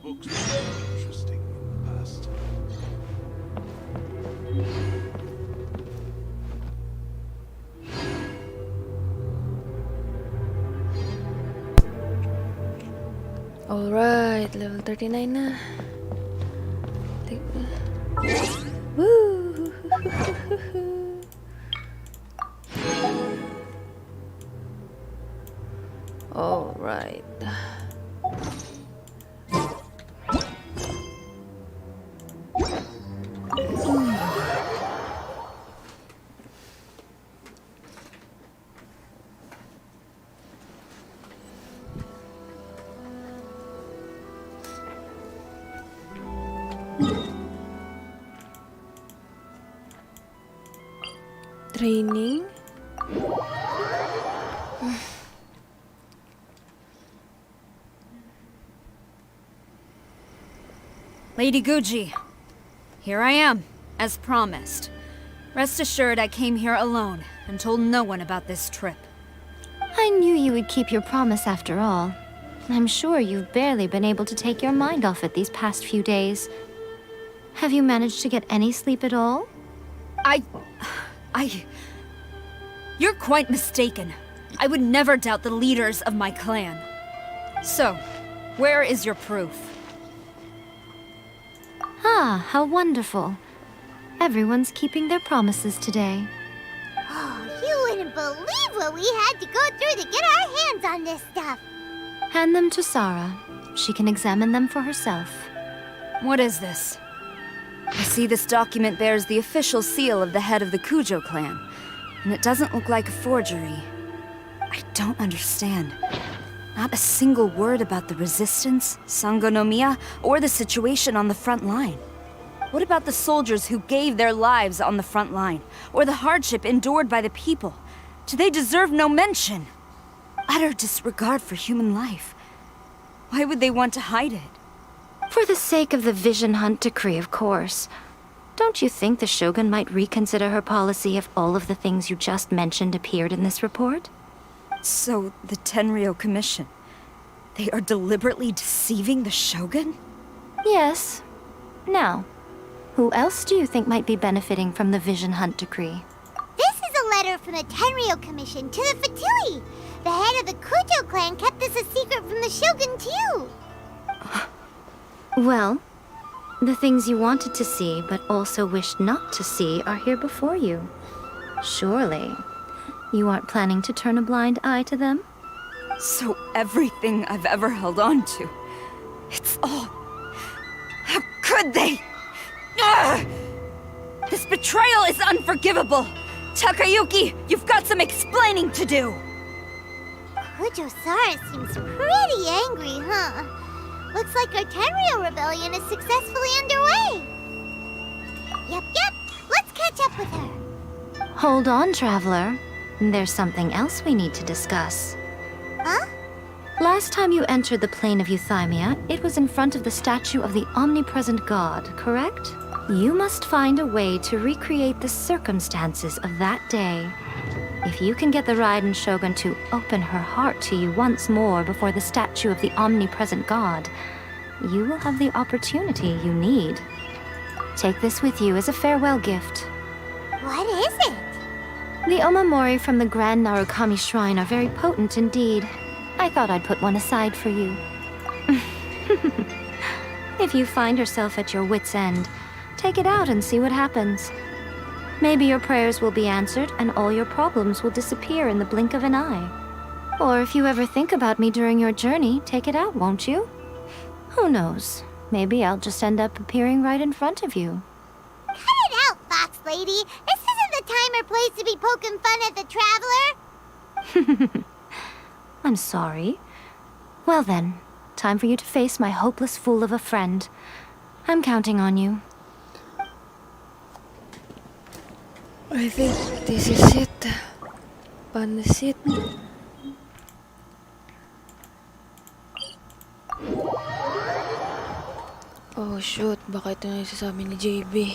books were interesting in the past. Alright, level 39 na. Woo! Alright. Training. Lady Guji, here I am, as promised. Rest assured I came here alone and told no one about this trip. I knew you would keep your promise after all. I'm sure you've barely been able to take your mind off it these past few days. Have you managed to get any sleep at all? You're quite mistaken. I would never doubt the leaders of my clan. So, where is your proof? Ah, how wonderful. Everyone's keeping their promises today. Oh, you wouldn't believe what we had to go through to get our hands on this stuff. Hand them to Sarah. She can examine them for herself. What is this? I see this document bears the official seal of the head of the Kujo clan, and it doesn't look like a forgery. I don't understand. Not a single word about the resistance, Sangonomiya, or the situation on the front line. What about the soldiers who gave their lives on the front line, or the hardship endured by the people? Do they deserve no mention? Utter disregard for human life. Why would they want to hide it? For the sake of the Vision Hunt decree, of course. Don't you think the Shogun might reconsider her policy if all of the things you just mentioned appeared in this report? So, the Tenryou Commission, they are deliberately deceiving the Shogun? Yes. Now, who else do you think might be benefiting from the Vision Hunt decree? This is a letter from the Tenryou Commission to the Fatui. The head of the Kujo clan kept this a secret from the Shogun, too. Well, the things you wanted to see but also wished not to see are here before you. Surely, you aren't planning to turn a blind eye to them? So everything I've ever held on to, it's all... How could they? Ugh! This betrayal is unforgivable! Takayuki, you've got some explaining to do! Kujo-Sara seems pretty angry, huh? Looks like our Tenryou rebellion is successfully underway. Yep. Let's catch up with her. Hold on, Traveler. There's something else we need to discuss. Huh? Last time you entered the plane of Euthymia, it was in front of the statue of the omnipresent god, correct? You must find a way to recreate the circumstances of that day. If you can get the Raiden Shogun to open her heart to you once more before the statue of the omnipresent god, you will have the opportunity you need. Take this with you as a farewell gift. What is it? The omamori from the Grand Narukami Shrine are very potent indeed. I thought I'd put one aside for you. If you find yourself at your wit's end, take it out and see what happens. Maybe your prayers will be answered and all your problems will disappear in the blink of an eye. Or if you ever think about me during your journey, take it out, won't you? Who knows? Maybe I'll just end up appearing right in front of you. Cut it out, Fox Lady. This isn't the time or place to be poking fun at the Traveler. I'm sorry. Well then, time for you to face my hopeless fool of a friend. I'm counting on you. I think this is it. Pansit. Oh shoot, baka ito na yung sasabi ni JB.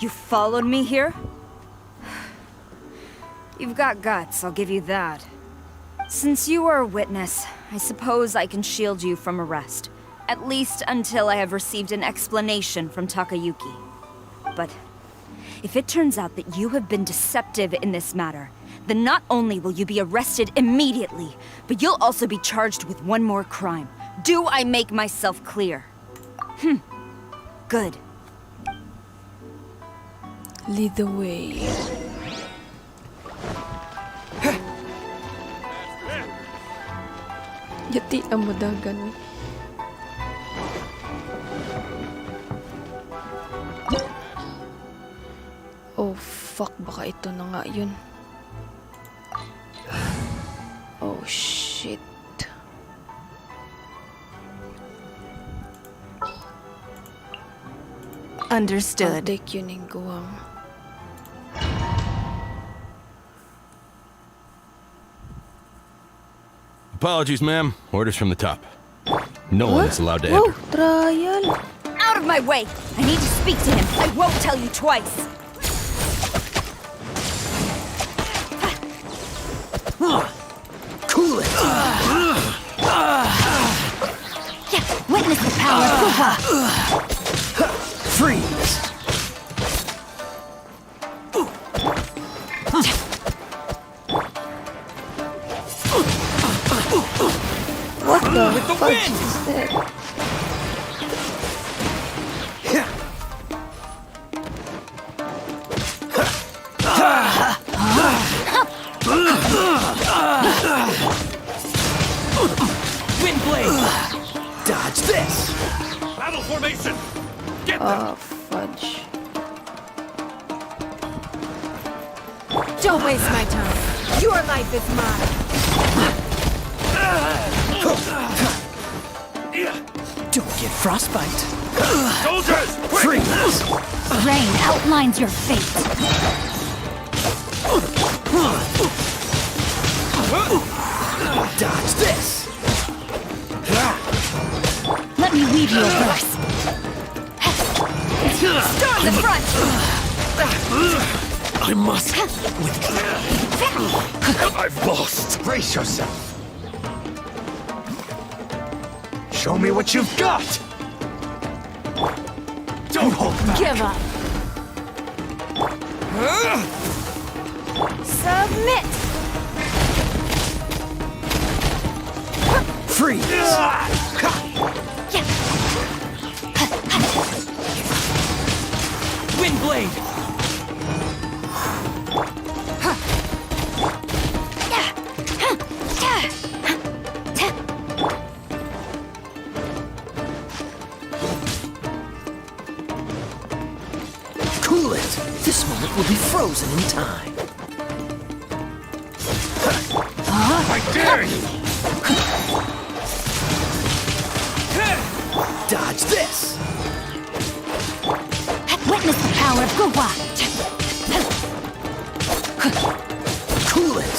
You followed me here? You've got guts, I'll give you that. Since you are a witness, I suppose I can shield you from arrest. At least until I have received an explanation from Takayuki. But if it turns out that you have been deceptive in this matter, then not only will you be arrested immediately, but you'll also be charged with one more crime. Do I make myself clear? Good. Lead the way. Yati ang madagan. Oh fuck, baka ito na nga yun. Oh shit. Understood. I'll take yun yung guwang. Apologies, ma'am. Orders from the top. No What? one is allowed to Whoa, enter. trial. Out of my way! I need to speak to him. I won't tell you twice. Cool it! Yeah, witness the power of Kuwa! Freeze! What the fudge is that? Windblade! Dodge this! Battle formation! Get Oh, fudge. Don't waste my time. Your life is mine. Don't get frostbite. Soldiers! Freeze! Rain outlines your fate. Dodge this! Let me weave you a verse. Storm the front! I must. I've lost! Brace yourself! Show me what you've got! Don't hold back! Give up. Submit! Freeze! Windblade! Cool it! This moment will be frozen in time. I dare you! Dodge this! Witness the power of Kuwa! Cool it!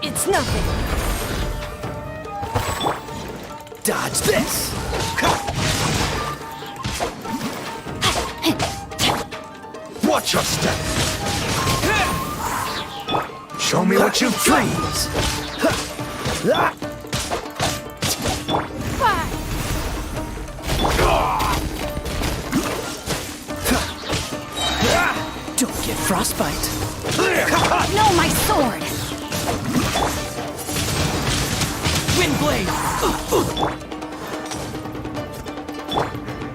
It's nothing. Dodge this! Watch your step! Show me what you've got! Freeze! Don't get frostbite. No, my sword! Windblade!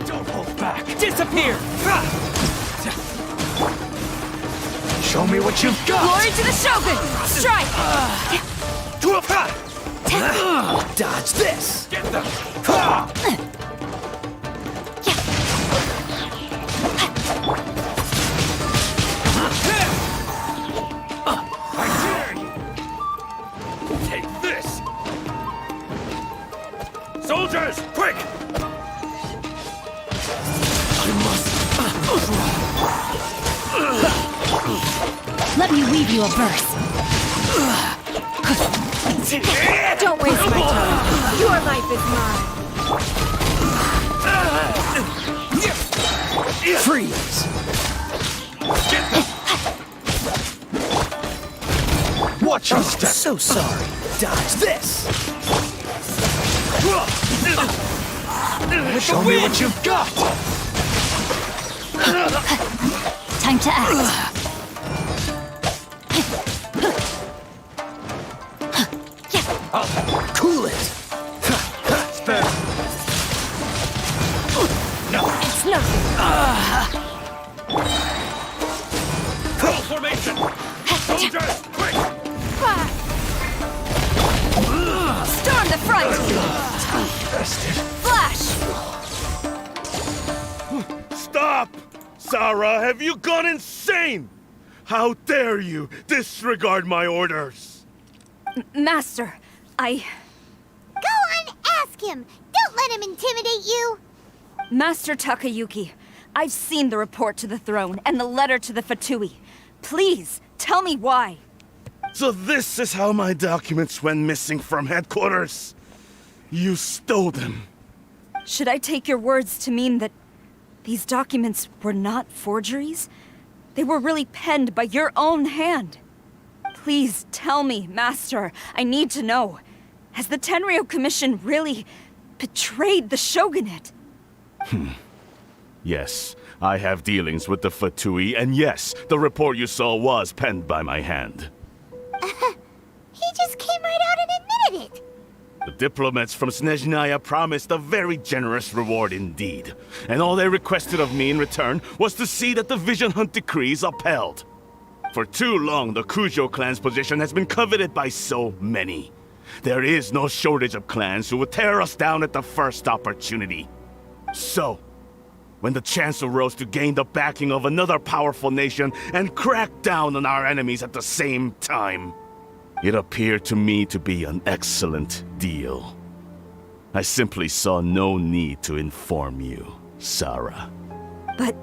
Don't hold back! Disappear! Show me what you've got! Glory to the Shogun! Strike! Dodge this! Get them! I dare you! Take this! Soldiers, quick! I must. Let Let me weave you a verse. Don't waste my time. Your life is mine. Freeze! Watch your step! So sorry. Dodge this! Show me what you've got! Time to act. Cool it! It's nothing. Full formation! Soldiers, quick! Storm the front! Flash! Stop! Sarah, have you gone insane? How dare you disregard my orders? Master, Go on, ask him! Don't let him intimidate you! Master Takayuki, I've seen the report to the throne and the letter to the Fatui. Please, tell me why. So this is how my documents went missing from headquarters? You stole them. Should I take your words to mean that these documents were not forgeries? They were really penned by your own hand. Please tell me, Master. I need to know. Has the Tenryou Commission really betrayed the Shogunate? Yes, I have dealings with the Fatui, and yes, the report you saw was penned by my hand. He just came right out and admitted it! The diplomats from Snezhnaya promised a very generous reward indeed, and all they requested of me in return was to see that the Vision Hunt decree is upheld. For too long, the Kujo clan's position has been coveted by so many. There is no shortage of clans who would tear us down at the first opportunity. So, when the chance arose to gain the backing of another powerful nation and crack down on our enemies at the same time, it appeared to me to be an excellent deal. I simply saw no need to inform you, Sarah. But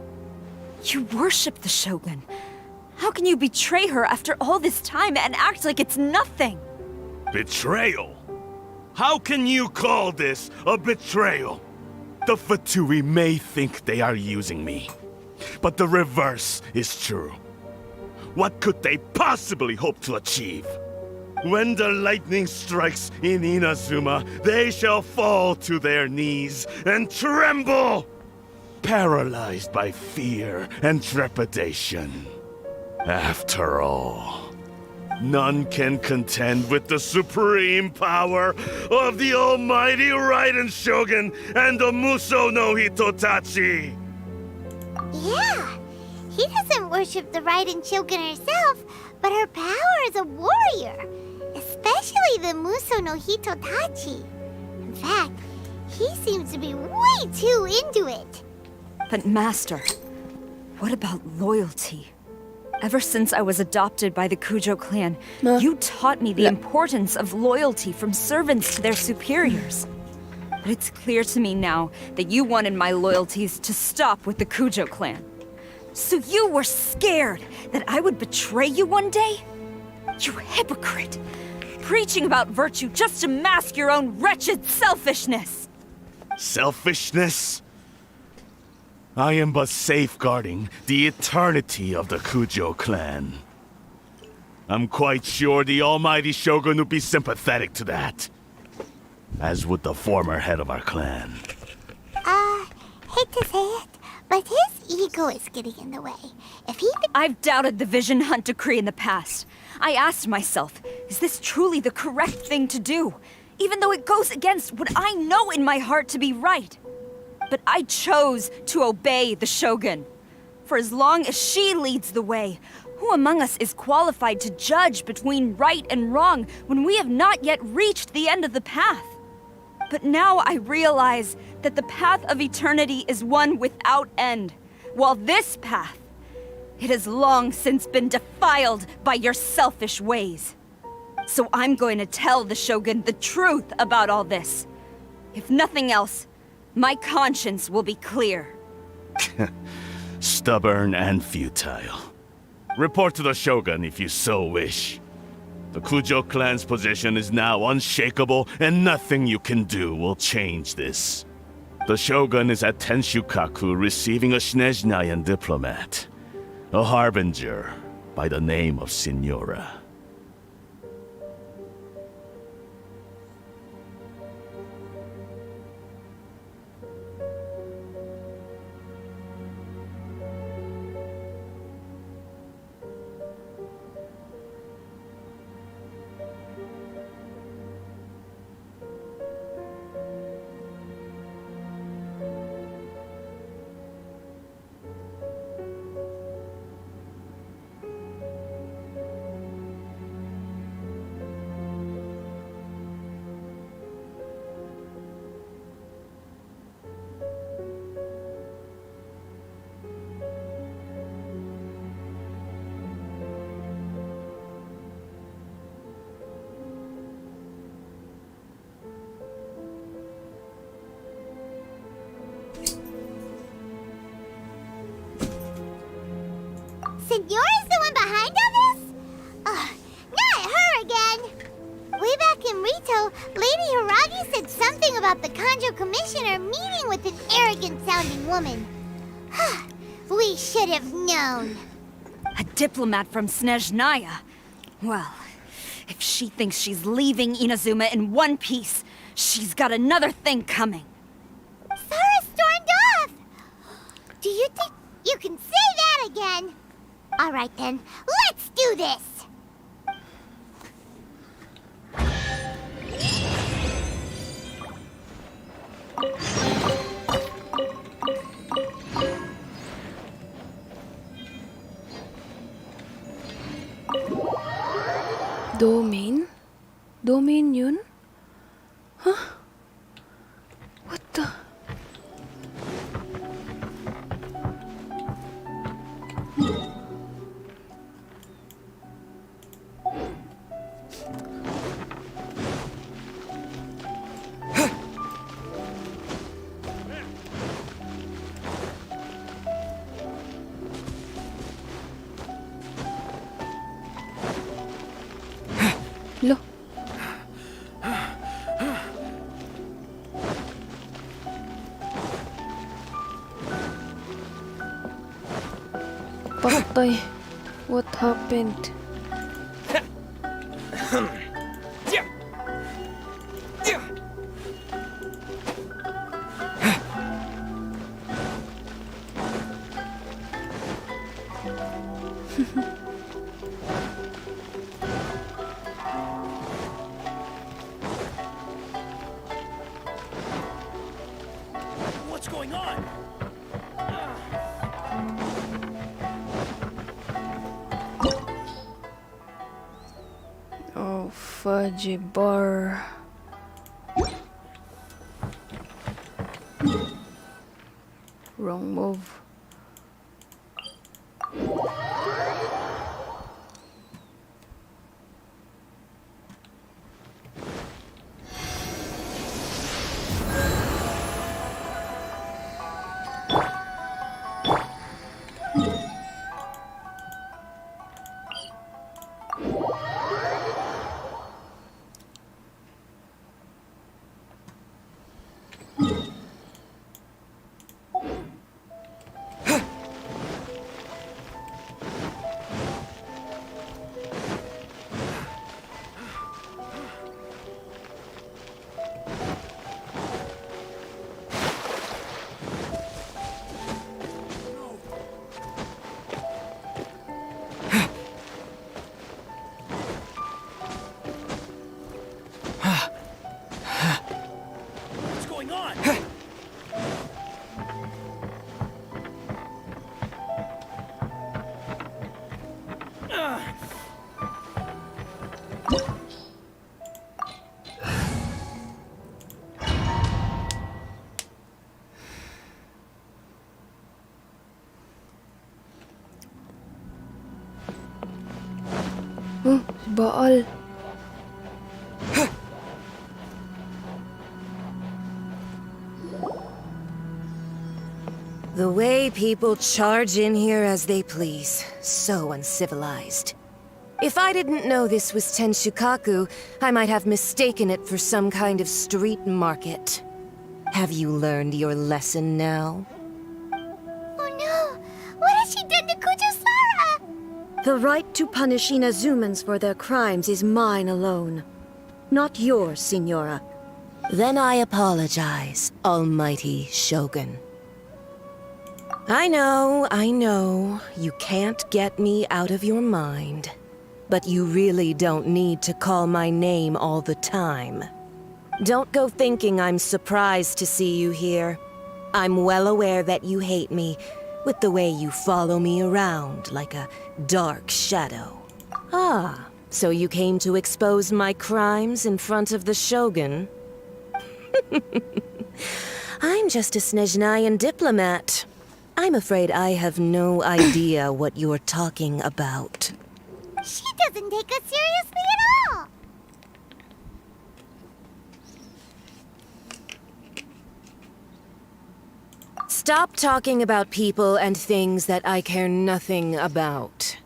you worship the Shogun. How can you betray her after all this time and act like it's nothing? Betrayal? How can you call this a betrayal? The Fatui may think they are using me, but the reverse is true. What could they possibly hope to achieve? When the lightning strikes in Inazuma, they shall fall to their knees and tremble, paralyzed by fear and trepidation. After all, none can contend with the supreme power of the almighty Raiden Shogun and the Muso no Hitotachi! Yeah, he doesn't worship the Raiden Shogun herself, but her power as a warrior, especially the Muso no Hitotachi. In fact, he seems to be way too into it. But Master, what about loyalty? Ever since I was adopted by the Kujo clan, you taught me the importance of loyalty from servants to their superiors. But it's clear to me now that you wanted my loyalties to stop with the Kujo clan. So you were scared that I would betray you one day? You hypocrite! Preaching about virtue just to mask your own wretched selfishness! Selfishness? I am but safeguarding the eternity of the Kujo clan. I'm quite sure the almighty Shogun would be sympathetic to that. As would the former head of our clan. Hate to say it, but his ego is getting in the way. If he... I've doubted the Vision Hunt decree in the past. I asked myself, is this truly the correct thing to do? Even though it goes against what I know in my heart to be right. But I chose to obey the Shogun. For as long as she leads the way, who among us is qualified to judge between right and wrong when we have not yet reached the end of the path? But now I realize that the path of eternity is one without end, while this path, it has long since been defiled by your selfish ways. So I'm going to tell the Shogun the truth about all this. If nothing else, my conscience will be clear. Stubborn and futile. Report to the Shogun if you so wish. The Kujo clan's position is now unshakable, and nothing you can do will change this. The Shogun is at Tenshukaku receiving a Snezhnayan diplomat, a harbinger by the name of Signora. Signora's the one behind all this? Not her again! Way back in Rito, Lady Hiragi said something about the Kanjo Commissioner meeting with an arrogant-sounding woman. We should have known. A diplomat from Snezhnaya. Well, if she thinks she's leaving Inazuma in one piece, she's got another thing coming. Sora stormed off! Do you think you can say that again? All right then, let's do this! Domain? Domain yun? Huh? What the? Lo. Patay. What happened? What's going on? Oh, fudgy bar. Wrong move. What's going on? Oh, si Baal. The way day people charge in here as they please. So uncivilized. If I didn't know this was Tenshukaku, I might have mistaken it for some kind of street market. Have you learned your lesson now? Oh no! What has she done to Kujusara? The right to punish Inazumans for their crimes is mine alone. Not yours, Signora. Then I apologize, Almighty Shogun. I know, you can't get me out of your mind. But you really don't need to call my name all the time. Don't go thinking I'm surprised to see you here. I'm well aware that you hate me, with the way you follow me around like a dark shadow. Ah, so you came to expose my crimes in front of the Shogun? I'm just a Snezhnayan diplomat. I'm afraid I have no idea what you're talking about. She doesn't take us seriously at all! Stop talking about people and things that I care nothing about.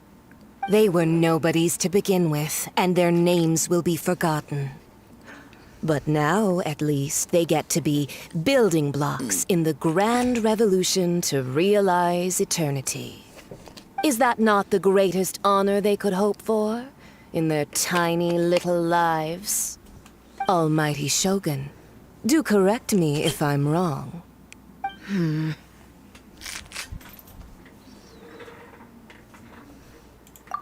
They were nobodies to begin with, and their names will be forgotten. But now, at least, they get to be building blocks in the grand revolution to realize eternity. Is that not the greatest honor they could hope for in their tiny little lives? Almighty Shogun, do correct me if I'm wrong.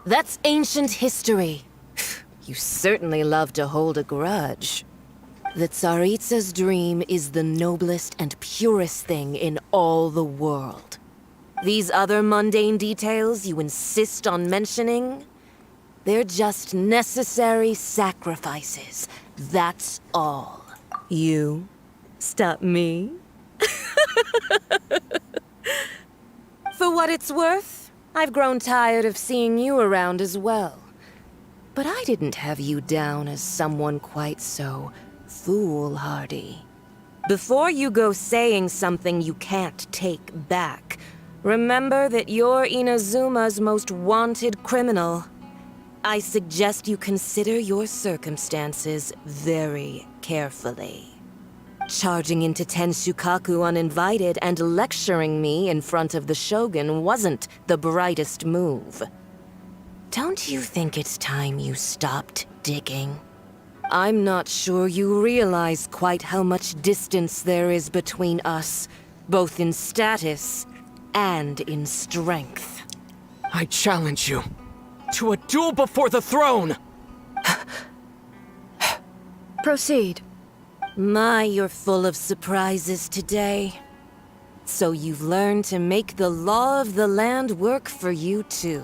That's ancient history. You certainly love to hold a grudge. The Tsaritsa's dream is the noblest and purest thing in all the world. These other mundane details you insist on mentioning, they're just necessary sacrifices. That's all. You stop me? For what it's worth, I've grown tired of seeing you around as well. But I didn't have you down as someone quite so foolhardy. Before you go saying something you can't take back, remember that you're Inazuma's most wanted criminal. I suggest you consider your circumstances very carefully. Charging into Tenshukaku uninvited and lecturing me in front of the Shogun wasn't the brightest move. Don't you think it's time you stopped digging? I'm not sure you realize quite how much distance there is between us, both in status and in strength. I challenge you to a duel before the throne! Proceed. My, you're full of surprises today. So you've learned to make the law of the land work for you too,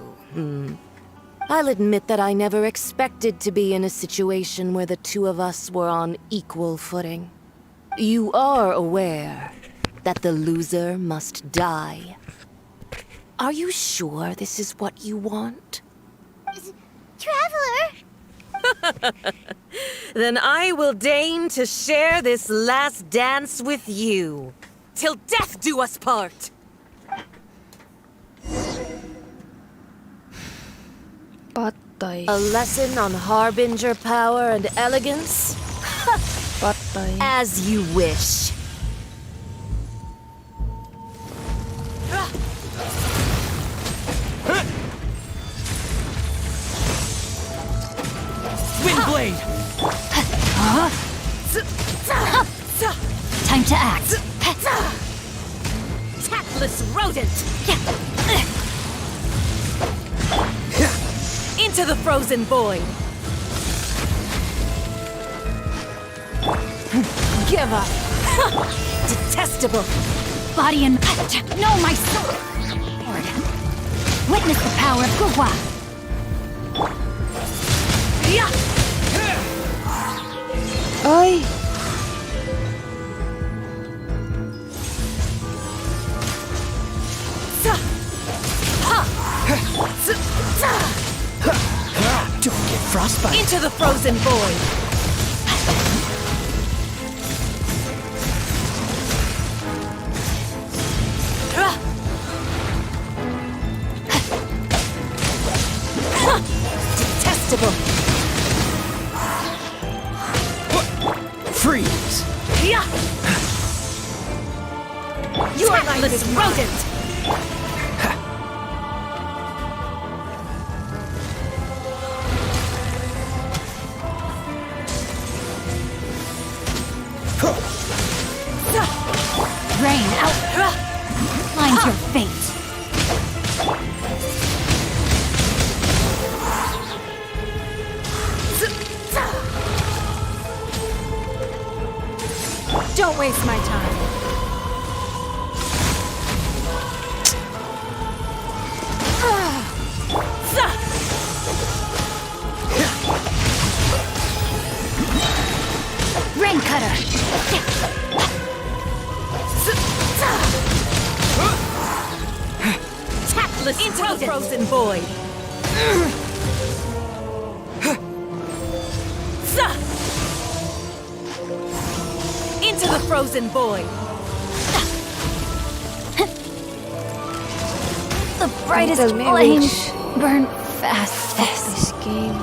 I'll admit that I never expected to be in a situation where the two of us were on equal footing. You are aware that the loser must die. Are you sure this is what you want? Traveler! Then I will deign to share this last dance with you. Till death do us part! Patay. A lesson on harbinger power and elegance? Patay. As you wish. Windblade! Time to act. Tactless rodent! Into the frozen void! Give up! Detestable! Body and... No, my sword! Lord. Witness the power of Gugwa! Ay! Don't get frostbite! Into the frozen void! Tactless rodent! Rain out! Find your fate! Don't waste my time. Rain cutter! Tactless into the frozen void. Into the frozen void. The brightest flames burn fast. This game.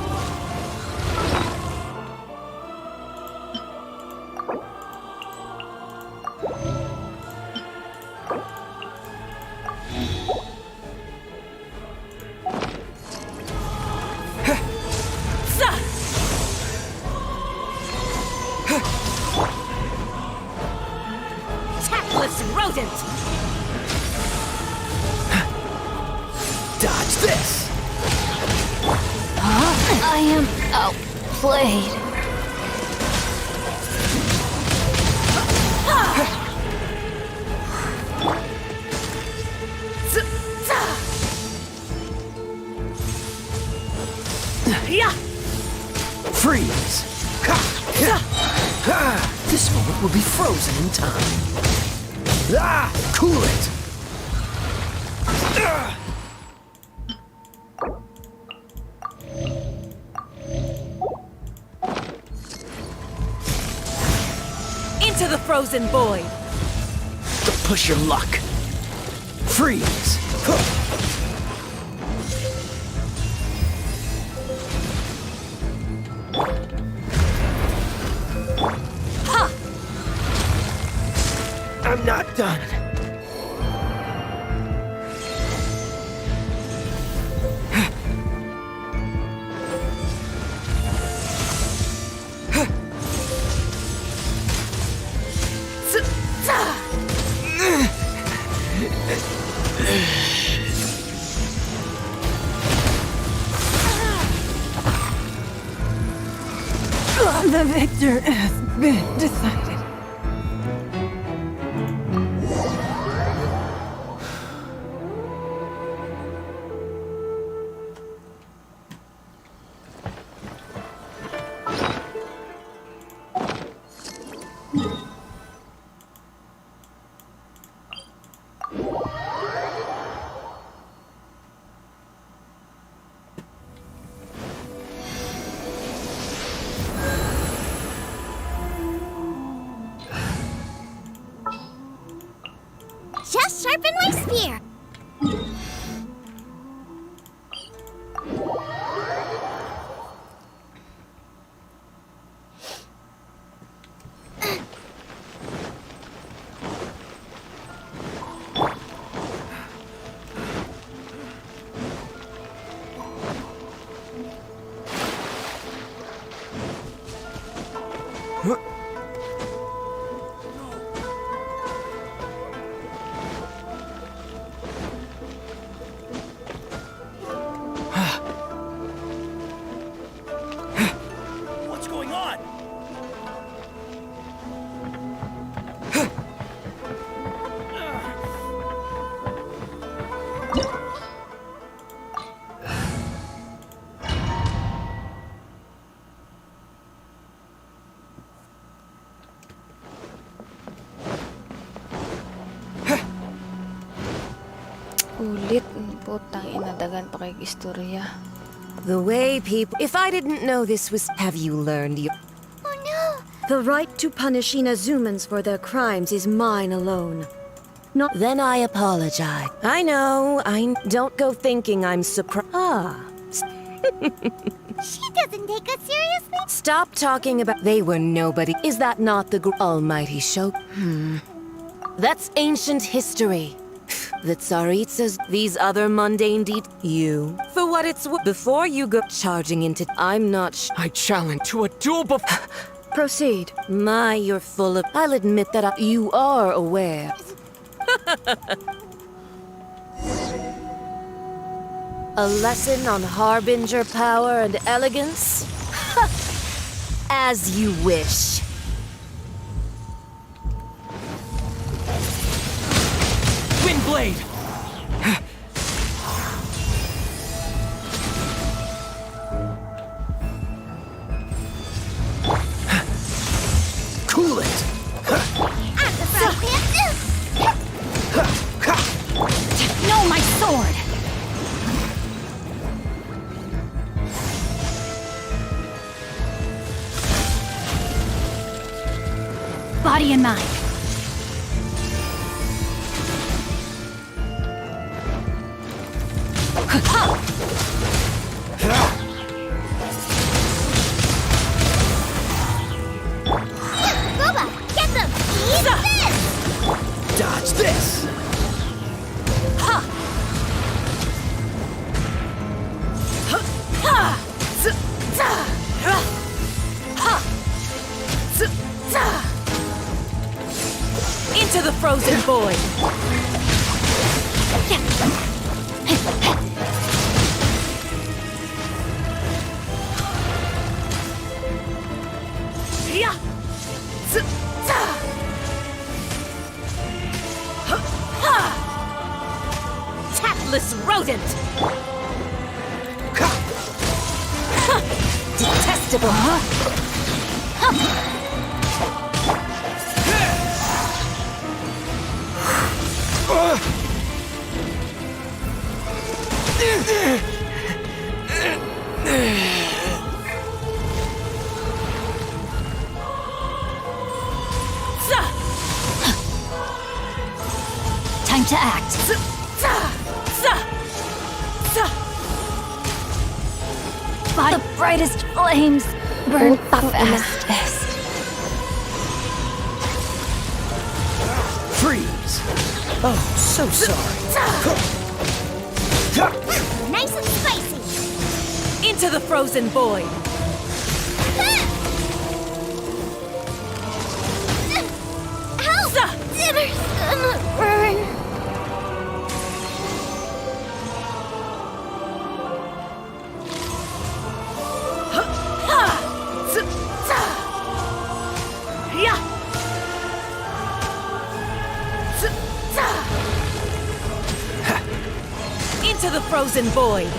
Tactless rodent. Dodge this! I am outplayed. Freeze! This moment will be frozen in time. Cool it! Into the frozen void. Go push your luck. Freeze! Ha! I'm not done. The victor has been decided. Just sharpen my spear. What's going on? Ulit. Putang inadagan pa kay istorya. The way people... If I didn't know this was... Have you learned your... Oh no! The right to punish Inazumans for their crimes is mine alone. Not... Then I apologize. I know. Don't go thinking I'm surprised. She doesn't take us seriously. Stop talking about... They were nobody. Is that not the almighty show? That's ancient history. The Tsaritsas, these other mundane you. For what it's worth, before you go charging into, I'm not I challenge to a duel Proceed. My, you're full of. I'll admit that you are aware. A lesson on Harbinger power and elegance? As you wish. Windblade! Cool it! No, my sword! Body and mind. Boba, get them! Eat this! Dodge this! Into the frozen void. Tactless rodent! Detestable! Time to act. By the brightest flames burn fastest. Freeze! Oh, so sorry. Nice and spicy! Into the frozen void. Help! Dinner's gonna burn! Into the frozen void.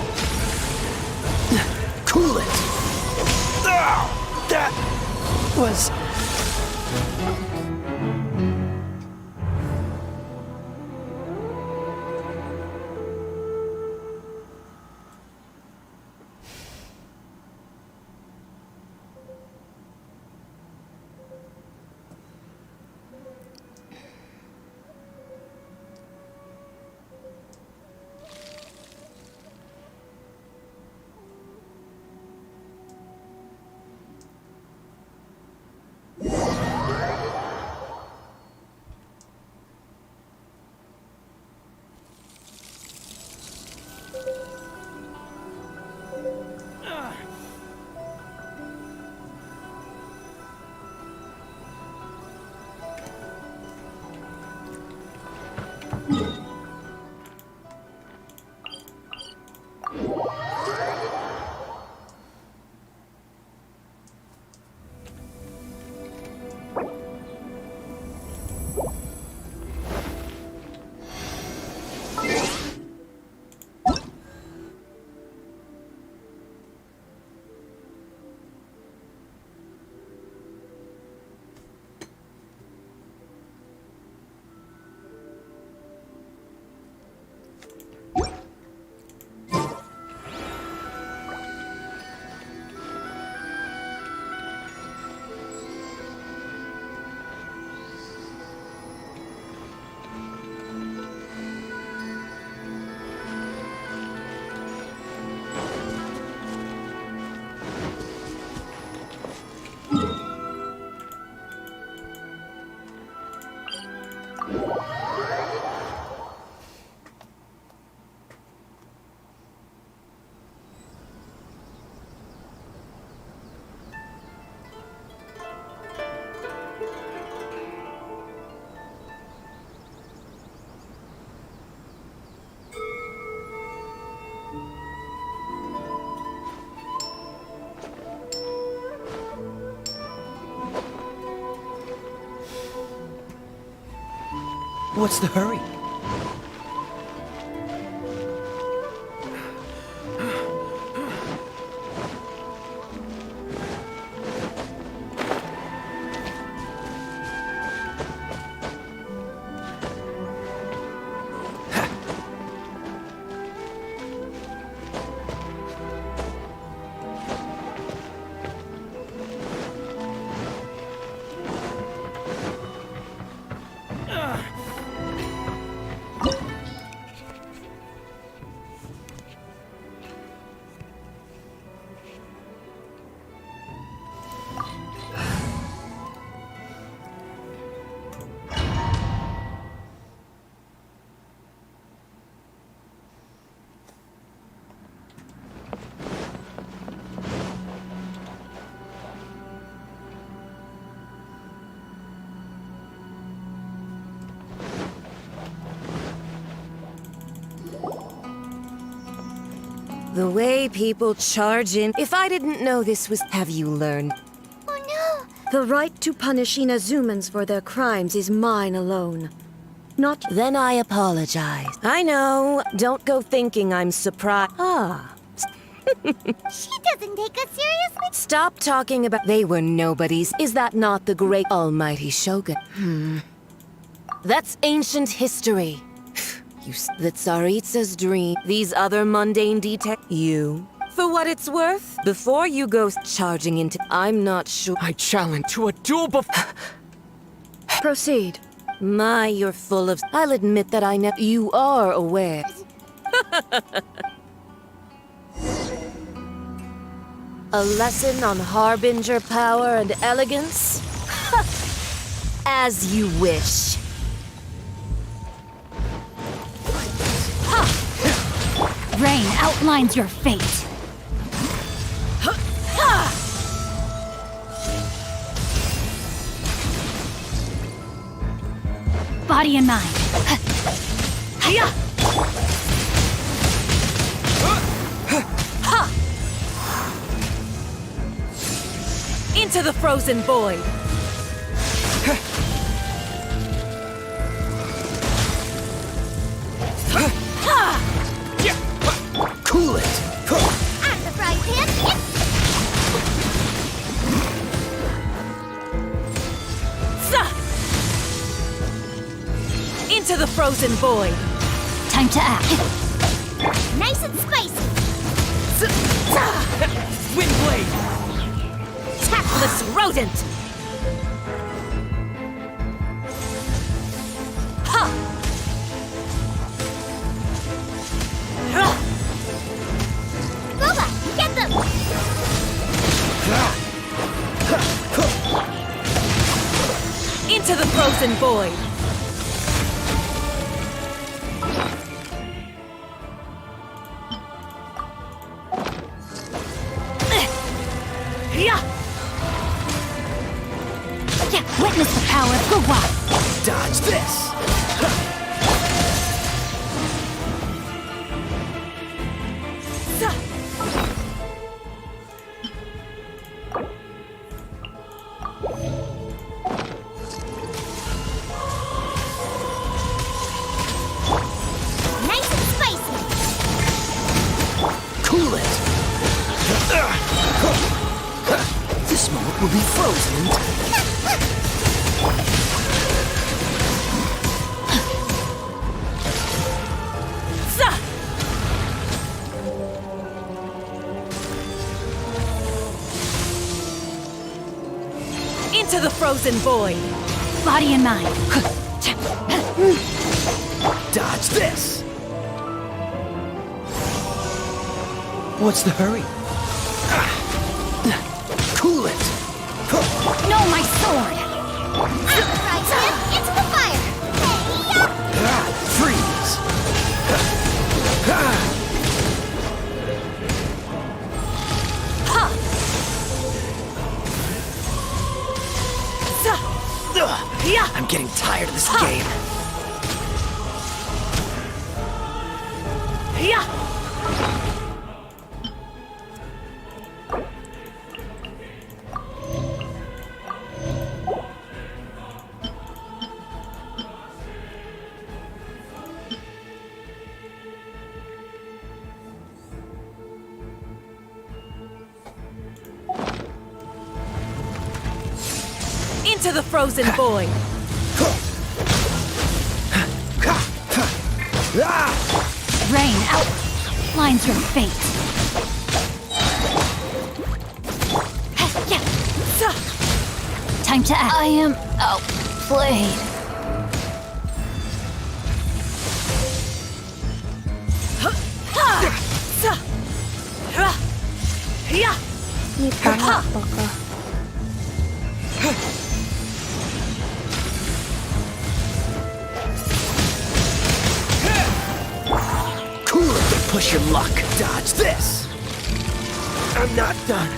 Cool it! That was... What's the hurry? The way people charge in. If I didn't know this was. Have you learned? Oh no! The right to punish Inazumans for their crimes is mine alone. Not. Then I apologize. I know. Don't go thinking I'm surprised. Ah. She doesn't take us seriously. Stop talking about. They were nobodies. Is that not the great almighty shogun? That's ancient history. The Tsaritsa's dream. These other mundane details. You. For what it's worth, before you go charging into. I'm not sure. I challenge to a duel Proceed. My, you're full of. I'll admit that I never. You are aware. A lesson on harbinger power and elegance? As you wish. Rain outlines your fate. Body and mind. Into the frozen void. Cool it! At the frying pan, Into the frozen void. Time to act. nice and spicy. Windblade. Tactless rodent. Boba, get them! Into the frozen void. Witness the power of Guwa. Dodge this! Nice and spicy. Cool it! This moment will be frozen. Into the frozen void. Body and mind. Dodge this! What's the hurry? Cool it! No, my sword! At the frying pan, into the fire. Freeze! I'm getting tired of this game. to the frozen void! Rain out! Lines your fate. Time to act. I am outplayed. Ini panah apakah? Cooler to push your luck. Dodge this. I'm not done.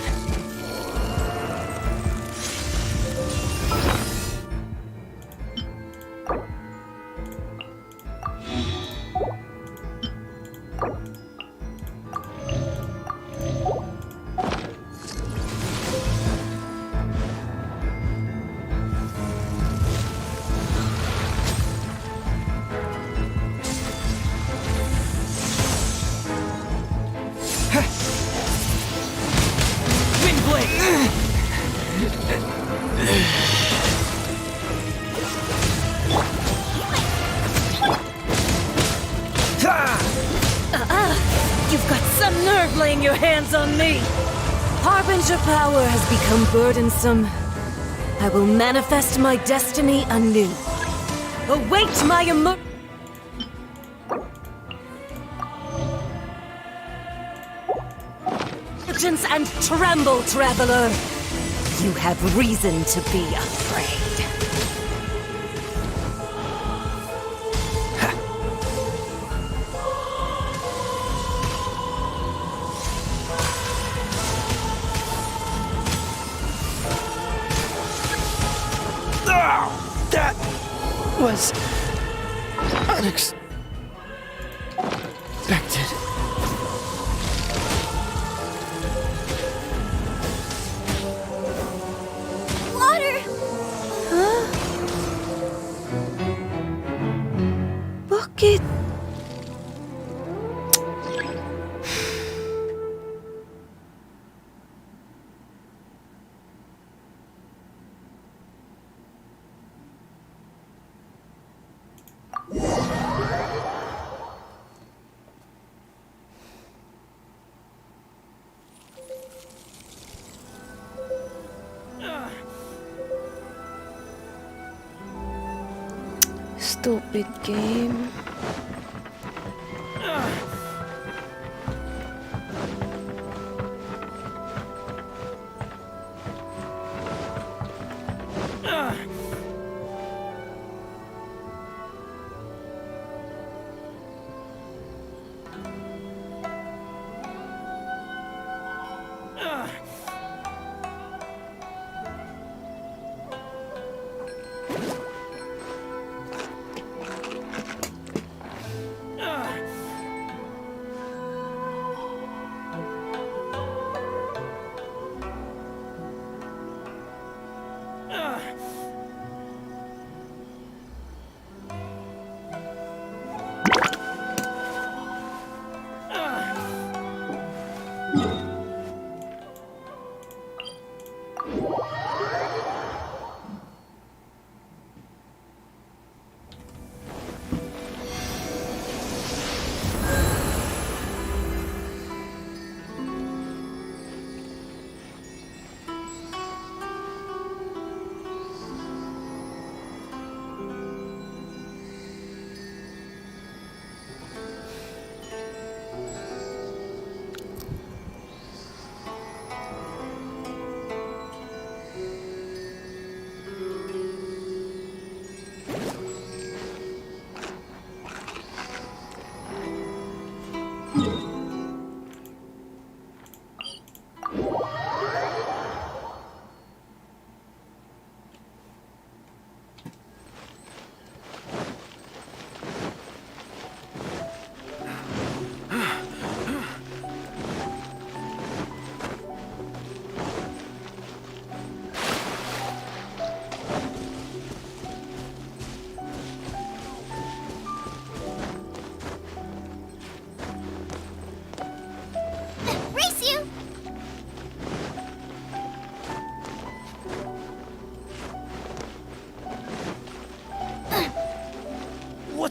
You've got some nerve laying your hands on me! Harbinger power has become burdensome. I will manifest my destiny anew. Await my emergence and tremble, traveler! You have reason to be afraid. That was unexpected. Water! Huh? Bakit? Stupid game.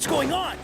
What's going on?